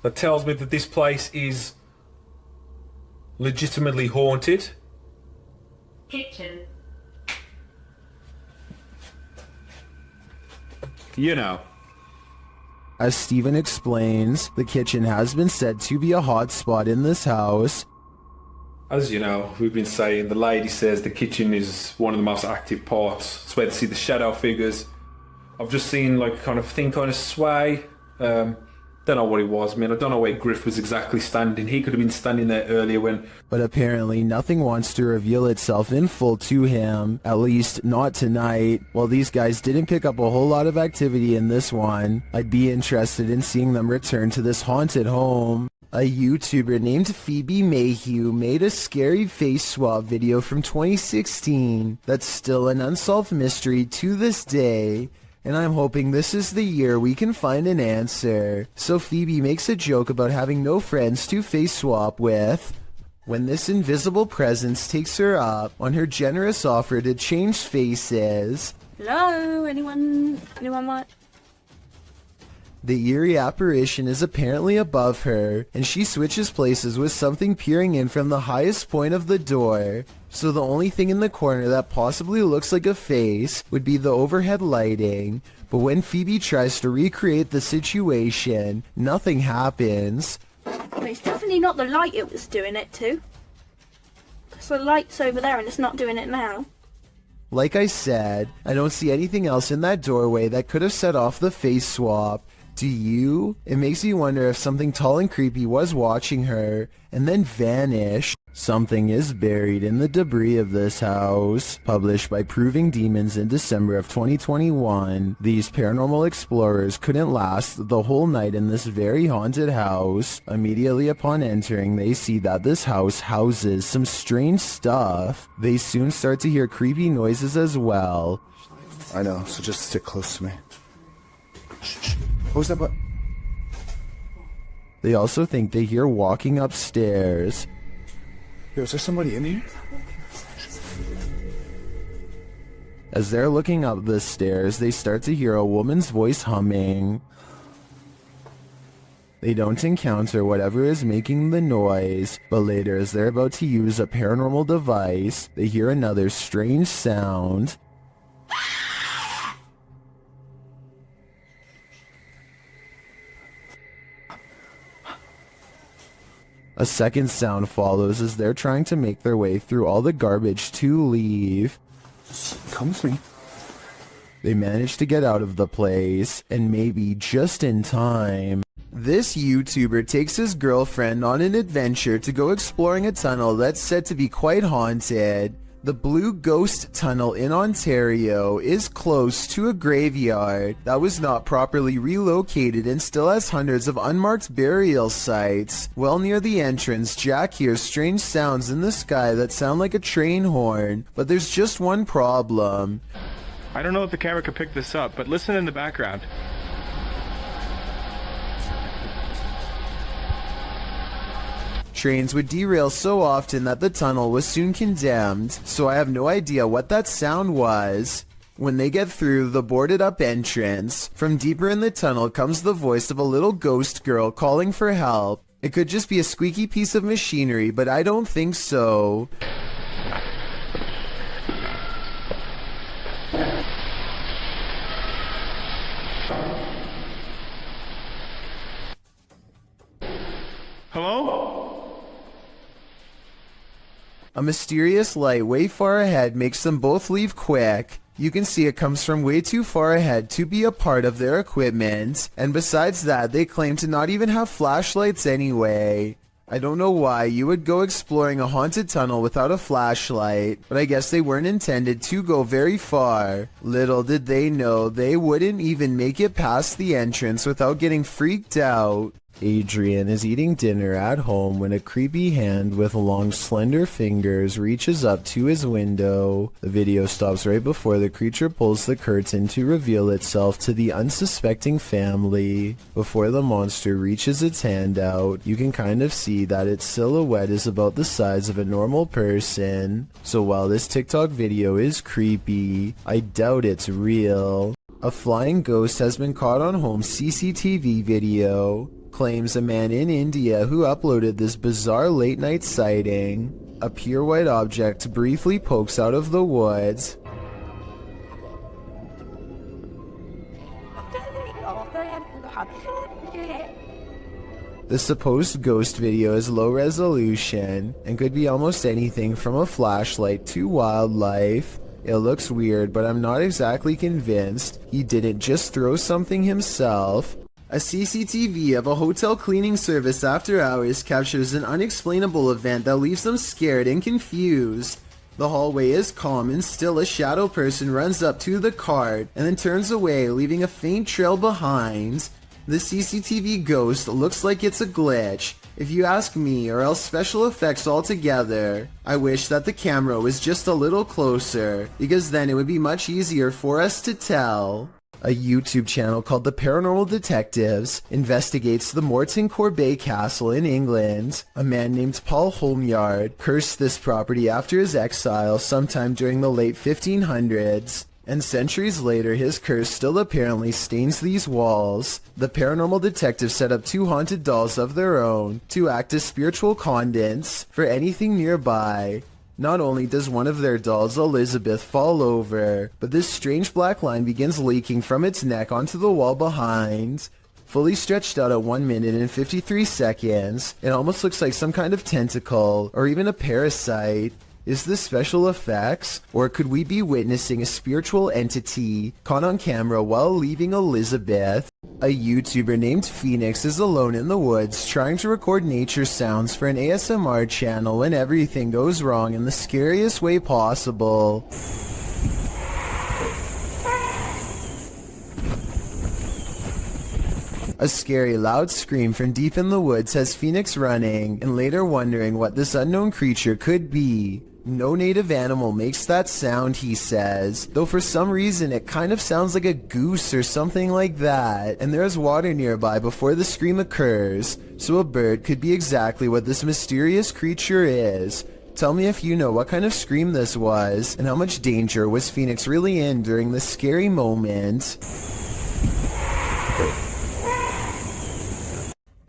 Speaker 20: That tells me that this place is legitimately haunted.
Speaker 4: Kitchen.
Speaker 20: You know.
Speaker 1: As Steven explains, the kitchen has been said to be a hot spot in this house.
Speaker 20: As you know, we've been saying, the lady says the kitchen is one of the most active parts. It's where they see the shadow figures. I've just seen like kind of thing kind of sway. Don't know what it was. I mean, I don't know where Griff was exactly standing. He could have been standing there earlier when...
Speaker 1: But apparently nothing wants to reveal itself in full to him, at least not tonight. While these guys didn't pick up a whole lot of activity in this one, I'd be interested in seeing them return to this haunted home. A YouTuber named Phoebe Mayhew made a scary face swap video from 2016 that's still an unsolved mystery to this day. And I'm hoping this is the year we can find an answer. So Phoebe makes a joke about having no friends to face swap with, when this invisible presence takes her up on her generous offer to change faces.
Speaker 11: Hello, anyone want?
Speaker 1: The eerie apparition is apparently above her, and she switches places with something peering in from the highest point of the door. So the only thing in the corner that possibly looks like a face would be the overhead lighting. But when Phoebe tries to recreate the situation, nothing happens.
Speaker 11: But it's definitely not the light it was doing it to. Because the light's over there and it's not doing it now.
Speaker 1: Like I said, I don't see anything else in that doorway that could have set off the face swap. Do you? It makes me wonder if something tall and creepy was watching her and then vanished. Something is buried in the debris of this house. Published by Proving Demons in December of 2021, these paranormal explorers couldn't last the whole night in this very haunted house. Immediately upon entering, they see that this house houses some strange stuff. They soon start to hear creepy noises as well.
Speaker 19: I know, so just stick close to me. What was that button?
Speaker 1: They also think they hear walking upstairs.
Speaker 19: Yo, is there somebody in here?
Speaker 1: As they're looking up the stairs, they start to hear a woman's voice humming. They don't encounter whatever is making the noise, but later as they're about to use a paranormal device, they hear another strange sound. A second sound follows as they're trying to make their way through all the garbage to leave.
Speaker 19: Come with me.
Speaker 1: They manage to get out of the place, and maybe just in time. This YouTuber takes his girlfriend on an adventure to go exploring a tunnel that's said to be quite haunted. The Blue Ghost Tunnel in Ontario is close to a graveyard that was not properly relocated and still has hundreds of unmarked burial sites. Well near the entrance, Jack hears strange sounds in the sky that sound like a train horn, but there's just one problem.
Speaker 5: I don't know if the camera could pick this up, but listen in the background.
Speaker 1: Trains would derail so often that the tunnel was soon condemned, so I have no idea what that sound was. When they get through the boarded up entrance, from deeper in the tunnel comes the voice of a little ghost girl calling for help. It could just be a squeaky piece of machinery, but I don't think so.
Speaker 5: Hello?
Speaker 1: A mysterious light way far ahead makes them both leave quick. You can see it comes from way too far ahead to be a part of their equipment, and besides that, they claim to not even have flashlights anyway. I don't know why you would go exploring a haunted tunnel without a flashlight, but I guess they weren't intended to go very far. Little did they know they wouldn't even make it past the entrance without getting freaked out. Adrian is eating dinner at home when a creepy hand with long slender fingers reaches up to his window. The video stops right before the creature pulls the curtain to reveal itself to the unsuspecting family. Before the monster reaches its hand out, you can kind of see that its silhouette is about the size of a normal person. So while this TikTok video is creepy, I doubt it's real. A flying ghost has been caught on home CCTV video. Claims a man in India who uploaded this bizarre late night sighting. A pure white object briefly pokes out of the woods. The supposed ghost video is low resolution and could be almost anything from a flashlight to wildlife. It looks weird, but I'm not exactly convinced he didn't just throw something himself. A CCTV of a hotel cleaning service after hours captures an unexplainable event that leaves them scared and confused. The hallway is calm and still a shadow person runs up to the cart and then turns away, leaving a faint trail behind. The CCTV ghost looks like it's a glitch, if you ask me, or else special effects altogether. I wish that the camera was just a little closer, because then it would be much easier for us to tell. A YouTube channel called The Paranormal Detectives investigates the Morton Corbet Castle in England. A man named Paul Homeyard cursed this property after his exile sometime during the late 1500s. And centuries later, his curse still apparently stains these walls. The paranormal detectives set up 2 haunted dolls of their own to act as spiritual conduits for anything nearby. Not only does one of their dolls, Elizabeth, fall over, but this strange black line begins leaking from its neck onto the wall behind. Fully stretched out at 1 minute and 53 seconds, it almost looks like some kind of tentacle, or even a parasite. Is this special effects, or could we be witnessing a spiritual entity caught on camera while leaving Elizabeth? A YouTuber named Phoenix is alone in the woods trying to record nature sounds for an ASMR channel when everything goes wrong in the scariest way possible. A scary loud scream from deep in the woods has Phoenix running and later wondering what this unknown creature could be. No native animal makes that sound, he says, though for some reason it kind of sounds like a goose or something like that, and there's water nearby before the scream occurs, so a bird could be exactly what this mysterious creature is. Tell me if you know what kind of scream this was, and how much danger was Phoenix really in during this scary moment.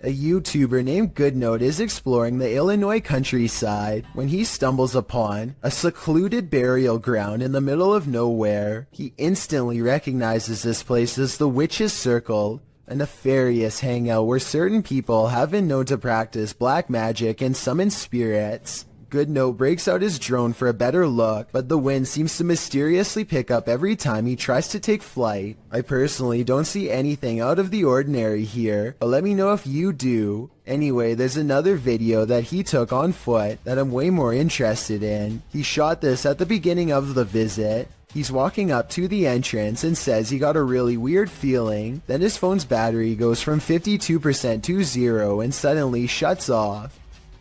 Speaker 1: A YouTuber named Goodnote is exploring the Illinois countryside when he stumbles upon a secluded burial ground in the middle of nowhere. He instantly recognizes this place as the Witch's Circle, a nefarious hangout where certain people have been known to practice black magic and summon spirits. Goodnote breaks out his drone for a better look, but the wind seems to mysteriously pick up every time he tries to take flight. I personally don't see anything out of the ordinary here, but let me know if you do. Anyway, there's another video that he took on foot that I'm way more interested in. He shot this at the beginning of the visit. He's walking up to the entrance and says he got a really weird feeling. Then his phone's battery goes from 52% to 0 and suddenly shuts off.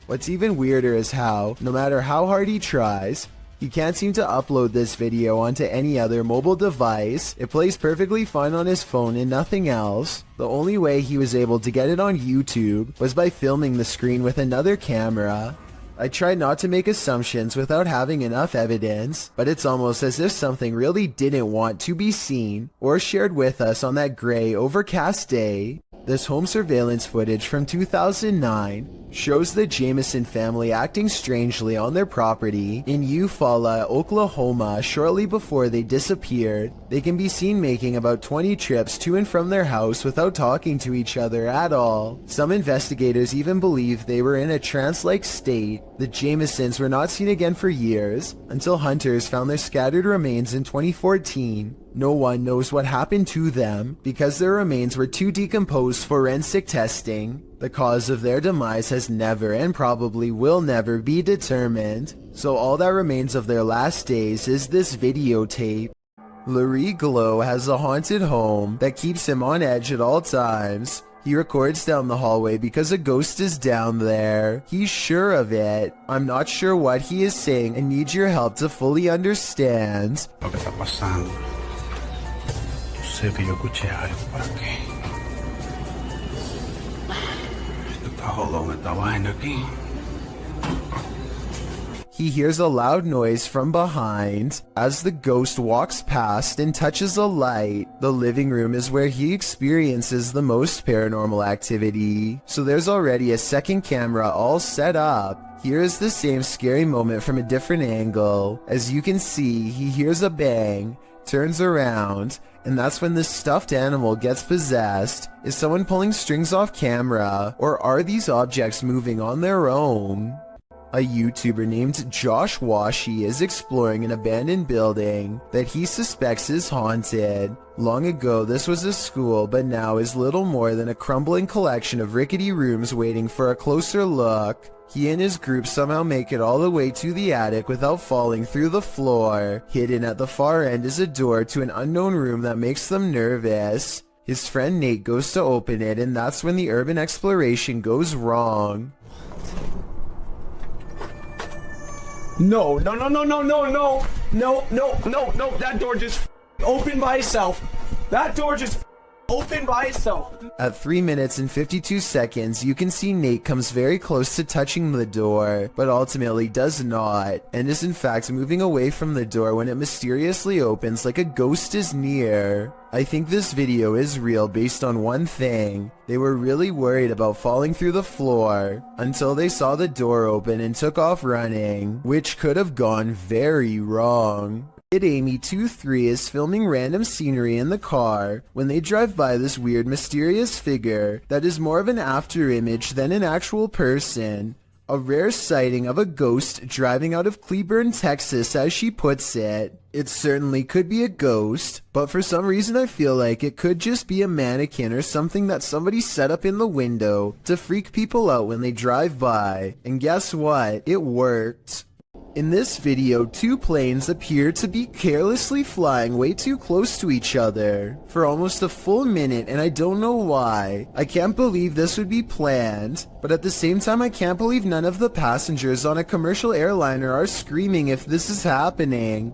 Speaker 1: What's even weirder is how, no matter how hard he tries, he can't seem to upload this video onto any other mobile device. It plays perfectly fine on his phone and nothing else. The only way he was able to get it on YouTube was by filming the screen with another camera. I tried not to make assumptions without having enough evidence, but it's almost as if something really didn't want to be seen or shared with us on that gray, overcast day. This home surveillance footage from 2009 shows the Jameson family acting strangely on their property in Eufaula, Oklahoma shortly before they disappeared. They can be seen making about 20 trips to and from their house without talking to each other at all. Some investigators even believe they were in a trance-like state. The Jamesons were not seen again for years, until hunters found their scattered remains in 2014. No one knows what happened to them because their remains were too decomposed for forensic testing. The cause of their demise has never and probably will never be determined, so all that remains of their last days is this videotape. Larry Glow has a haunted home that keeps him on edge at all times. He records down the hallway because a ghost is down there. He's sure of it. I'm not sure what he is saying and need your help to fully understand.
Speaker 7: sé que yo escuché algo por aquí. Esto está jodón, esta vaina aquí.
Speaker 1: He hears a loud noise from behind as the ghost walks past and touches a light. The living room is where he experiences the most paranormal activity, so there's already a second camera all set up. Here is the same scary moment from a different angle. As you can see, he hears a bang, turns around, and that's when this stuffed animal gets possessed. Is someone pulling strings off camera, or are these objects moving on their own? A YouTuber named Josh Washi is exploring an abandoned building that he suspects is haunted. Long ago, this was a school, but now is little more than a crumbling collection of rickety rooms waiting for a closer look. He and his group somehow make it all the way to the attic without falling through the floor. Hidden at the far end is a door to an unknown room that makes them nervous. His friend Nate goes to open it, and that's when the urban exploration goes wrong.
Speaker 14: No, that door just opened by itself. That door just opened by itself.
Speaker 1: At 3 minutes and 52 seconds, you can see Nate comes very close to touching the door, but ultimately does not, and is in fact moving away from the door when it mysteriously opens like a ghost is near. I think this video is real based on one thing. They were really worried about falling through the floor until they saw the door open and took off running, which could have gone very wrong. Kid Amy 23 is filming random scenery in the car when they drive by this weird mysterious figure that is more of an after image than an actual person. A rare sighting of a ghost driving out of Cleburne, Texas, as she puts it. It certainly could be a ghost, but for some reason I feel like it could just be a mannequin or something that somebody set up in the window to freak people out when they drive by. And guess what? It worked. In this video, two planes appear to be carelessly flying way too close to each other for almost a full minute, and I don't know why. I can't believe this would be planned, but at the same time I can't believe none of the passengers on a commercial airliner are screaming if this is happening.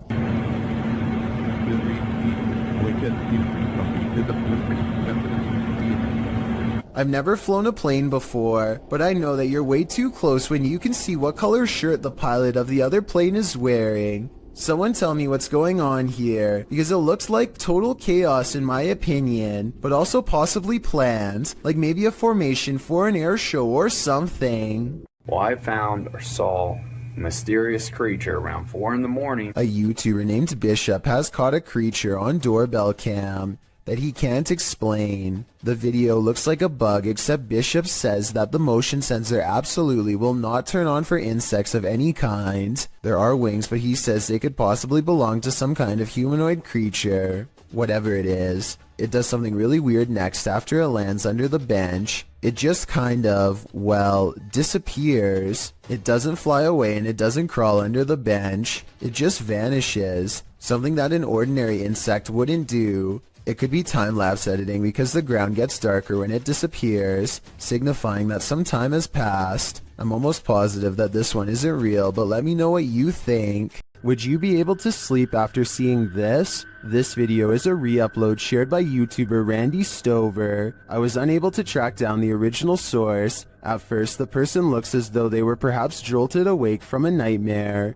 Speaker 1: I've never flown a plane before, but I know that you're way too close when you can see what color shirt the pilot of the other plane is wearing. Someone tell me what's going on here, because it looks like total chaos in my opinion, but also possibly planned, like maybe a formation for an air show or something.
Speaker 21: Well, I found or saw a mysterious creature around 4 in the morning.
Speaker 1: A YouTuber named Bishop has caught a creature on doorbell cam that he can't explain. The video looks like a bug, except Bishop says that the motion sensor absolutely will not turn on for insects of any kind. There are wings, but he says they could possibly belong to some kind of humanoid creature. Whatever it is, it does something really weird next after it lands under the bench. It just kind of, well, disappears. It doesn't fly away and it doesn't crawl under the bench. It just vanishes. Something that an ordinary insect wouldn't do. It could be time-lapse editing because the ground gets darker when it disappears, signifying that some time has passed. I'm almost positive that this one isn't real, but let me know what you think. Would you be able to sleep after seeing this? This video is a re-upload shared by YouTuber Randy Stover. I was unable to track down the original source. At first, the person looks as though they were perhaps jolted awake from a nightmare.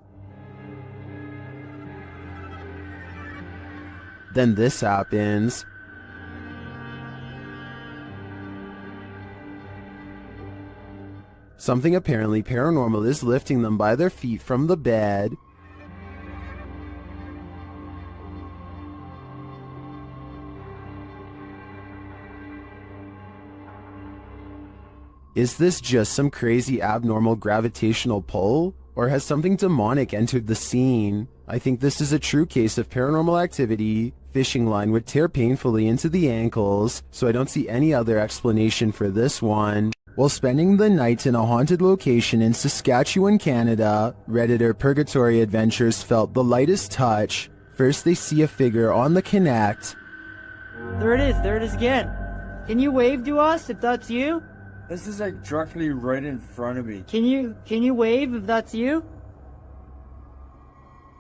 Speaker 1: Then this happens. Something apparently paranormal is lifting them by their feet from the bed. Is this just some crazy abnormal gravitational pull? Or has something demonic entered the scene? I think this is a true case of paranormal activity. Fishing line would tear painfully into the ankles, so I don't see any other explanation for this one. While spending the night in a haunted location in Saskatchewan, Canada, Redditor Purgatory Adventures felt the lightest touch. First they see a figure on the Connect.
Speaker 2: There it is again. Can you wave to us if that's you?
Speaker 22: This is like directly right in front of me.
Speaker 2: Can you wave if that's you?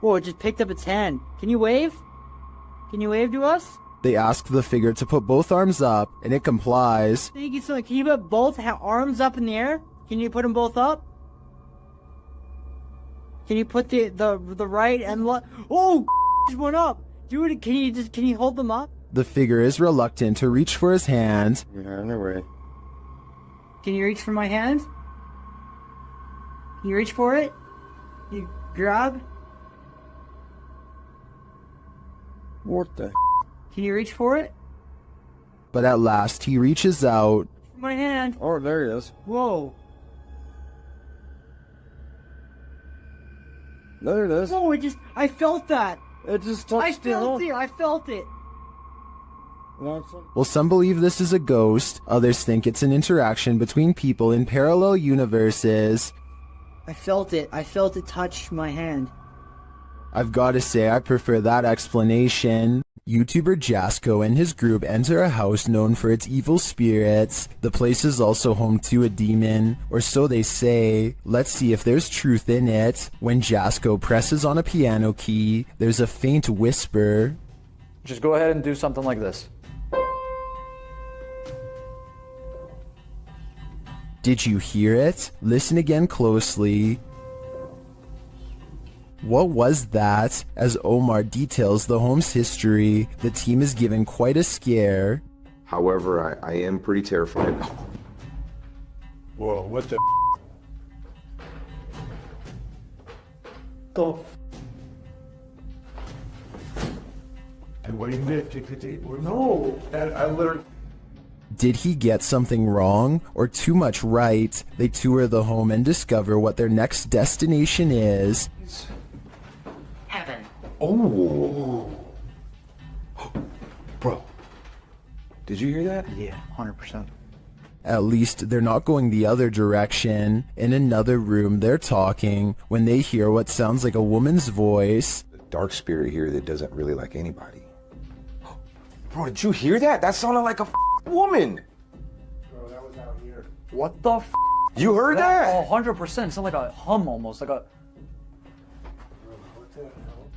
Speaker 2: Whoa, it just picked up its hand. Can you wave? Can you wave to us?
Speaker 1: They ask the figure to put both arms up, and it complies.
Speaker 2: Thank you so much. Can you put both arms up in the air? Can you put them both up? Can you put the right and left? Oh, just went up. Dude, can you hold them up?
Speaker 1: The figure is reluctant to reach for his hand.
Speaker 22: Yeah, no way.
Speaker 2: Can you reach for my hand? Can you reach for it? You grab?
Speaker 22: What the?
Speaker 2: Can you reach for it?
Speaker 1: But at last he reaches out.
Speaker 2: My hand.
Speaker 22: Oh, there he is.
Speaker 2: Whoa.
Speaker 22: There it is.
Speaker 2: No, I felt that.
Speaker 22: It just touched
Speaker 2: I felt it. I felt it.
Speaker 1: Well, some believe this is a ghost, others think it's an interaction between people in parallel universes.
Speaker 2: I felt it. I felt it touch my hand.
Speaker 1: I've got to say, I prefer that explanation. YouTuber Jasko and his group enter a house known for its evil spirits. The place is also home to a demon, or so they say. Let's see if there's truth in it. When Jasko presses on a piano key, there's a faint whisper.
Speaker 8: Just go ahead and do something like this.
Speaker 1: Did you hear it? Listen again closely. What was that? As Omar details the home's history, the team is given quite a scare.
Speaker 13: However, I am pretty terrified.
Speaker 6: Whoa, what the And what do you mean? No, I literally...
Speaker 1: Did he get something wrong or too much right? They tour the home and discover what their next destination is.
Speaker 9: Heaven.
Speaker 13: Oh. Bro. Did you hear that?
Speaker 8: Yeah, 100%.
Speaker 1: At least they're not going the other direction. In another room, they're talking when they hear what sounds like a woman's voice.
Speaker 13: Dark spirit here that doesn't really like anybody. Bro, did you hear that? That sounded like a woman.
Speaker 6: Bro, that was out here.
Speaker 8: What the
Speaker 13: You heard that?
Speaker 8: 100%. Sounds like a hum almost, like a...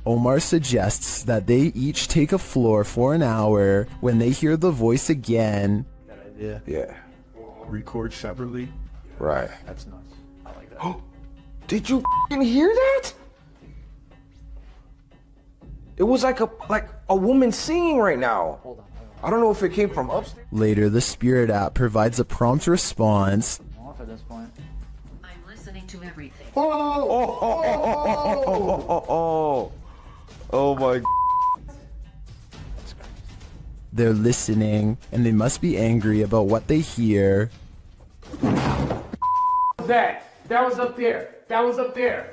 Speaker 1: Omar suggests that they each take a floor for an hour. When they hear the voice again,
Speaker 13: Yeah.
Speaker 6: Record separately?
Speaker 13: Right.
Speaker 8: That's nuts. I like that.
Speaker 13: Did you hear that? It was like a woman singing right now.
Speaker 8: Hold on.
Speaker 13: I don't know if it came from upstairs.
Speaker 1: later the Spirit app provides a prompt response.
Speaker 8: I'm off at this point.
Speaker 9: I'm listening to everything.
Speaker 13: Oh my.
Speaker 1: They're listening, and they must be angry about what they hear.
Speaker 14: That was up there. That was up there.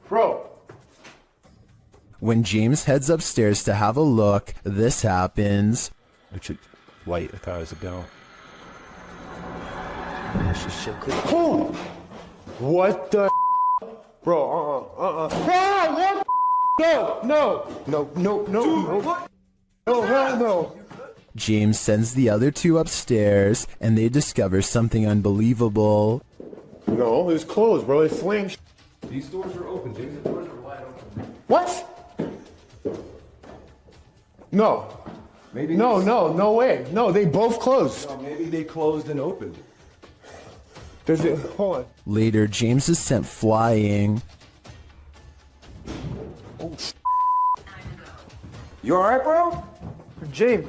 Speaker 14: Bro.
Speaker 1: When James heads upstairs to have a look, this happens.
Speaker 17: It's a light. I thought it was a bell.
Speaker 14: Oh! What the? Bro, Ah, what? No. No, hell no.
Speaker 1: James sends the other two upstairs, and they discover something unbelievable.
Speaker 14: No, it's closed, bro. It's flames.
Speaker 17: These doors are open, James. The doors are wide open.
Speaker 14: What? No.
Speaker 17: Maybe.
Speaker 14: No way. No, they both closed.
Speaker 17: No, maybe they closed and opened.
Speaker 14: Does it? Hold on.
Speaker 1: Later, James is sent flying.
Speaker 14: Oh,
Speaker 13: You alright, bro?
Speaker 8: James.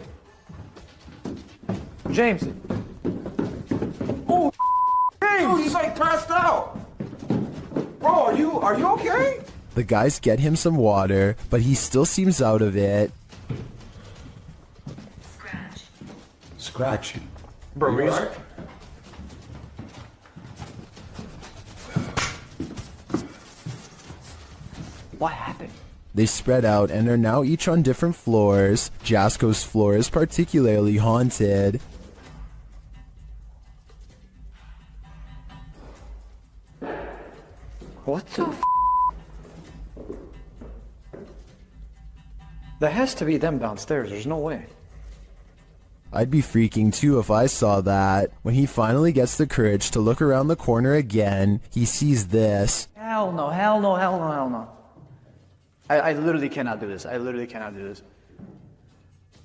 Speaker 13: Oh, James, he's like passed out. Bro, are you okay?
Speaker 1: The guys get him some water, but he still seems out of it.
Speaker 17: Scratch.
Speaker 13: Bro,
Speaker 17: you alright?
Speaker 8: What happened?
Speaker 1: They spread out and are now each on different floors. Jasko's floor is particularly haunted.
Speaker 8: What the f? That has to be them downstairs. There's no way.
Speaker 1: I'd be freaking too if I saw that. When he finally gets the courage to look around the corner again, he sees this.
Speaker 8: Hell no. I literally cannot do this.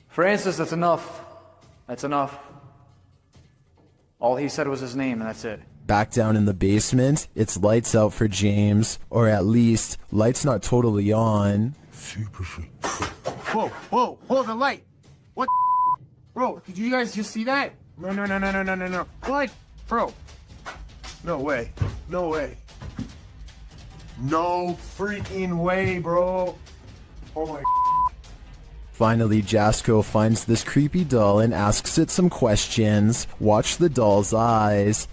Speaker 8: Francis, that's enough. All he said was his name, and that's it.
Speaker 1: Back down in the basement, it's lights out for James, or at least, lights not totally on.
Speaker 14: Super sweet. Whoa, hold the light. What? Bro, did you guys just see that? No. What? Bro. No way. No freaking way, bro. Oh my.
Speaker 1: Finally, Jasko finds this creepy doll and asks it some questions. Watch the doll's eyes.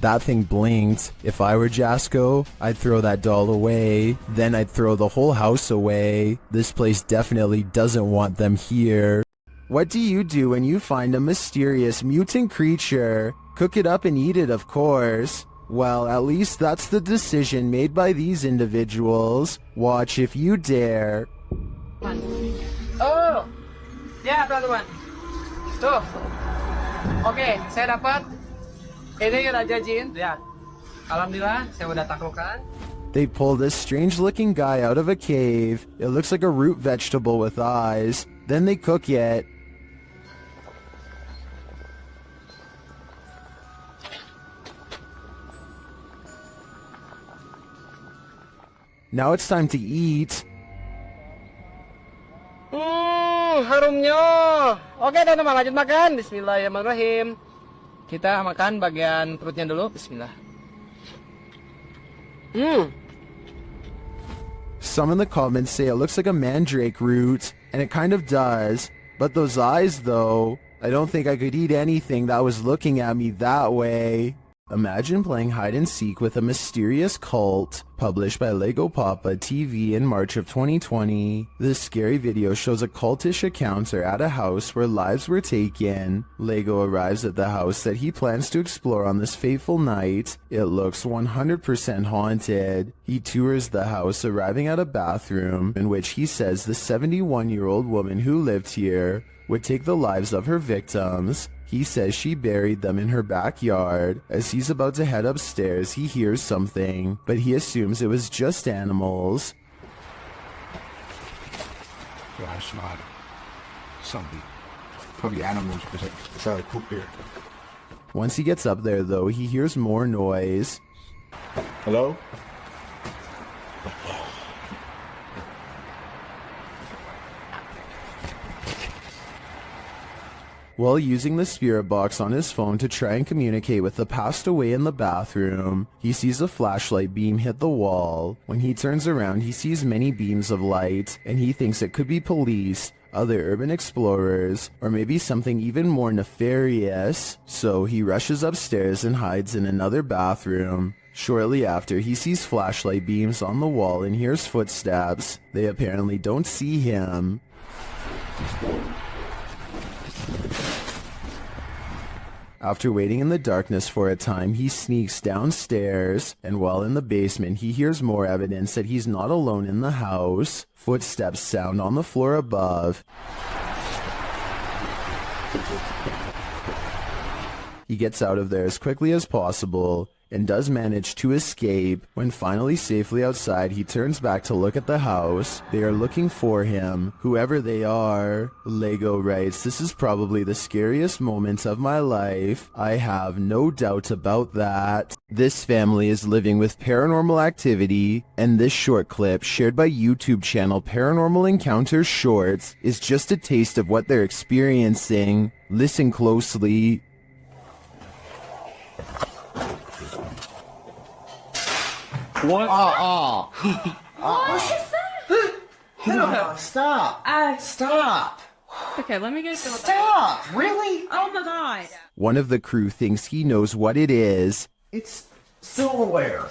Speaker 1: That thing blinked. If I were Jasco, I'd throw that doll away. Then I'd throw the whole house away. This place definitely doesn't want them here. What do you do when you find a mysterious mutant creature? Cook it up and eat it, of course. Well, at least that's the decision made by these individuals. Watch if you dare.
Speaker 12: Oh, ya teman-teman. Tuh, oke, saya dapat. Ini Raja Jin. Lihat, alhamdulillah, saya udah taklukkan.
Speaker 1: They pulled this strange-looking guy out of a cave. It looks like a root vegetable with eyes. Then they cook it. Now it's time to eat.
Speaker 12: Harumnya. Oke, teman-teman, lanjut makan. Bismillahirrahmanirrahim. Kita makan bagian perutnya dulu. Bismillah.
Speaker 1: Some in the comments say it looks like a mandrake root, and it kind of does. But those eyes, though, I don't think I could eat anything that was looking at me that way. Imagine playing hide and seek with a mysterious cult. Published by Lego Papa TV in March of 2020. This scary video shows a cultish encounter at a house where lives were taken. Lego arrives at the house that he plans to explore on this fateful night. It looks 100% haunted. He tours the house, arriving at a bathroom in which he says the 71-year-old woman who lived here would take the lives of her victims. He says she buried them in her backyard. As he's about to head upstairs, he hears something, but he assumes it was just animals.
Speaker 13: Yeah, it's not something. Probably animals because it's out of poop here.
Speaker 1: Once he gets up there, though, he hears more noise.
Speaker 13: Hello?
Speaker 1: While using the spirit box on his phone to try and communicate with the passed away in the bathroom, he sees a flashlight beam hit the wall. When he turns around, he sees many beams of light, and he thinks it could be police, other urban explorers, or maybe something even more nefarious. So he rushes upstairs and hides in another bathroom. Shortly after, he sees flashlight beams on the wall and hears footsteps. They apparently don't see him. After waiting in the darkness for a time, he sneaks downstairs, and while in the basement, he hears more evidence that he's not alone in the house. Footsteps sound on the floor above. He gets out of there as quickly as possible, and does manage to escape. When finally safely outside, he turns back to look at the house. They are looking for him, whoever they are. Lego writes, "This is probably the scariest moment of my life. I have no doubt about that." This family is living with paranormal activity, and this short clip, shared by YouTube channel Paranormal Encounters Shorts, is just a taste of what they're experiencing. Listen closely.
Speaker 14: What?
Speaker 4: What is that?
Speaker 14: No, stop. Stop.
Speaker 9: Okay, let me get to
Speaker 14: Stop. Really?
Speaker 9: Oh my god.
Speaker 1: One of the crew thinks he knows what it is.
Speaker 14: It's silverware.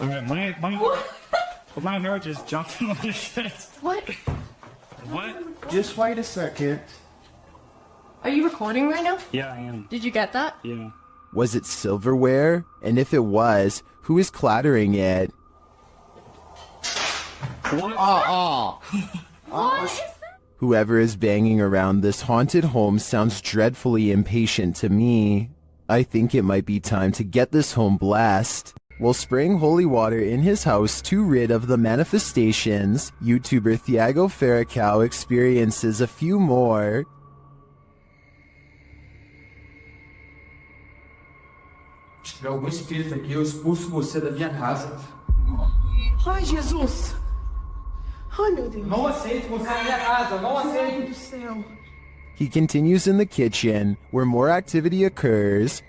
Speaker 20: Alright, my hair just jumped on the shit.
Speaker 9: What?
Speaker 20: What?
Speaker 14: Just wait a second.
Speaker 9: Are you recording right now?
Speaker 20: Yeah, I am.
Speaker 9: Did you get that?
Speaker 20: Yeah.
Speaker 1: Was it silverware? And if it was, who is clattering it?
Speaker 20: What?
Speaker 1: Whoever is banging around this haunted home sounds dreadfully impatient to me. I think it might be time to get this home blessed. While spraying holy water in his house to rid of the manifestations, YouTuber Thiago Ferracao experiences a few more.
Speaker 16: Se tiver algum espírito aqui, eu expulso você da minha casa.
Speaker 12: Ai, Jesus. Ai, meu Deus.
Speaker 16: Não aceito você na minha casa, não aceito.
Speaker 12: Meu Deus do céu.
Speaker 1: He continues in the kitchen, where more activity occurs.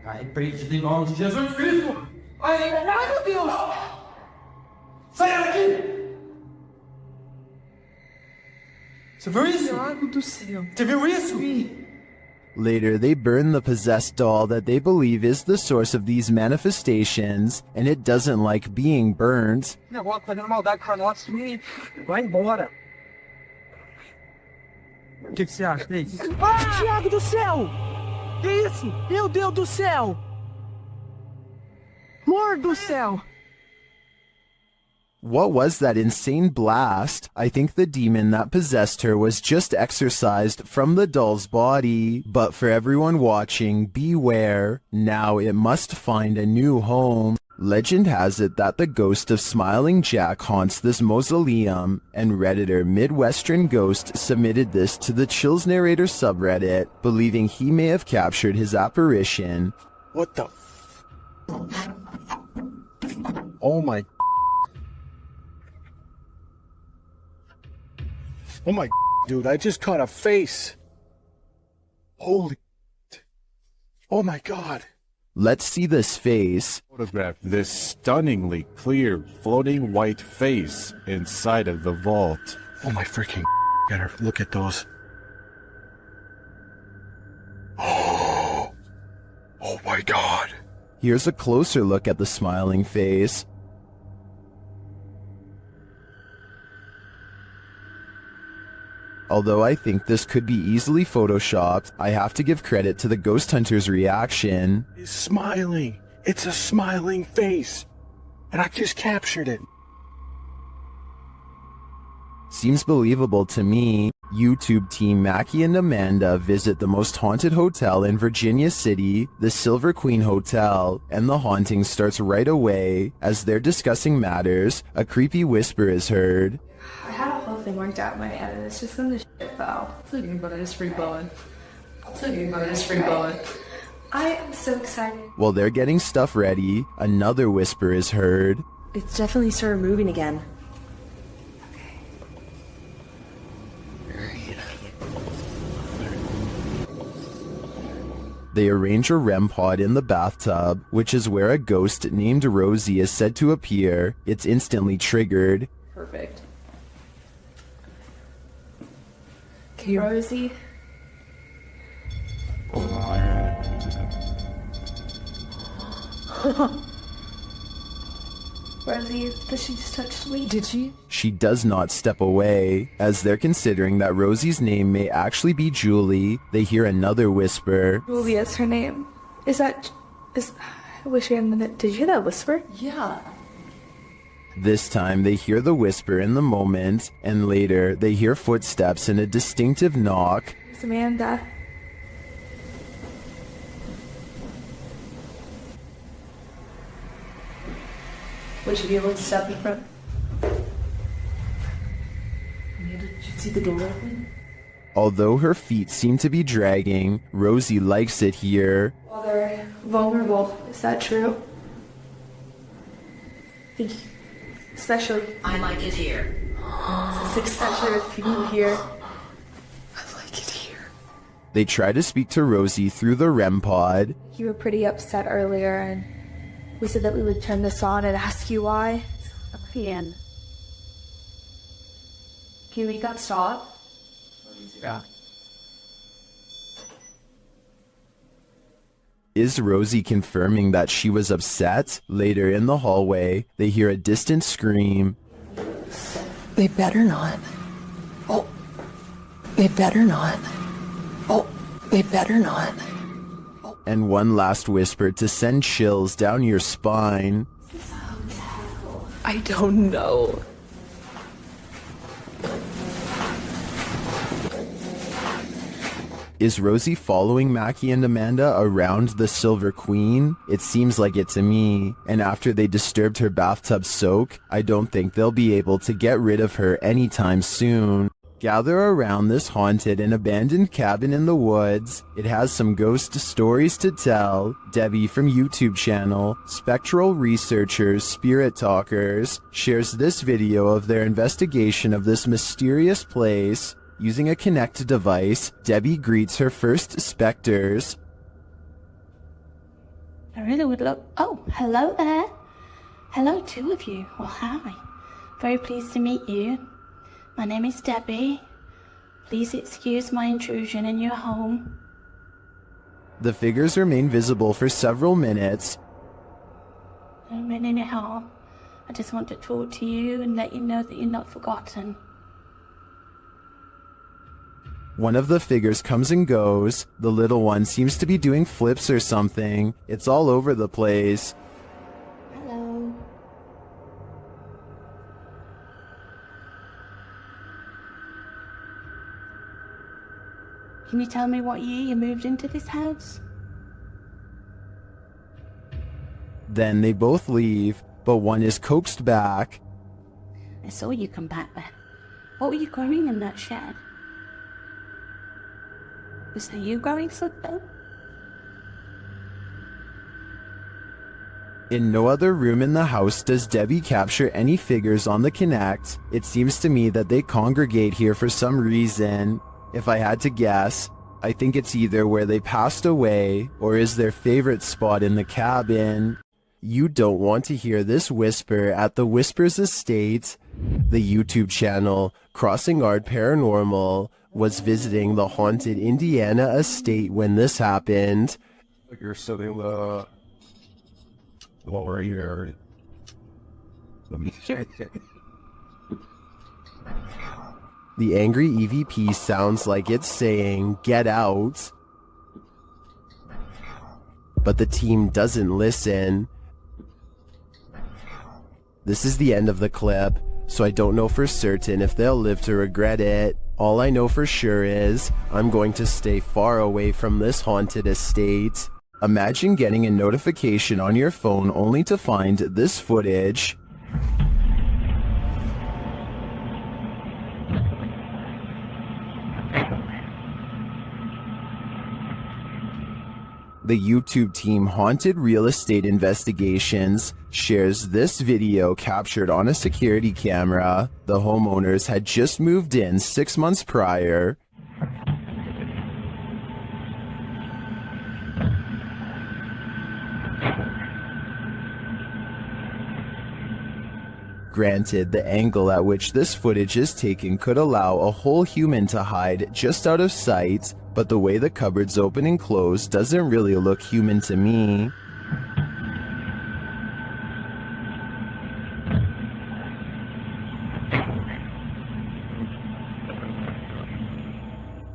Speaker 16: Ai, repreendido em nome de Jesus Cristo.
Speaker 12: Ai, meu Deus.
Speaker 16: Saia daqui.
Speaker 14: Você viu isso?
Speaker 4: Thiago do céu.
Speaker 14: Você viu isso?
Speaker 1: Later, they burn the possessed doll that they believe is the source of these manifestations, and it doesn't like being burned.
Speaker 12: Negócio fazendo maldade com nós. Vai embora. O que você acha? Ei?
Speaker 2: Ah, Thiago do céu! Que isso? Meu Deus do céu! Amor do céu!
Speaker 1: What was that insane blast? I think the demon that possessed her was just exorcised from the doll's body. But for everyone watching, beware. Now it must find a new home. Legend has it that the ghost of Smiling Jack haunts this mausoleum, and Redditor Midwestern Ghost submitted this to the Chills Narrator subreddit, believing he may have captured his apparition.
Speaker 14: What the? Oh my. Oh my, dude, I just caught a face. Holy. Oh my God.
Speaker 1: Let's see this face.
Speaker 10: Photograph this stunningly clear floating white face inside of the vault.
Speaker 14: Oh my freaking. Gotta look at those. Oh. Oh my God.
Speaker 1: Here's a closer look at the smiling face. Although I think this could be easily photoshopped, I have to give credit to the ghost hunter's reaction.
Speaker 14: He's smiling. It's a smiling face. And I just captured it.
Speaker 1: Seems believable to me. YouTube team Mackie and Amanda visit the most haunted hotel in Virginia City, the Silver Queen Hotel, and the haunting starts right away. As they're discussing matters, a creepy whisper is heard.
Speaker 15: I had a whole thing worked out in my head, and it's just gonna shit fell. It's okay, but I just free-blowing. It's okay, but I just free-blowing. I am so excited.
Speaker 1: While they're getting stuff ready, another whisper is heard.
Speaker 15: It's definitely started moving again.
Speaker 1: They arrange a REM pod in the bathtub, which is where a ghost named Rosie is said to appear. It's instantly triggered.
Speaker 15: Perfect. Okay, Rosie. Rosie, does she just touch me?
Speaker 2: Did she?
Speaker 1: She does not step away. As they're considering that Rosie's name may actually be Julie, they hear another whisper.
Speaker 15: Julia's her name. I wish we hadn't. Did you hear that whisper?
Speaker 2: Yeah.
Speaker 1: This time they hear the whisper in the moment, and later they hear footsteps and a distinctive knock.
Speaker 15: It's Amanda. Would you be able to step in front? Amanda, did you see the door open?
Speaker 1: Although her feet seem to be dragging, Rosie likes it here.
Speaker 15: Well, they're vulnerable. Is that true? Especially.
Speaker 23: I like it here.
Speaker 15: Especially with people here. I like it here.
Speaker 1: They try to speak to Rosie through the REM pod.
Speaker 15: You were pretty upset earlier, and we said that we would turn this on and ask you why.
Speaker 9: Can you make that stop?
Speaker 23: Yeah.
Speaker 1: Is Rosie confirming that she was upset? Later in the hallway, they hear a distant scream.
Speaker 2: They better not. Oh. They better not. Oh. They better not.
Speaker 1: And one last whisper to send chills down your spine.
Speaker 2: I don't know.
Speaker 1: Is Rosie following Mackie and Amanda around the Silver Queen? It seems like it to me. And after they disturbed her bathtub soak, I don't think they'll be able to get rid of her anytime soon. Gather around this haunted and abandoned cabin in the woods. It has some ghost stories to tell. Debbie from YouTube channel, Spectral Researchers, Spirit Talkers, shares this video of their investigation of this mysterious place. Using a Kinect device, Debbie greets her first specters.
Speaker 9: I really would love... Oh, hello there. Hello, two of you. Well, hi. Very pleased to meet you. My name is Debbie. Please excuse my intrusion in your home.
Speaker 1: The figures remain visible for several minutes.
Speaker 9: No minute at all. I just want to talk to you and let you know that you're not forgotten.
Speaker 1: One of the figures comes and goes. The little one seems to be doing flips or something. It's all over the place.
Speaker 9: Hello. Can you tell me what year you moved into this house?
Speaker 1: Then they both leave, but one is coaxed back.
Speaker 9: I saw you come back, but what were you growing in that shed? Was that you growing something?
Speaker 1: In no other room in the house does Debbie capture any figures on the Connect. It seems to me that they congregate here for some reason. If I had to guess, I think it's either where they passed away or is their favorite spot in the cabin. You don't want to hear this whisper at the Whispers Estate. The YouTube channel Crossing Art Paranormal was visiting the haunted Indiana estate when this happened.
Speaker 17: You're sitting well right here. Let me check.
Speaker 1: The angry EVP sounds like it's saying, "Get out." But the team doesn't listen. This is the end of the clip, so I don't know for certain if they'll live to regret it. All I know for sure is I'm going to stay far away from this haunted estate. Imagine getting a notification on your phone only to find this footage. The YouTube team Haunted Real Estate Investigations shares this video captured on a security camera. The homeowners had just moved in 6 months prior. Granted, the angle at which this footage is taken could allow a whole human to hide just out of sight, but the way the cupboards open and close doesn't really look human to me.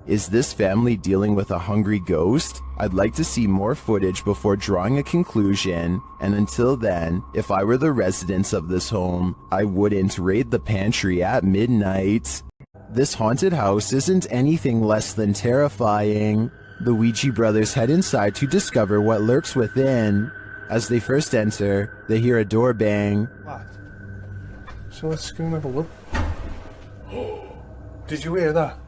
Speaker 1: Is this family dealing with a hungry ghost? I'd like to see more footage before drawing a conclusion, and until then, if I were the residents of this home, I wouldn't raid the pantry at midnight. This haunted house isn't anything less than terrifying. The Ouija brothers head inside to discover what lurks within. As they first enter, they hear a door bang.
Speaker 14: What? So let's go and have a look. Did you hear that?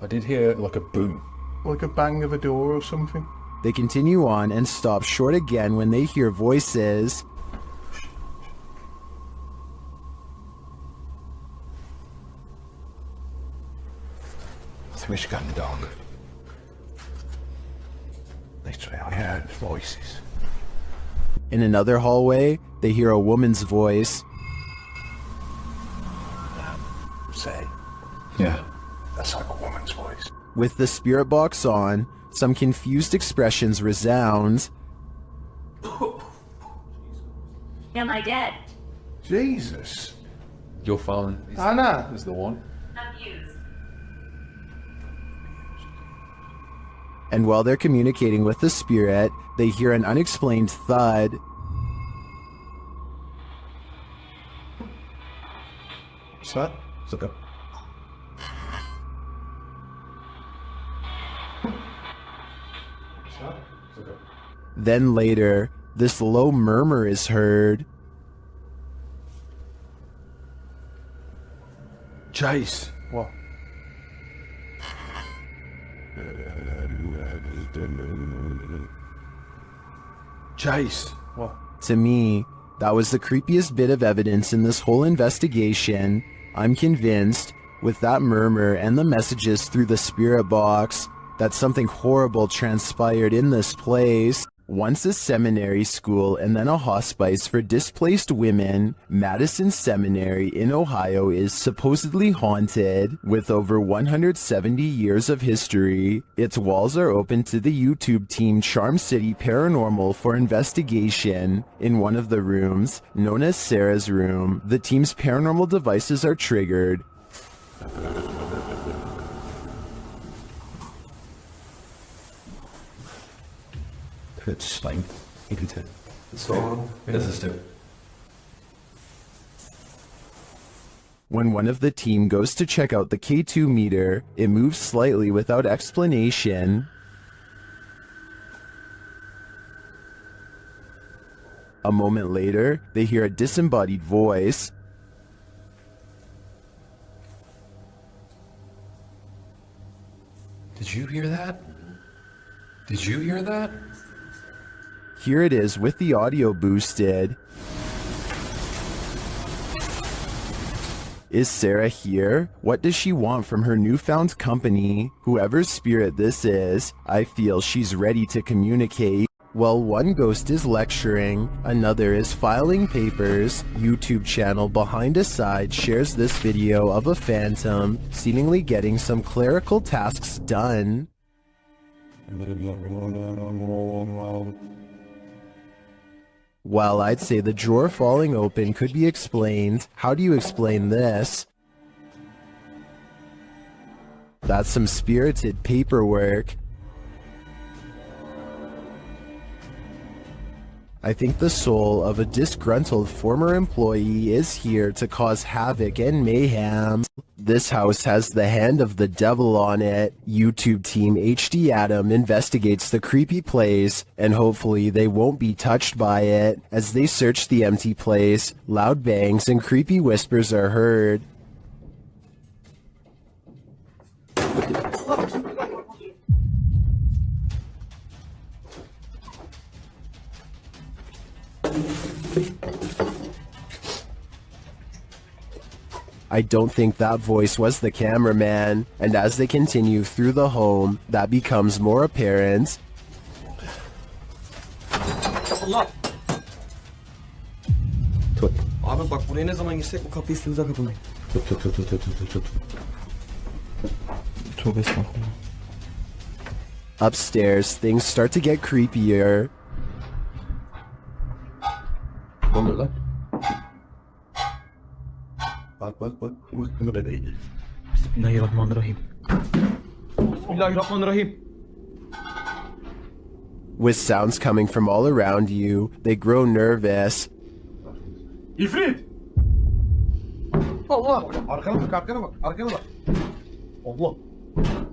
Speaker 17: I did hear like a boom.
Speaker 14: Like a bang of a door or something.
Speaker 1: They continue on and stop short again when they hear voices.
Speaker 17: I think we should go in the dark. Literally, I heard voices.
Speaker 1: In another hallway, they hear a woman's voice.
Speaker 17: Say. Yeah. That's like a woman's voice.
Speaker 1: With the spirit box on, some confused expressions resound.
Speaker 9: Am I dead?
Speaker 17: Jesus.
Speaker 21: Your phone
Speaker 14: Anna
Speaker 21: is the one.
Speaker 9: Abused.
Speaker 1: And while they're communicating with the spirit, they hear an unexplained thud.
Speaker 14: What's that?
Speaker 17: It's like a...
Speaker 1: Then later, this low murmur is heard.
Speaker 17: Chase.
Speaker 14: What?
Speaker 17: Chase.
Speaker 14: What?
Speaker 1: To me, that was the creepiest bit of evidence in this whole investigation. I'm convinced, with that murmur and the messages through the spirit box, that something horrible transpired in this place. Once a seminary school and then a hospice for displaced women, Madison Seminary in Ohio is supposedly haunted. With over 170 years of history, its walls are open to the YouTube team Charm City Paranormal for investigation. In one of the rooms, known as Sarah's room, the team's paranormal devices are triggered. When one of the team goes to check out the K2 meter, it moves slightly without explanation. A moment later, they hear a disembodied voice.
Speaker 3: Did you hear that? Did you hear that?
Speaker 1: Here it is with the audio boosted. Is Sarah here? What does she want from her newfound company? Whoever's spirit this is, I feel she's ready to communicate. While one ghost is lecturing, another is filing papers. YouTube channel Behind a Side shares this video of a phantom seemingly getting some clerical tasks done. While I'd say the drawer falling open could be explained, how do you explain this? That's some spirited paperwork. I think the soul of a disgruntled former employee is here to cause havoc and mayhem. This house has the hand of the devil on it. YouTube team HD Adam investigates the creepy place, and hopefully they won't be touched by it. As they search the empty place, loud bangs and creepy whispers are heard. I don't think that voice was the cameraman, and as they continue through the home, that becomes more apparent.
Speaker 11: Abi bak buraya ne zaman girsek bu kapıyı sıvıza kapamayın. Tövbe estağfurullah.
Speaker 1: Upstairs, things start to get creepier.
Speaker 17: Ne oluyor lan? Bak bak bak. Bunu da değil.
Speaker 11: Bismillahirrahmanirrahim. Bismillahirrahmanirrahim.
Speaker 1: With sounds coming from all around you, they grow nervous.
Speaker 14: İfrit!
Speaker 11: Allah! Arkana bak, arkana bak, arkana bak. Allah!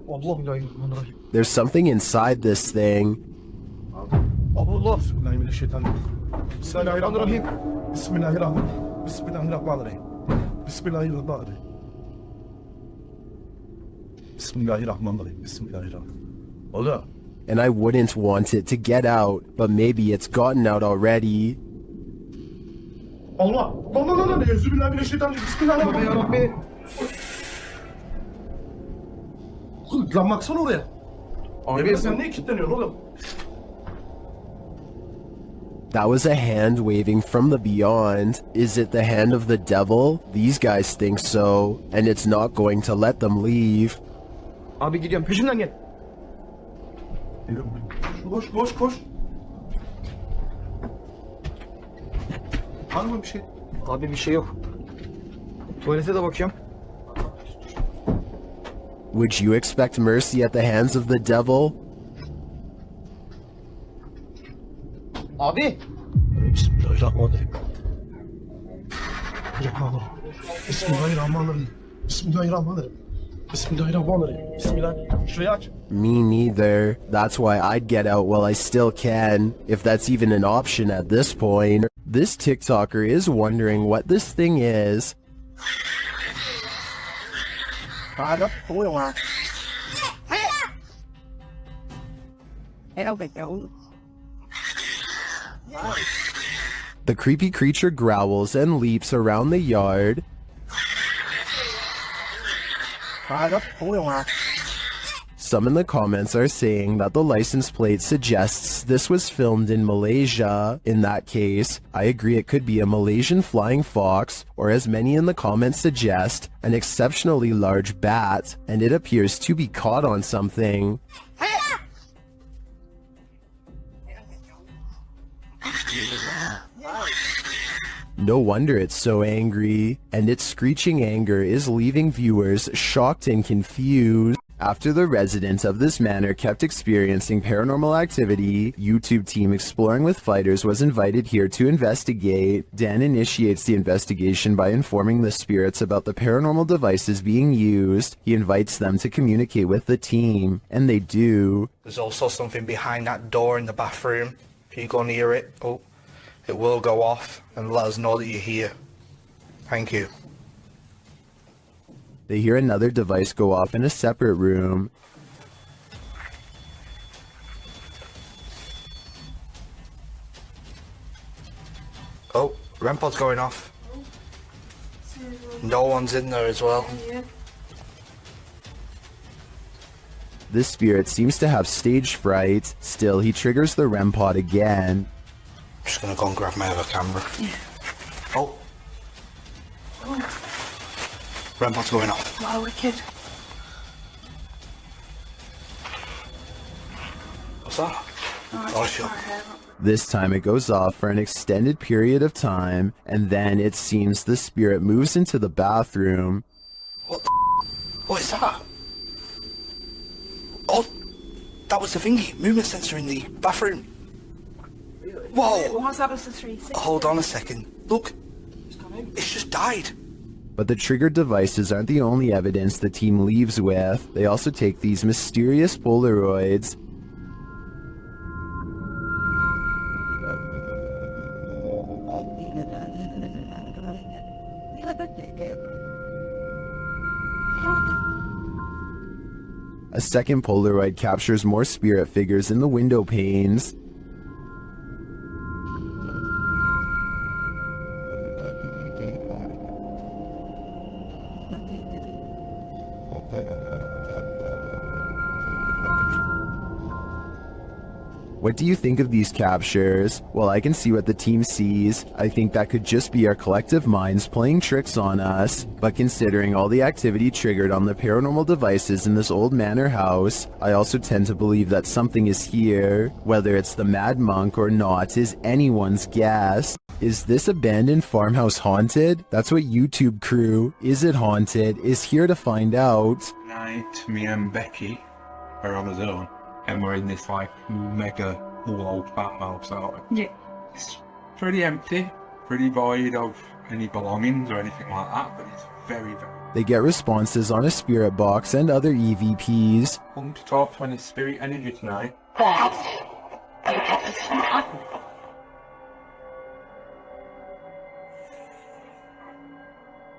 Speaker 11: Allah Bismillahirrahmanirrahim.
Speaker 1: There's something inside this thing.
Speaker 11: Allah!
Speaker 6: Bismillahirrahmanirrahim. Bismillahirrahmanirrahim. Bismillahirrahmanirrahim. Bismillahirrahmanirrahim. Bismillahirrahmanirrahim. Bismillahirrahmanirrahim. Bismillahirrahmanirrahim. Oğlum.
Speaker 1: And I wouldn't want it to get out, but maybe it's gotten out already.
Speaker 6: Allah! Allah! Euzubillahimineşşeytanirracim. Bismillahirrahmanirrahim. Lan baksana oraya. Abi sen niye kilitleniyorsun oğlum?
Speaker 1: That was a hand waving from the beyond. Is it the hand of the devil? These guys think so, and it's not going to let them leave.
Speaker 11: Abi gidiyorum, peşimden gel.
Speaker 6: Koş koş koş. Var mı bir şey?
Speaker 11: Abi bir şey yok. Tuvalete de bakıyorum.
Speaker 1: Would you expect mercy at the hands of the devil?
Speaker 11: Abi!
Speaker 6: Bismillahirrahmanirrahim. Bismillahirrahmanirrahim. Bismillahirrahmanirrahim. Bismillahirrahmanirrahim. Bismillahirrahmanirrahim. Şurayı aç.
Speaker 1: Me neither. That's why I'd get out while I still can, if that's even an option at this point. This TikToker is wondering what this thing is. The creepy creature growls and leaps around the Some in the comments are saying that the license plate suggests this was filmed in Malaysia. In that case, I agree it could be a Malaysian flying fox, or as many in the comments suggest, an exceptionally large bat, and it appears to be caught on something. No wonder it's so angry, and its screeching anger is leaving viewers shocked and confused. After the residents of this manor kept experiencing paranormal activity, YouTube team Exploring with Fighters was invited here to investigate. Dan initiates the investigation by informing the spirits about the paranormal devices being used. He invites them to communicate with the team, and they do.
Speaker 5: There's also something behind that door in the bathroom. If you go near it, it will go off and let us know that you're here. Thank you.
Speaker 1: They hear another device go off in a separate room.
Speaker 5: Oh, REM pod's going off. No one's in there as well.
Speaker 1: This spirit seems to have stage fright. Still, he triggers the REM pod again.
Speaker 5: I'm just gonna go and grab my other camera.
Speaker 15: Yeah.
Speaker 5: Oh. REM pod's going off.
Speaker 15: Wow, wicked.
Speaker 5: What's that? Oh, sure.
Speaker 1: This time it goes off for an extended period of time, and then it seems the spirit moves into the bathroom.
Speaker 5: What is that? Oh, that was the thingy, movement sensor in the bathroom. Whoa!
Speaker 15: What's that was the 360?
Speaker 5: Hold on a second. Look, it's just died.
Speaker 1: But the triggered devices aren't the only evidence the team leaves with. They also take these mysterious Polaroids. A second Polaroid captures more spirit figures in the window panes. What do you think of these captures? Well, I can see what the team sees. I think that could just be our collective minds playing tricks on us. But considering all the activity triggered on the paranormal devices in this old manor house, I also tend to believe that something is here. Whether it's the Mad Monk or not is anyone's guess. Is this abandoned farmhouse haunted? That's what YouTube crew, Is It Haunted, is here to find out.
Speaker 17: Tonight, me and Becky are on our own, and we're in this like mega old farmhouse out.
Speaker 15: Yeah.
Speaker 17: It's pretty empty, pretty void of any belongings or anything like that, but it's very, very...
Speaker 1: They get responses on a spirit box and other EVPs.
Speaker 17: Come to talk to any spirit energy tonight.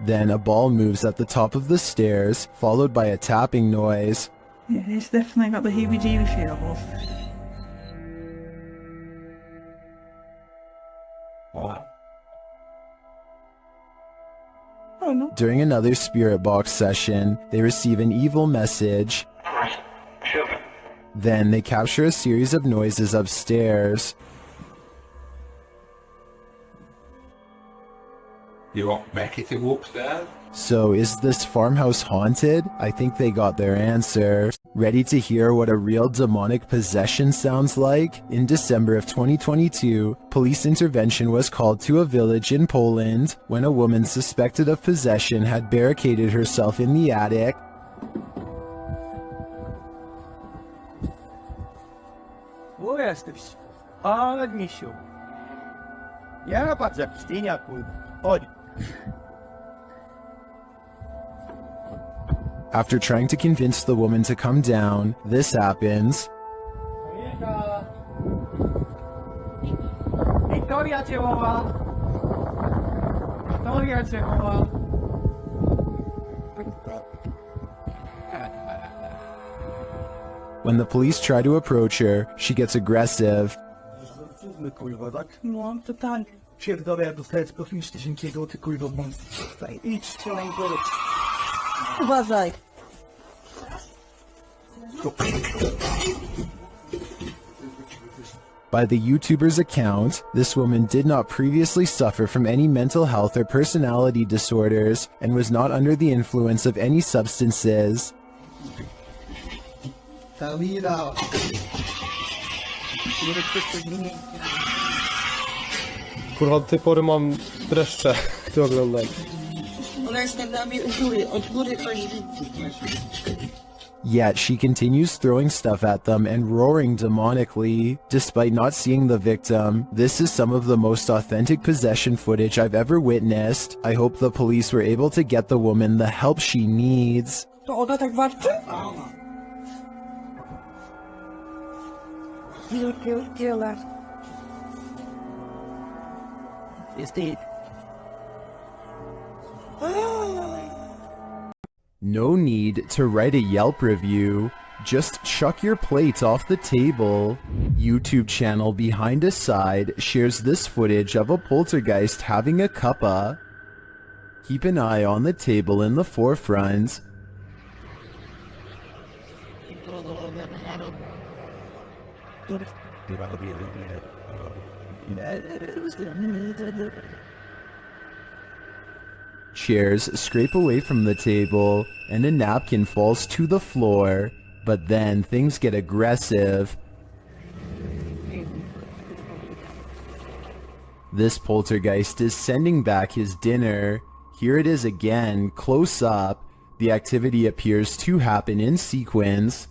Speaker 1: Then a ball moves at the top of the stairs, followed by a tapping noise.
Speaker 4: Yeah, it's definitely got the heebie-jeebie feels.
Speaker 17: What?
Speaker 4: Oh no.
Speaker 1: During another spirit box session, they receive an evil message. Then they capture a series of noises upstairs.
Speaker 17: You want Becky to go upstairs?
Speaker 1: So is this farmhouse haunted? I think they got their answer. Ready to hear what a real demonic possession sounds like? In December of 2022, police intervention was called to a village in Poland when a woman suspected of possession had barricaded herself in the attic.
Speaker 2: Wo jesteś? A, misiu. Ja patrz jak ścieniaku. Chodź.
Speaker 1: After trying to convince the woman to come down, this happens.
Speaker 2: Wiktoria cię woła. Wiktoria cię woła.
Speaker 1: When the police try to approach her, she gets aggressive.
Speaker 2: Kurwa, tak? No, totalnie. Pierdolę, jak dostałem z profilu szczęśniękiego, ty kurwa, mam... Idź, strzelaj, boleć. Uważaj.
Speaker 1: By the YouTuber's account, this woman did not previously suffer from any mental health or personality disorders and was not under the influence of any substances.
Speaker 7: Kurwa, do tej pory mam dreszcze, to oglądam.
Speaker 1: Yet she continues throwing stuff at them and roaring demonically, despite not seeing the victim. This is some of the most authentic possession footage I've ever witnessed. I hope the police were able to get the woman the help she needs.
Speaker 18: To ona tak warczy? Kill that.
Speaker 2: It's dead.
Speaker 1: No need to write a Yelp review. Just chuck your plate off the table. YouTube channel Behind a Side shares this footage of a poltergeist having a cuppa. Keep an eye on the table in the forefront. Chairs scrape away from the table, and a napkin falls to the floor, but then things get aggressive. This poltergeist is sending back his dinner. Here it is again, close up. The activity appears to happen in sequence.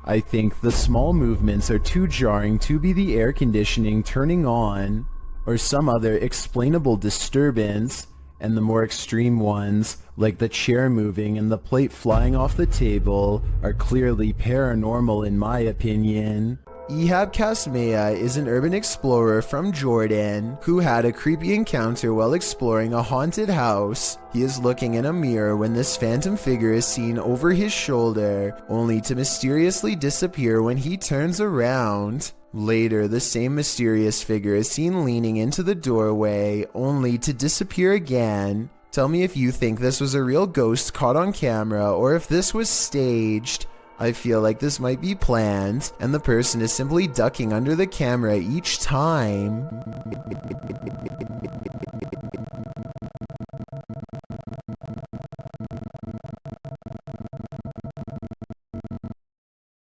Speaker 1: I think the small movements are too jarring to be the air conditioning turning on, or some other explainable disturbance, and the more extreme ones, like the chair moving and the plate flying off the table, are clearly paranormal in my opinion. Ehab Kasmea is an urban explorer from Jordan who had a creepy encounter while exploring a haunted house. He is looking in a mirror when this phantom figure is seen over his shoulder, only to mysteriously disappear when he turns around. Later, the same mysterious figure is seen leaning into the doorway, only to disappear again. Tell me if you think this was a real ghost caught on camera or if this was staged. I feel like this might be planned, and the person is simply ducking under the camera each time.